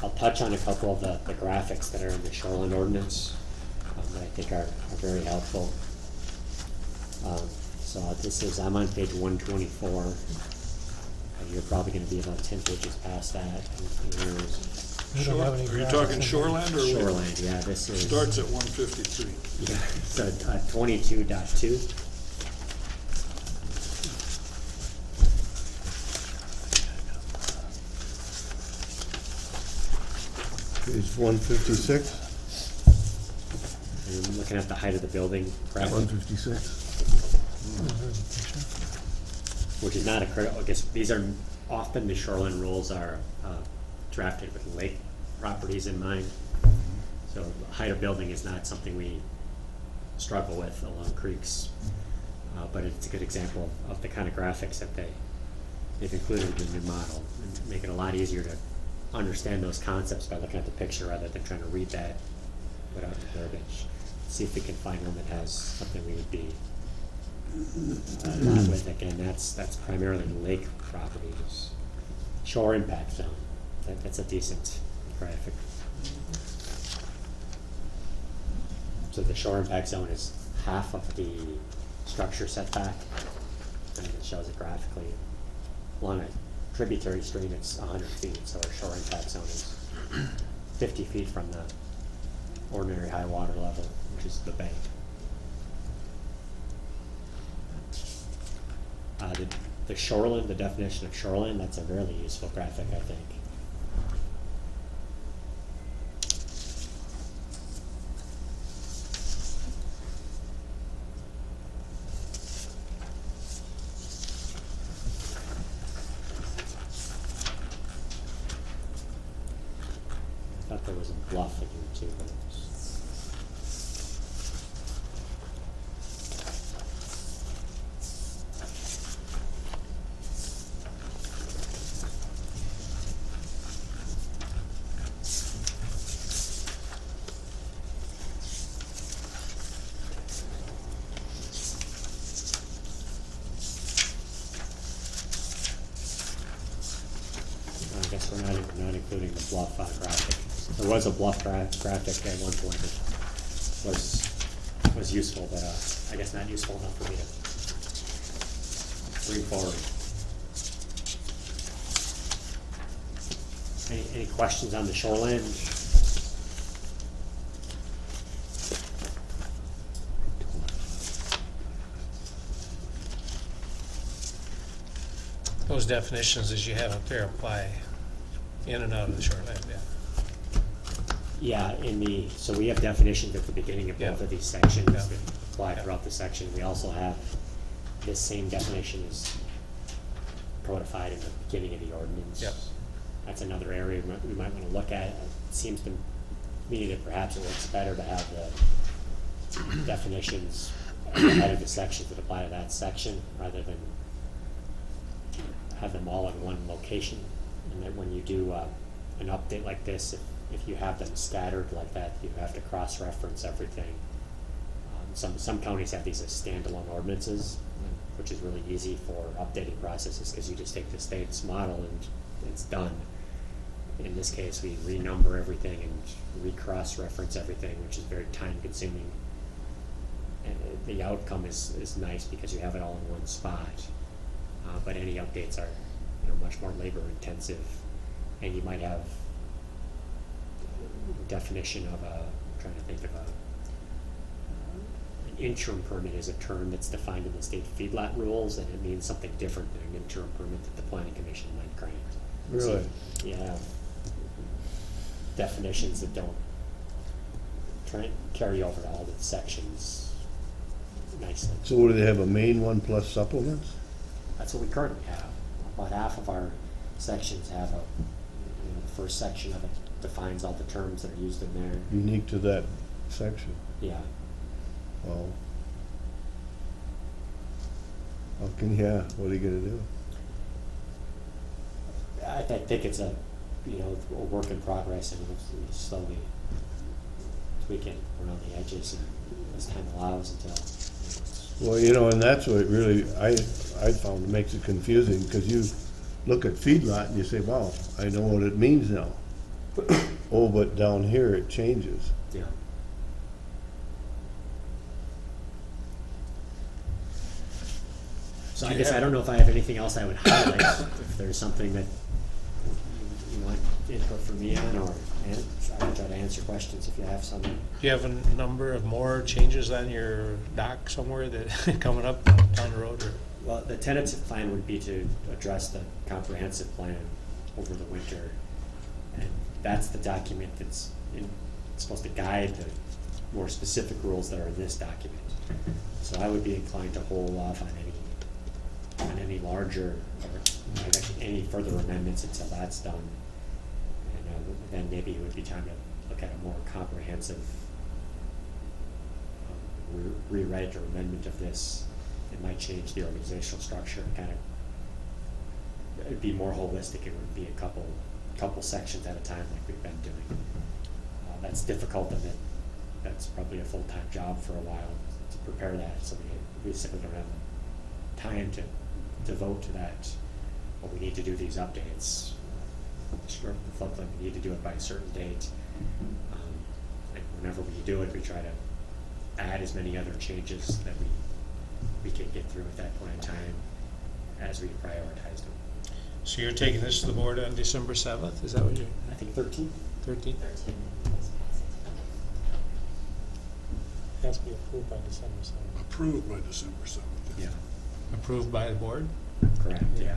I'll touch on a couple of the graphics that are in the shoreline ordinance that I think are very helpful. So this is, I'm on page 124. You're probably going to be about 10 pages past that. And here's We don't have any Are you graphics talking in there. shoreland or? shoreline, yeah, this is. Starts at 153. Yeah, so 22.2. Page 156, And I'm looking at the height of the building graphic, 156. which is not a critical, I guess these are, often the shoreline rules are drafted with lake properties in mind. So height of building is not something we struggle with along creeks, but it's a good example of the kind of graphics that they've included in the new model, and make it a lot easier to understand those concepts by looking at the picture rather than trying to read that without the verbiage. See if we can find one that has something we would be not with. Again, that's primarily lake properties. Shore impact zone, that's a decent graphic. So the shore impact zone is half of the structure setback, and it shows it graphically. Along a tributary stream, it's 100 feet, so our shore impact zone is 50 feet from the ordinary high water level, which is the bank. The shoreline, the definition of shoreline, that's a really useful graphic, I think. I thought there was a bluff in here too, but it's. I guess we're not including the bluff graphic. There was a bluff graphic at one point that was useful, but I guess not useful enough for me to bring forward. Any questions on the shoreline? Those definitions as you have up there apply in and out of the shoreline, yeah. Yeah, so we have definitions at the beginning of both Yeah. of these sections Yeah. that apply Yeah. throughout the section. We also have this same definition is codified in the beginning of the ordinance. Yeah. That's another area we might want to look at. It seems to me that perhaps it works better to have the definitions ahead of the sections that apply to that section rather than have them all in one location. And that when you do an update like this, if you have them scattered like that, you have to cross-reference everything. Some counties have these as standalone ordinances, which is really easy for updating processes because you just take the state's model and it's done. In this case, we renumber everything and recross-reference everything, which is very time-consuming. And the outcome is nice because you have it all in one spot. But any updates are, much more labor-intensive, and you might have definition of I'm trying to think of an interim permit is a term that's defined in the state feedlot rules, and it means something different than an interim permit that the planning commission might grant. Really? So you have definitions that don't carry over to all the sections nicely. So what, do they have a main one plus supplements? That's what we currently have. About half of our sections have the first section of it defines all the terms that are used in there. Unique to that section? Yeah. Well, what are you gonna do? I think it's a work in progress, and we'll slowly tweak it around the edges and as time allows until. Well, and that's what really, I found makes it confusing, because you look at feedlot and you say, wow, I know what it means now. Oh, but down here it changes. Yeah. So I guess I don't know if I have anything else I would highlight. If there's something that you want input from me on, or I can try to answer questions if you have some. Do you have a number of more changes on your dock somewhere that coming up down the road? Or? Well, the tentative plan would be to address the comprehensive plan over the winter. And that's the document that's supposed to guide the more specific rules that are in this document. So I would be inclined to hold off on any larger, or any further amendments until that's done. And then maybe it would be time to look at a more comprehensive rewrite or amendment of this. It might change the organizational structure and it'd be more holistic. It would be a couple sections at a time like we've been doing. That's difficult, and that's probably a full-time job for a while to prepare that, so we simply don't have time to devote to that. But we need to do these updates. We need to do it by a certain date. And whenever we do it, we try to add as many other changes that we can get through at that point in time as we prioritize them. So you're taking this to the board on December 7th? Is that what you're? I think 13. 13th? has to be approved by December 7th. Approved by December 7th. Yeah, Approved by the board? correct, yeah.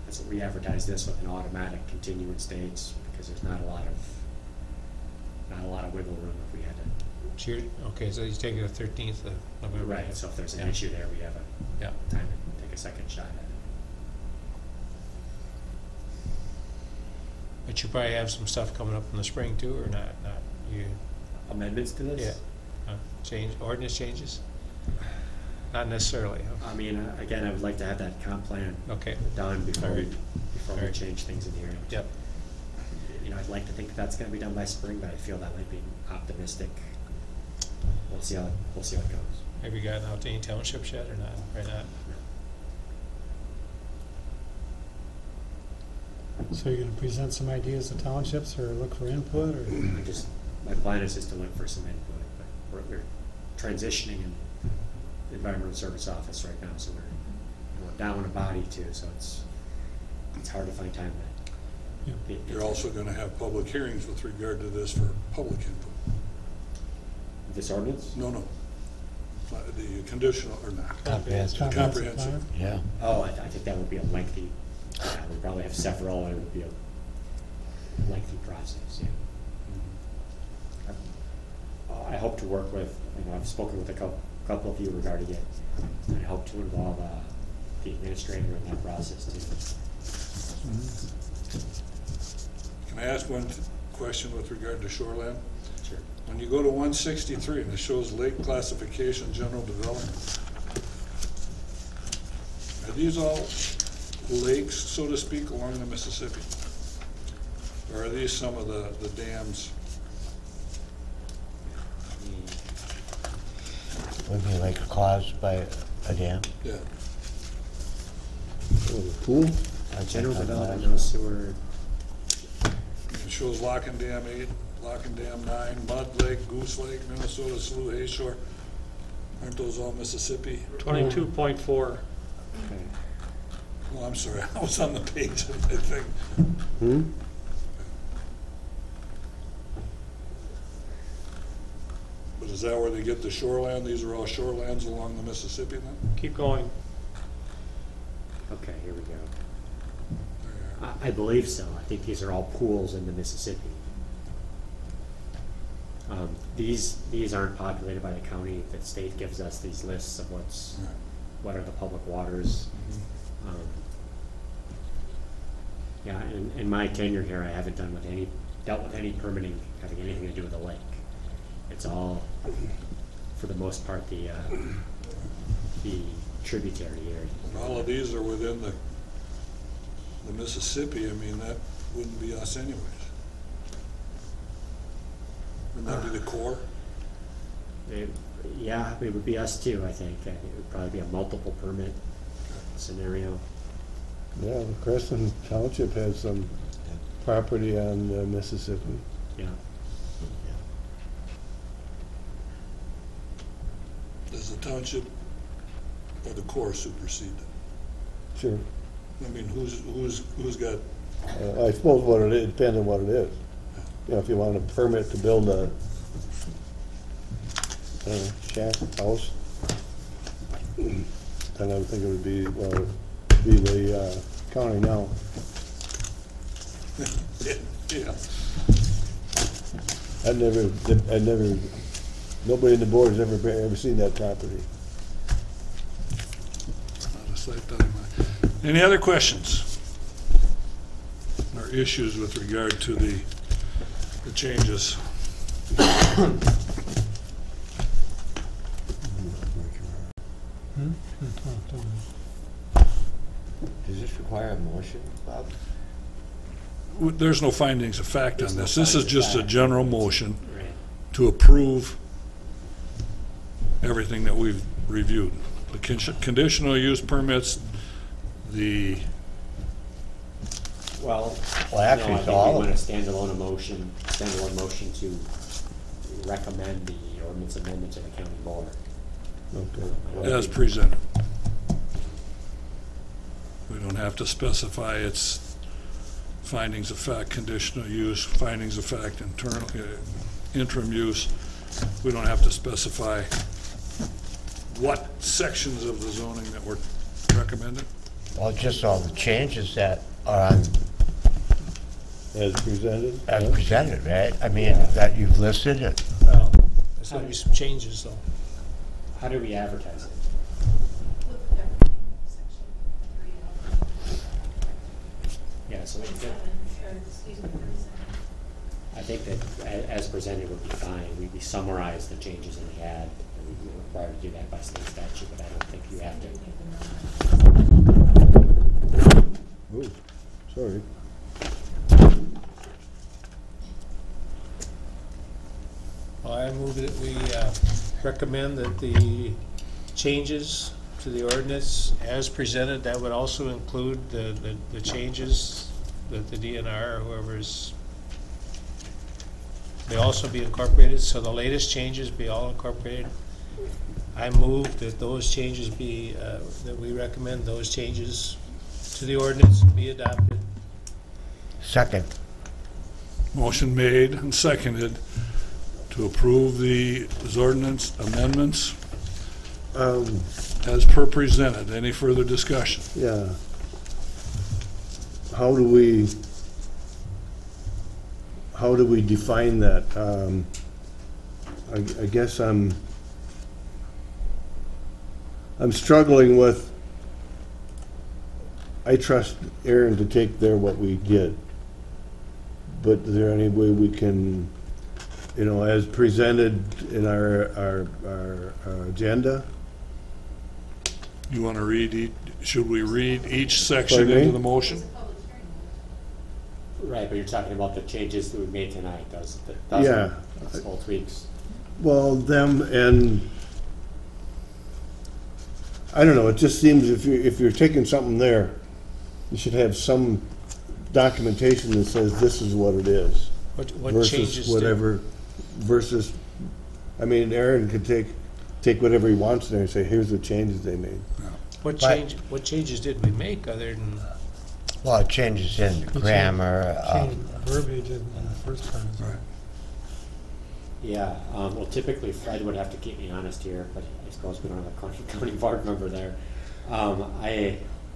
That's what we advertise this with an automatic continuance dates, because there's not a lot of wiggle room if we had to. So okay, so you take it the 13th of November. Right, so if there's an Yeah. issue there, we have Yeah. time to take a second shot at it. But you probably have some stuff coming up in the spring too, or not? Not you? Amendments to this? Yeah. Ordinance changes? Not necessarily. Huh? I mean, again, I would like to have that comp plan Okay. done before we Alright. change things in here. Yep. You know, I'd like to think that that's gonna be done by spring, but I feel that might be optimistic. We'll see how it goes. Have you gotten out to any townships yet or not? Or not? So you're gonna present some ideas to townships or look for input or? My plan is just to look for some input, but we're transitioning in the Environmental Service Office right now, so we're down a body too, so it's hard to find time to. Yeah. You're also going to have public hearings with regard to this for public input. This ordinance? No. The conditional, or not. Comprehensive. Comprehensive. plan? Yeah. Oh, I think that would be a lengthy, we'd probably have several, and it would be a lengthy process, yeah. I hope to work with, I've spoken with a couple of you regarding it, and I hope to involve the administrator in that process too. Can I ask one question with regard to shoreline? Sure. When you go to 163 and it shows lake classification, general development, are these all lakes, so to speak, along the Mississippi? Or are these some of the dams? Would be like caused by a dam. Yeah. Oh, the pool? General development, no sewer. It shows Locken Dam 8, Locken Dam 9, Mud Lake, Goose Lake, Minnesota Slough, Hayshore. Aren't those all Mississippi? 22.4. Okay. Oh, I'm sorry, I was on the page, I think. But is that where they get the shoreland? These are all shorelands along the Mississippi then? Keep going. Okay, here we go. There you are. I believe so. I think these are all pools in the Mississippi. These aren't populated by the county. The state gives us these lists of what are the public waters. Yeah, in my tenure here, I haven't dealt with any permitting having anything to do with a lake. It's all, for the most part, the tributary area. And all of these are within the Mississippi. I mean, that wouldn't be us anyways. Wouldn't that be the core? Yeah, it would be us too, I think. It would probably be a multiple permit scenario. Yeah, the Crescent Township has some property on the Mississippi. Yeah. Does the township or the core supersede? Sure. I mean, who's got, I suppose what it is, depends on what it is. You know, if you want a permit to build a shack, house, then I would think it would be, well, be the county now. yeah. Nobody in the board has ever seen that property. Not a sight that I might. Any other questions or issues with regard to the changes? Does this require a motion, Bob? There's no findings of fact on this. This is findings of just a fact. general motion Right. to approve everything that we've reviewed. The conditional use permits, the, Well, Well, actually, no, I it's think all we of want it. a standalone motion to recommend the ordinance amendment to the county board. Okay. I don't as think- presented. We don't have to specify its findings of fact, conditional use, findings of fact, interim use. we don't have to specify what sections of the zoning that we're recommending? Well, just all the changes that are on, As presented? as presented, right? I mean, that you've listed it. Well, there's gonna be some changes though. How do we advertise it? Look at everything, section 3 Yeah, so of I 37, or excuse me, 37. think that as presented would be fine. We summarize the changes in the ad, and we're required to do that by state statute, but I don't think you have to. Ooh, sorry. Well, I move that we recommend that the changes to the ordinance as presented, that would also include the changes that the DNR or whoever's, they also be incorporated, so the latest changes be all incorporated. I move that those changes be, that we recommend those changes to the ordinance be adopted. Second. Motion made and seconded to approve the ordinance amendments as per presented. Any further discussion? Yeah. How do we define that? I guess I'm struggling with, I trust Aaron to take there what we did, but is there any way we can, as presented in our agenda? You want to read, should we read each section Pardon me? into the motion? It's a public hearing. Right, but you're talking about the changes that we made tonight, those Yeah. small tweaks. Well, them and, I don't know, it just seems if you're taking something there, you should have some documentation that says this is what it is. What Versus changes? whatever, versus, I mean, Aaron could take whatever he wants there and say, here's the changes they made. What changes did we make other than? Well, it changes in grammar. Change verbiage in the first time. Right. Yeah, well, typically Fred would have to keep me honest here, but I suppose we don't have a county board member there.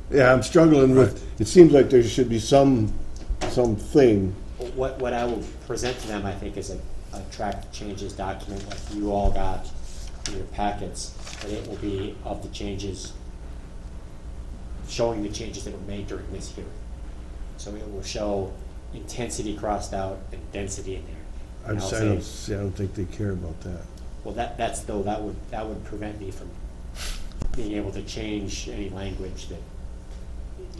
Yeah, I'm struggling with, it seems like there should be something. What I will present to them, I think, is a track changes document like you all got in your packets, but it will be of the changes, showing the changes that were made during this hearing. So it will show intensity crossed out and density in there. I And I'll don't say, I don't think they care about that. well, that would prevent me from being able to change any language that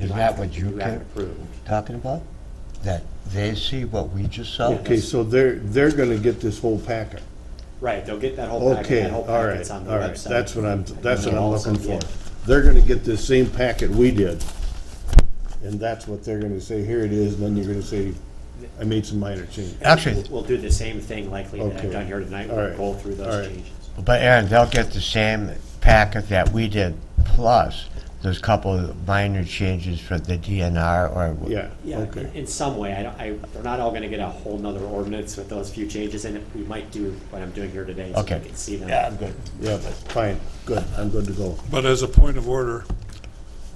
Is that what you haven't can, approved. talking about? That they see what we just saw? Yeah. Okay, so they're gonna get this whole packet. Right, they'll get that whole packet, Okay, that whole all right, packet's on the all right, website. that's what I'm And they'll also looking for. get- They're gonna get this same packet we did, and that's what they're gonna say, here it is, and then you're gonna say, I made some minor changes. Actually, We'll do the same thing likely that Okay. I've done here tonight, All we'll right. go through All those right. changes. but Aaron, they'll get the same packet that we did, plus there's a couple of minor changes for the DNR or. Yeah, Yeah, okay. in some way, they're not all gonna get a whole nother ordinance with those few changes in it. We might do what I'm doing here today, so Okay. we can see them. Yeah, I'm good. Yeah, fine, good, I'm good to go. But as a point of order,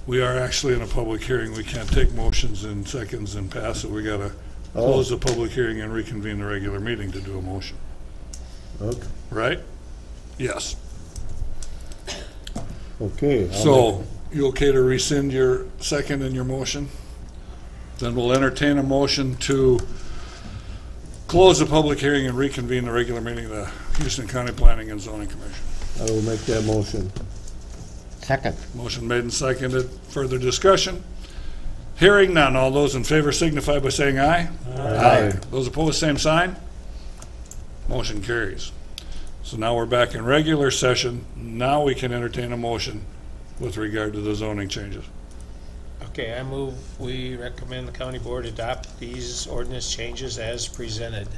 we are actually in a public hearing. We can't take motions in seconds and pass it. We gotta close the public hearing and reconvene the regular meeting to do a motion, Okay, right? Yes. okay. So, you okay to rescind your second and your motion? Then we'll entertain a motion to close the public hearing and reconvene the regular meeting of the Houston County Planning and Zoning Commission. I will make that motion. Second. Motion made and seconded. Further discussion? Hearing none. All those in favor signify by saying aye. Aye. Those opposed, same sign. Motion carries. So now we're back in regular session. Now we can entertain a motion with regard to the zoning changes. Okay, I move we recommend the county board adopt these ordinance changes as presented.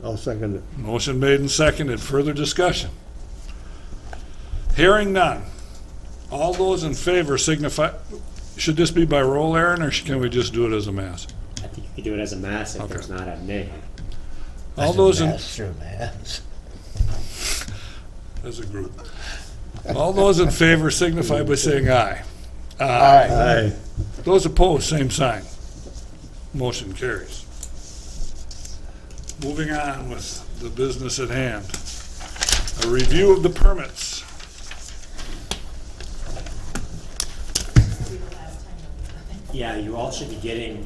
I'll second it. Motion made and seconded. Further discussion? Hearing none. All those in favor signify, should this be by roll, Aaron, or can we just do it as a mass? I think you could do it as a mass if Okay. there's not a nay. All those in, Master Mass. as a group. All those in favor signify by saying aye. Aye. Those opposed, same sign. Motion carries. Moving on with the business at hand. A review of the permits. Yeah, you all should be getting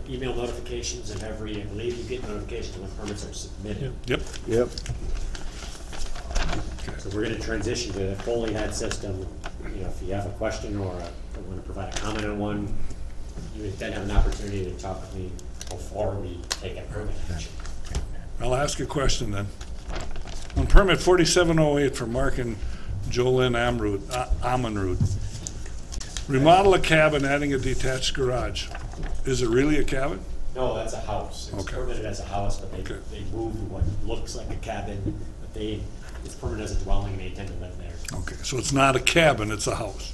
email notifications of every, I believe you get notifications when permits are submitted. Yep. Yep. So we're gonna transition to a fully head system. You know, if you have a question or want to provide a comment on one, you would then have an opportunity to talk with me before we take a permit action. I'll ask a question then. On permit 4708 for Mark and Jolyn Amonrud, remodel a cabin adding a detached garage. Is it really a cabin? No, that's a house. It's Okay. permitted as a house, but Okay. they moved what looks like a cabin, but it's permitted as a dwelling and they intend to live there. Okay, so it's not a cabin, it's a house.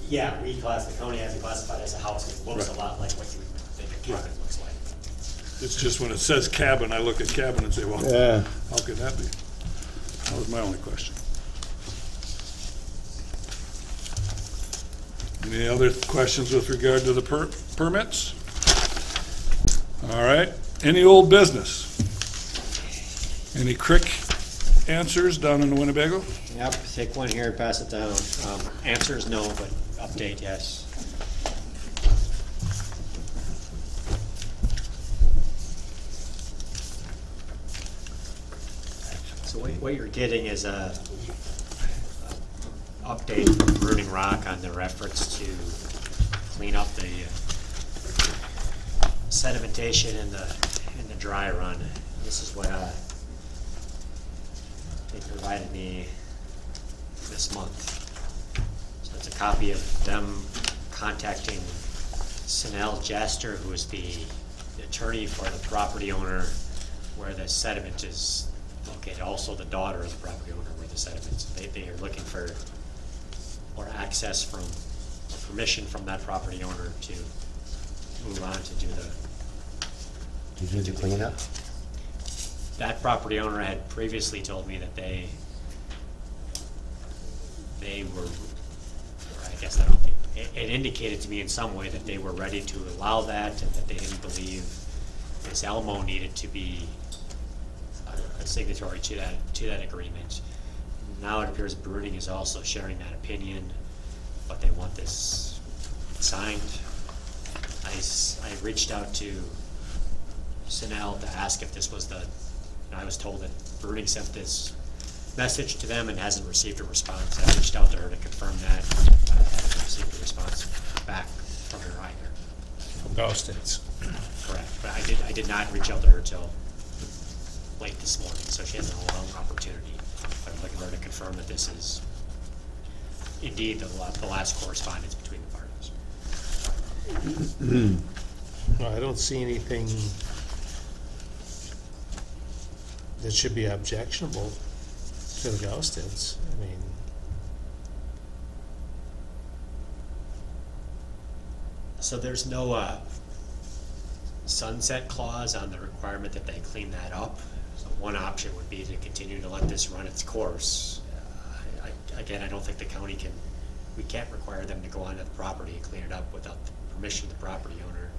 Yeah, the county has it classified as a house. It looks a Right. lot like what you would think a cabin looks like. It's just when it says cabin, I look at cabin and say, well, Yeah. how could that be? That was my only question. Any other questions with regard to the permits? All right, any old business? Any crick answers down in the Winnebago? Yep, take one here and pass it down. Answer is no, but update, yes. So what you're getting is a update from Burning Rock on their efforts to clean up the sedimentation in the dry run. This is what they provided me this month. So it's a copy of them contacting Sanel Jester, who is the attorney for the property owner where the sediment is located, also the daughter of the property owner where the sediment. They are looking for access from, or permission from that property owner to move on to do Did you clean up? that property owner had previously told me that they were, or I guess it indicated to me in some way that they were ready to allow that and that they didn't believe Ms. Elmo needed to be a signatory to that agreement. Now it appears Bruning is also sharing that opinion, but they want this signed. I reached out to Sanel to ask if this was and I was told that Bruning sent this message to them and hasn't received a response. I reached out to her to confirm that, but I haven't received a response back from her either. Ghosteds. Correct, but I did not reach out to her till late this morning, so she has a long opportunity. But I'm looking for her to confirm that this is indeed the last correspondence between the parties. No, I don't see anything that should be objectionable to the Ghosteds. I mean, So there's no sunset clause on the requirement that they clean that up. So one option would be to continue to let this run its course. Again, I don't think the county we can't require them to go onto the property and clean it up without the permission of the property owner.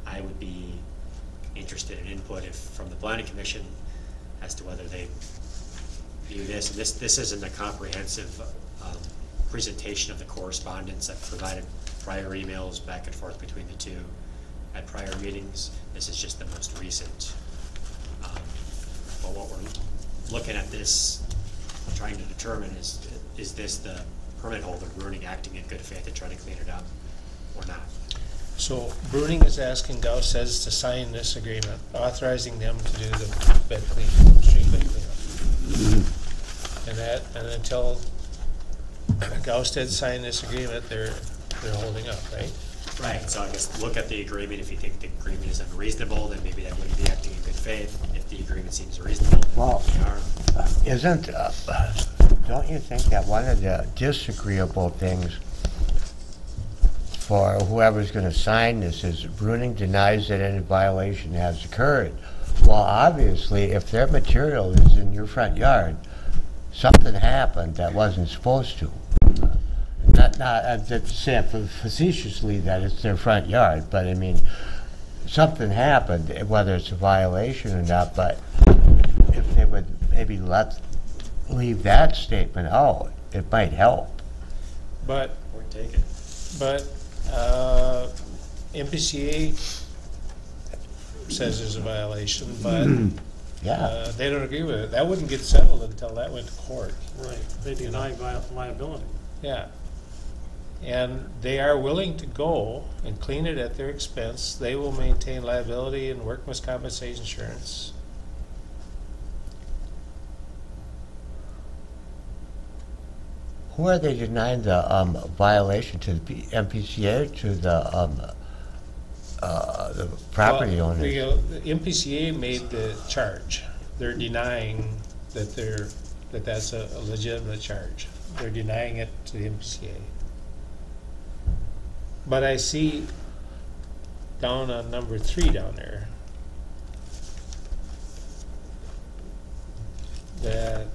I would be interested in input from the planning commission as to whether they view this. And this isn't a comprehensive presentation of the correspondence. I've provided prior emails back and forth between the two at prior meetings. This is just the most recent. But what we're looking at this, trying to determine is this the permit holder, Bruning, acting in good faith to try to clean it up or not? so Bruning is asking Ghosteds to sign this agreement, authorizing them to do the bed cleanup, street bed cleanup. And until Ghosteds sign this agreement, they're holding up, right? Right, so I guess look at the agreement. If you think the agreement is unreasonable, then maybe that wouldn't be acting in good faith. If the agreement seems reasonable, then Well, they are. don't you think that one of the disagreeable things for whoever's gonna sign this is Bruning denies that any violation has occurred. Well, obviously, if their material is in your front yard, something happened that wasn't supposed to. Not, I'm just saying facetiously that it's their front yard, but I mean, something happened, whether it's a violation or not, but if they would maybe leave that statement out, it might help. But, Point taken. but, MPCA says there's a violation, but, Yeah, they don't agree with it. That wouldn't get settled until that went to court. Right, they deny liability. Yeah. And they are willing to go and clean it at their expense. They will maintain liability and workman's compensation insurance. who are they denying the violation to, the MPCA or to the property Well, owners? The MPCA made the charge. They're denying that that's a legitimate charge. They're denying it to the MPCA. But I see down on number 3 down there that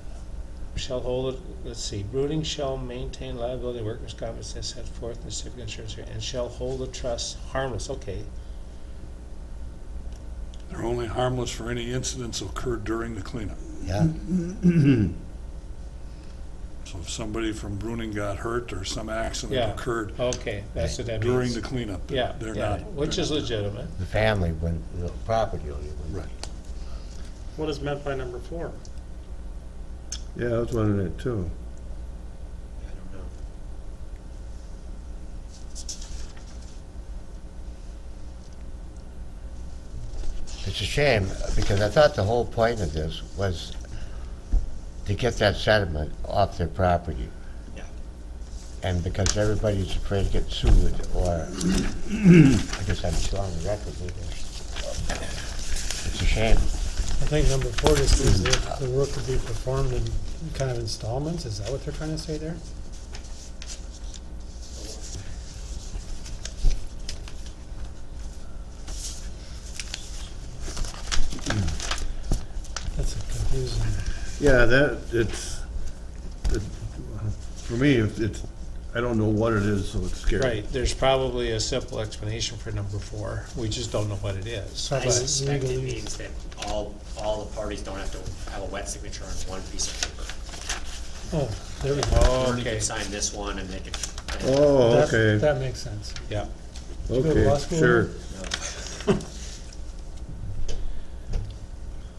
shall hold it, let's see, Bruning shall maintain liability, workers' compensation set forth in the certificate of insurance, and shall hold the trust harmless. Okay. They're only harmless for any incidents occurred during the cleanup. Yeah, So if somebody from Bruning got hurt or some accident Yeah. occurred Okay, that's what that means. during the cleanup, Yeah, they're yeah, not. which is legitimate. the family, when the property owner. Right. What is meant by number 4? Yeah, I was wondering that too. I don't know. It's a shame, because I thought the whole point of this was to get that sediment off their property. Yeah. And because everybody's afraid to get sued, or, I guess I'm still on the record with this. It's a shame. I think number 4 just says that the work will be performed in kind of installments. Is that what they're trying to say there? That's a confusing. Yeah, for me, it's, I don't know what it is, so it's scary. Right, there's probably a simple explanation for number 4. We just don't know what it is. I Probably suspect it legally- means that all the parties don't have to have a wet signature on one piece of paper. Oh, there we go. Oh, Bernie okay, can sign this one and they can. Oh, That- okay, That makes sense. yeah. Did you go to law okay, school? sure.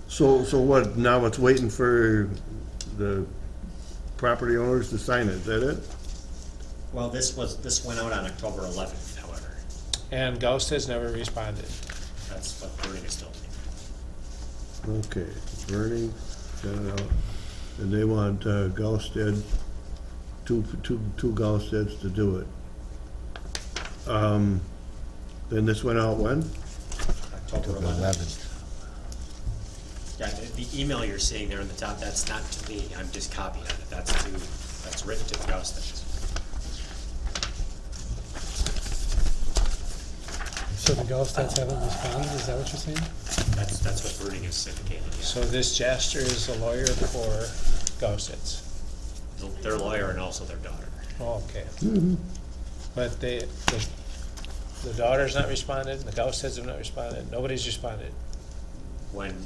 So what, now it's waiting for the property owners to sign it, is that it? Well, this went out on October 11th, however. And Ghost has never responded. That's what Bernie is told me. Okay, Bernie, sent it out, and they want Galstead, two Galsteads to do it. Then this went out when? October 11th. 11th. Yeah, the email you're seeing there on the top, that's not to me, I'm just copying it. That's written to the Ghost. So the Gulfsteds haven't responded, is that what you're saying? That's what Bernie is indicating. Yeah. So this Jaster is a lawyer for Gausteds. Their lawyer and also their daughter. Oh, okay. But the daughter's not responded, the Gausteds have not responded, nobody's responded. When,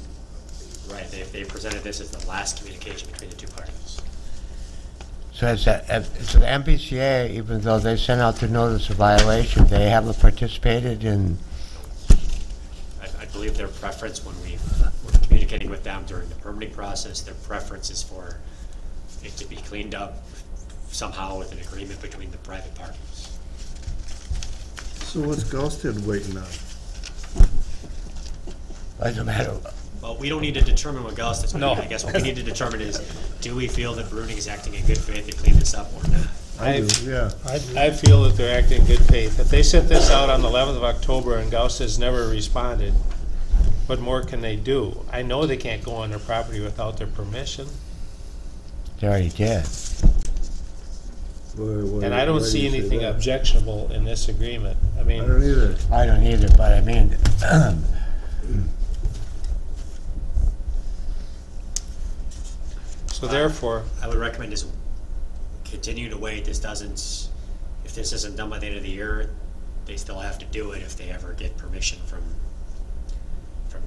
right, they presented this as the last communication between the two parties. So it's the MPCA, even though they sent out the notice of violation, they haven't participated in, I believe their preference when we were communicating with them during the permitting process, their preference is for it to be cleaned up somehow with an agreement between the private parties. So what's Galstead waiting on? doesn't matter. Well, we don't need to determine what Gauss is. No. I guess what we need to determine is, do we feel that Bruning is acting in good faith to clean this up or not? I do, yeah. I feel that they're acting in good faith. If they sent this out on the 11th of October and Gauss has never responded, what more can they do? I know they can't go on their property without their permission. They already did. And I don't see anything objectionable in this agreement. I I mean, don't either. I don't either, but I mean, so therefore, I would recommend just continue to wait. This doesn't, if this isn't done by the end of the year, they still have to do it if they ever get permission from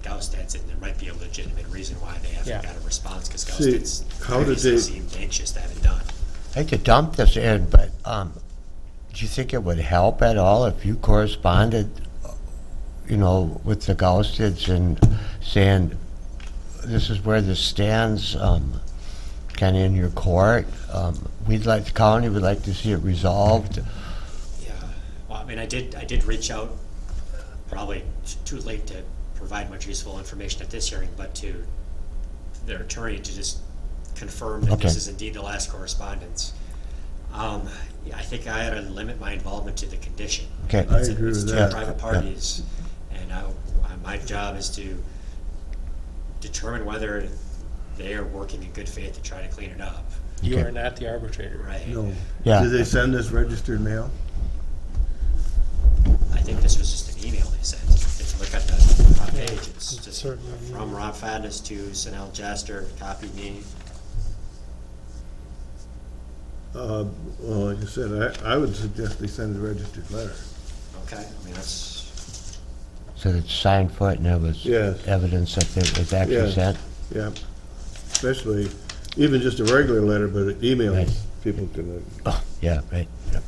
Gausted's, and there might be a legitimate reason why they haven't Yeah. got a response, because See, Gausted's how did previously they- seemed anxious to have it done. I hate to dump this in, but do you think it would help at all if you corresponded, you know, with the Gausteds and saying, this is where this stands, kind of in your court? The county would like to see it resolved. Yeah, well, I mean, I did reach out, probably too late to provide much useful information at this hearing, but to their attorney to just confirm that this Okay. is indeed the last correspondence. Yeah, I think I had to limit my involvement to the condition. Okay. I It's agree with two that. private Yeah. parties, and my job is to determine whether they are working in good faith to try to clean it up. you Okay. are not the arbitrator. Right. No. Yeah. Did they send this registered mail? I think this was just an email they sent. If you look at the front page, it's It's just certainly an from email. Rob Fadness to Sanel Jaster, copied me. Well, like I said, I would suggest they send a registered letter. Okay, I mean, that's, So it's signed foot and it was Yes. evidence that it was actually Yes. sent? Yeah, especially, even just a regular letter, but email, Right. people can, Oh, yeah, right. Yep.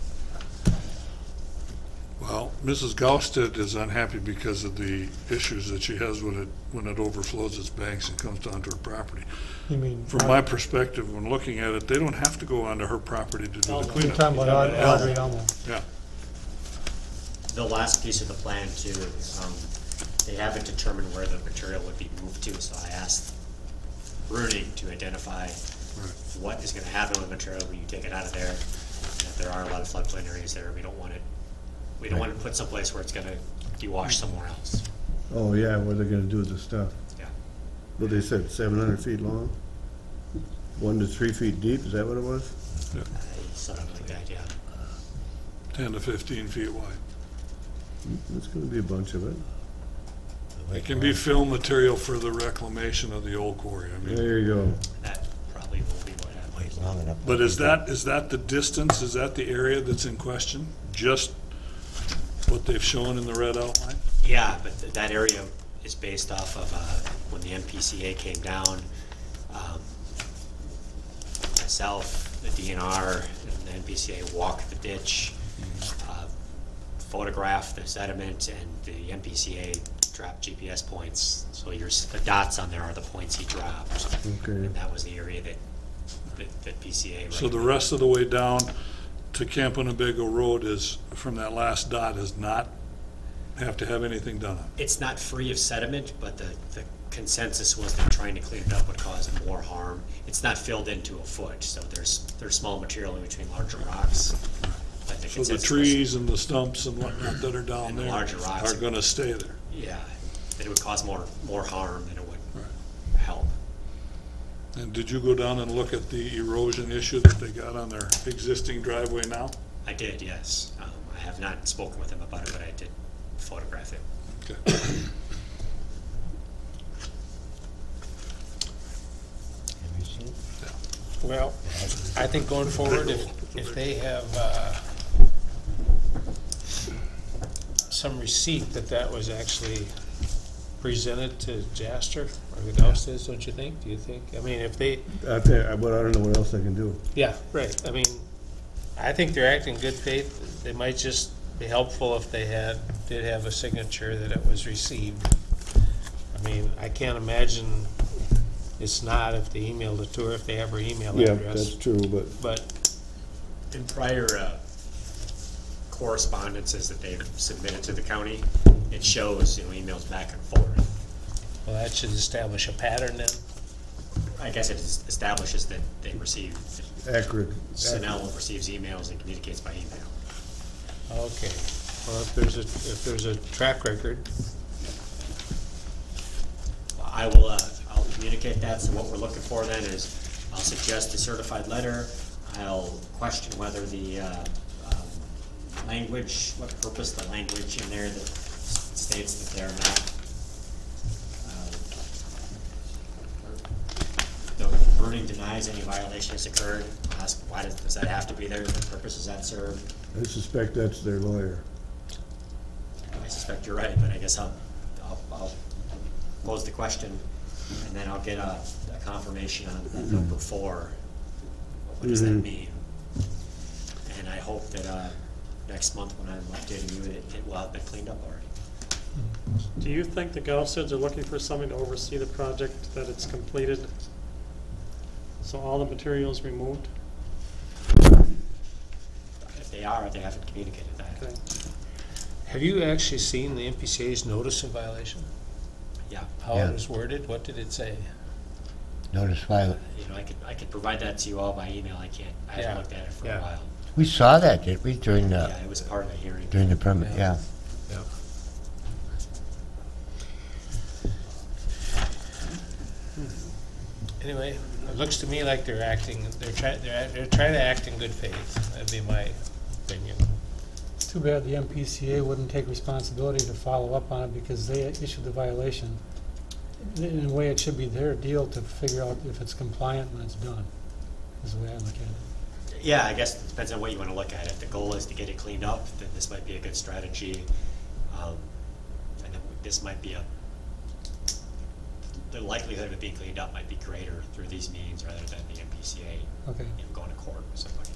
Well, Mrs. Gausted is unhappy because of the issues that she has when it overflows its banks and comes down to her property. You mean, From my perspective, when looking at it, they don't have to go onto her property to do the Elmo. you're cleanup. talking about Audrey Elmo. Yeah, the last piece of the plan too, they haven't determined where the material would be moved to, so I asked Bruning to identify what is gonna happen with material when you take it out of there. And if there are a lot of floodplain areas there, we don't want to put someplace where it's gonna be washed somewhere else. oh yeah, what are they gonna do with the stuff? Yeah. What they said, 700 feet long? 1 to 3 feet deep, is that what it was? Something like that, yeah. 10 to 15 feet wide. It's gonna be a bunch of it. It can be fill material for the reclamation of the old quarry. I mean, There you go. That probably will be what happens. Wait long enough. but is that the distance? Is that the area that's in question? Just what they've shown in the red outline? Yeah, but that area is based off of when the MPCA came down. Myself, the DNR, and the MPCA walked the ditch, photographed the sediment, and the MPCA dropped GPS points. So the dots on there are the points he dropped. Okay. And that was the area that PCA. So the rest of the way down to Camp Winnebago Road is, from that last dot, is not have to have anything done on it. It's not free of sediment, but the consensus was that trying to clean it up would cause more harm. It's not filled into a foot, so there's small material in between larger rocks. But the So the consensus was- trees and the stumps and whatnot that are down And the there larger rocks. are gonna stay there. Yeah, that it would cause more harm than it would Right. help. And did you go down and look at the erosion issue that they got on their existing driveway now? I did, yes. I have not spoken with him about it, but I did photograph it. Okay. Have you seen? Well, I think going forward, if they have some receipt that was actually presented to Jaster or the Gausteds, don't you think? Do you think? I mean, if they, Out there, but I don't know what else they can do. yeah, right. I mean, I think they're acting in good faith. They might just be helpful if they did have a signature that it was received. I mean, I can't imagine it's not if they emailed it to her, if they have her email Yeah, address. that's true, but But, In prior correspondences that they've submitted to the county, it shows, emails back and forth. well, that should establish a pattern then. I guess it establishes that they receive, accurate. Sanel receives emails and communicates by email. Okay, well, if there's a track record, I'll communicate that, so what we're looking for then is, I'll suggest a certified letter, I'll question whether the language, what purpose the language in there that states that they're not, the burning denies any violation has occurred. I'll ask, why does that have to be there? What purpose does that serve? I suspect that's their lawyer. I suspect you're right, but I guess I'll pose the question, and then I'll get a confirmation on that number 4. What does that mean? And I hope that next month when I'm updating you, it will have been cleaned up already. Do you think the Gaussids are looking for somebody to oversee the project, that it's completed? So all the materials removed? If they are, they haven't communicated that. Okay. Have you actually seen the MPCA's notice of violation? Yeah. How Yeah. it was worded? What did it say? Notice why, You know, I could provide that to you all by email. I haven't Yeah. looked at it for Yeah. a while. we saw that, didn't we, during Yeah, the, it was part of the hearing. during the permit, yeah. Yeah. Anyway, it looks to me like they're acting, they're trying to act in good faith. That'd be my opinion. Too bad the MPCA wouldn't take responsibility to follow up on it because they issued the violation. In a way, it should be their deal to figure out if it's compliant when it's done, is the way I look at it. Yeah, I guess it depends on what you want to look at. If the goal is to get it cleaned up, then this might be a good strategy. And then this might be the likelihood of it being cleaned up might be greater through these means rather than the MPCA Okay. going to court with somebody.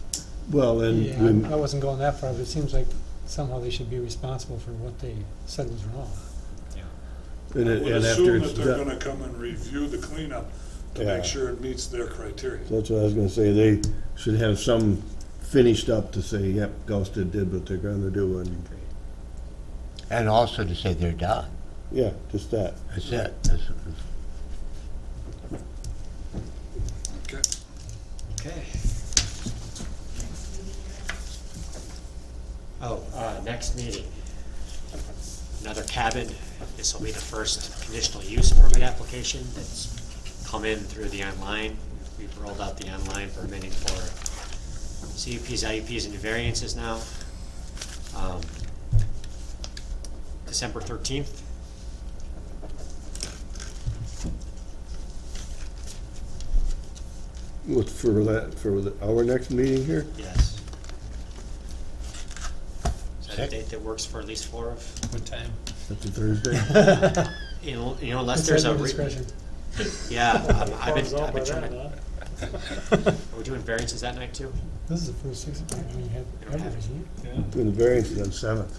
Well, Yeah, and I wasn't going that far, but it seems like somehow they should be responsible for what they said was wrong. Yeah. and I it- would and after assume it's that they're done, gonna come and review the cleanup to Yeah. make sure it meets their criteria. that's what I was gonna say, they should have some finished up to say, yep, Ghosted did what they're gonna do, and, And also to say they're done. yeah, just that. That's it. That's- Okay. Okay. Oh, next meeting. Another cabin. This will be the first conditional use permit application that's come in through the online. We've rolled out the online permitting for CUPs, IUPs, and variances now. December 13th. What, for our next meeting here? Yes. Is that a Sec- date that works for at least 4 of? What time? That's a Thursday? You know, unless It's there's at a. your discretion. Yeah, I've Thumbs been up by trying. then, Are we doing variances that night too? This is the first 6 o'clock we had don't have ever, it. isn't it? Doing the variance on 7th,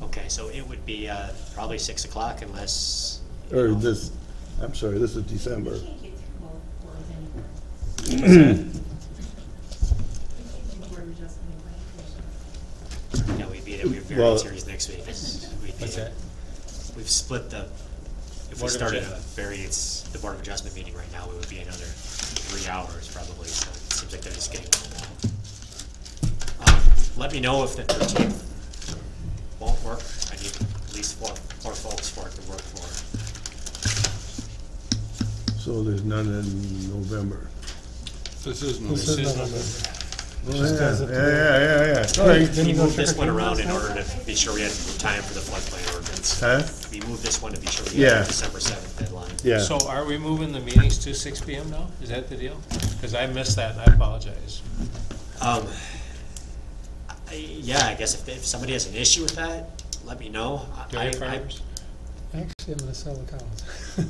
Okay, so it would be probably 6 o'clock unless. or this, I'm sorry, this is December. You can't get through both boards anymore. You can't do board adjustment and planning commission. Yeah, we'd be there. We have Well- variance hearings next week. We'd be- What's that? We've split the. If we Board of started a Adjustment. variance, the Board of Adjustment meeting right now, it would be another 3 hours probably. So it seems like they're just getting. Let me know if the 13th won't work. I need at least four folks for it to work for. So there's none in November. This is This November. is November. Oh, Just as of yeah. Sorry. Didn't We go moved this one trick-or-treating around in last order to be sure we had time for the floodplain ordinance. Huh? We moved this one to be sure we had Yeah. the December 7th deadline. Yeah. So are we moving the meetings to 6 PM now? Is that the deal? Because I missed that and I apologize. Yeah, I guess if somebody has an issue with that, let me know. Dairy farmers? Actually, I'm gonna sell the cows.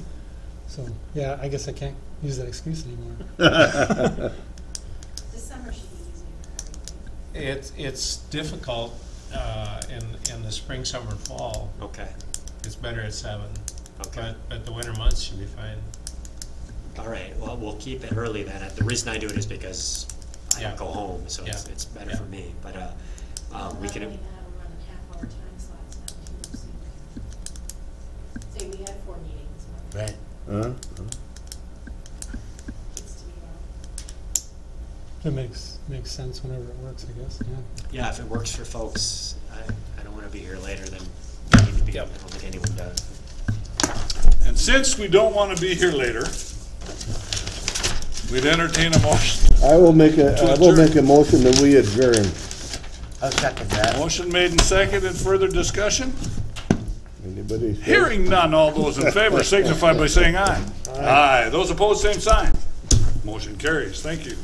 So, yeah, I guess I can't use that excuse anymore. December should be easier for everything. It's difficult in the spring, summer, fall. Okay, It's better at 7. okay. But the winter months should be fine. All right, well, we'll keep it early then. The reason I do it is because I Yeah. don't go home, so Yeah. it's better Yeah. for me. But we Not can, only that, we're running half-hour time slots now too. So say we had 4 meetings, one Right. Huh? gets to be long. It makes sense whenever it works, I guess, yeah. yeah, if it works for folks, I don't want to be here later than I need to be. I Yep. don't think anyone does. And since we don't want to be here later, We'd entertain a motion. I will make a adjourn. motion that we adjourn. I'll second that. Motion made and seconded. Further discussion? Anybody? Hearing none, all those in favor signify by saying aye. Aye. Those opposed, same sign. Motion carries. Thank you.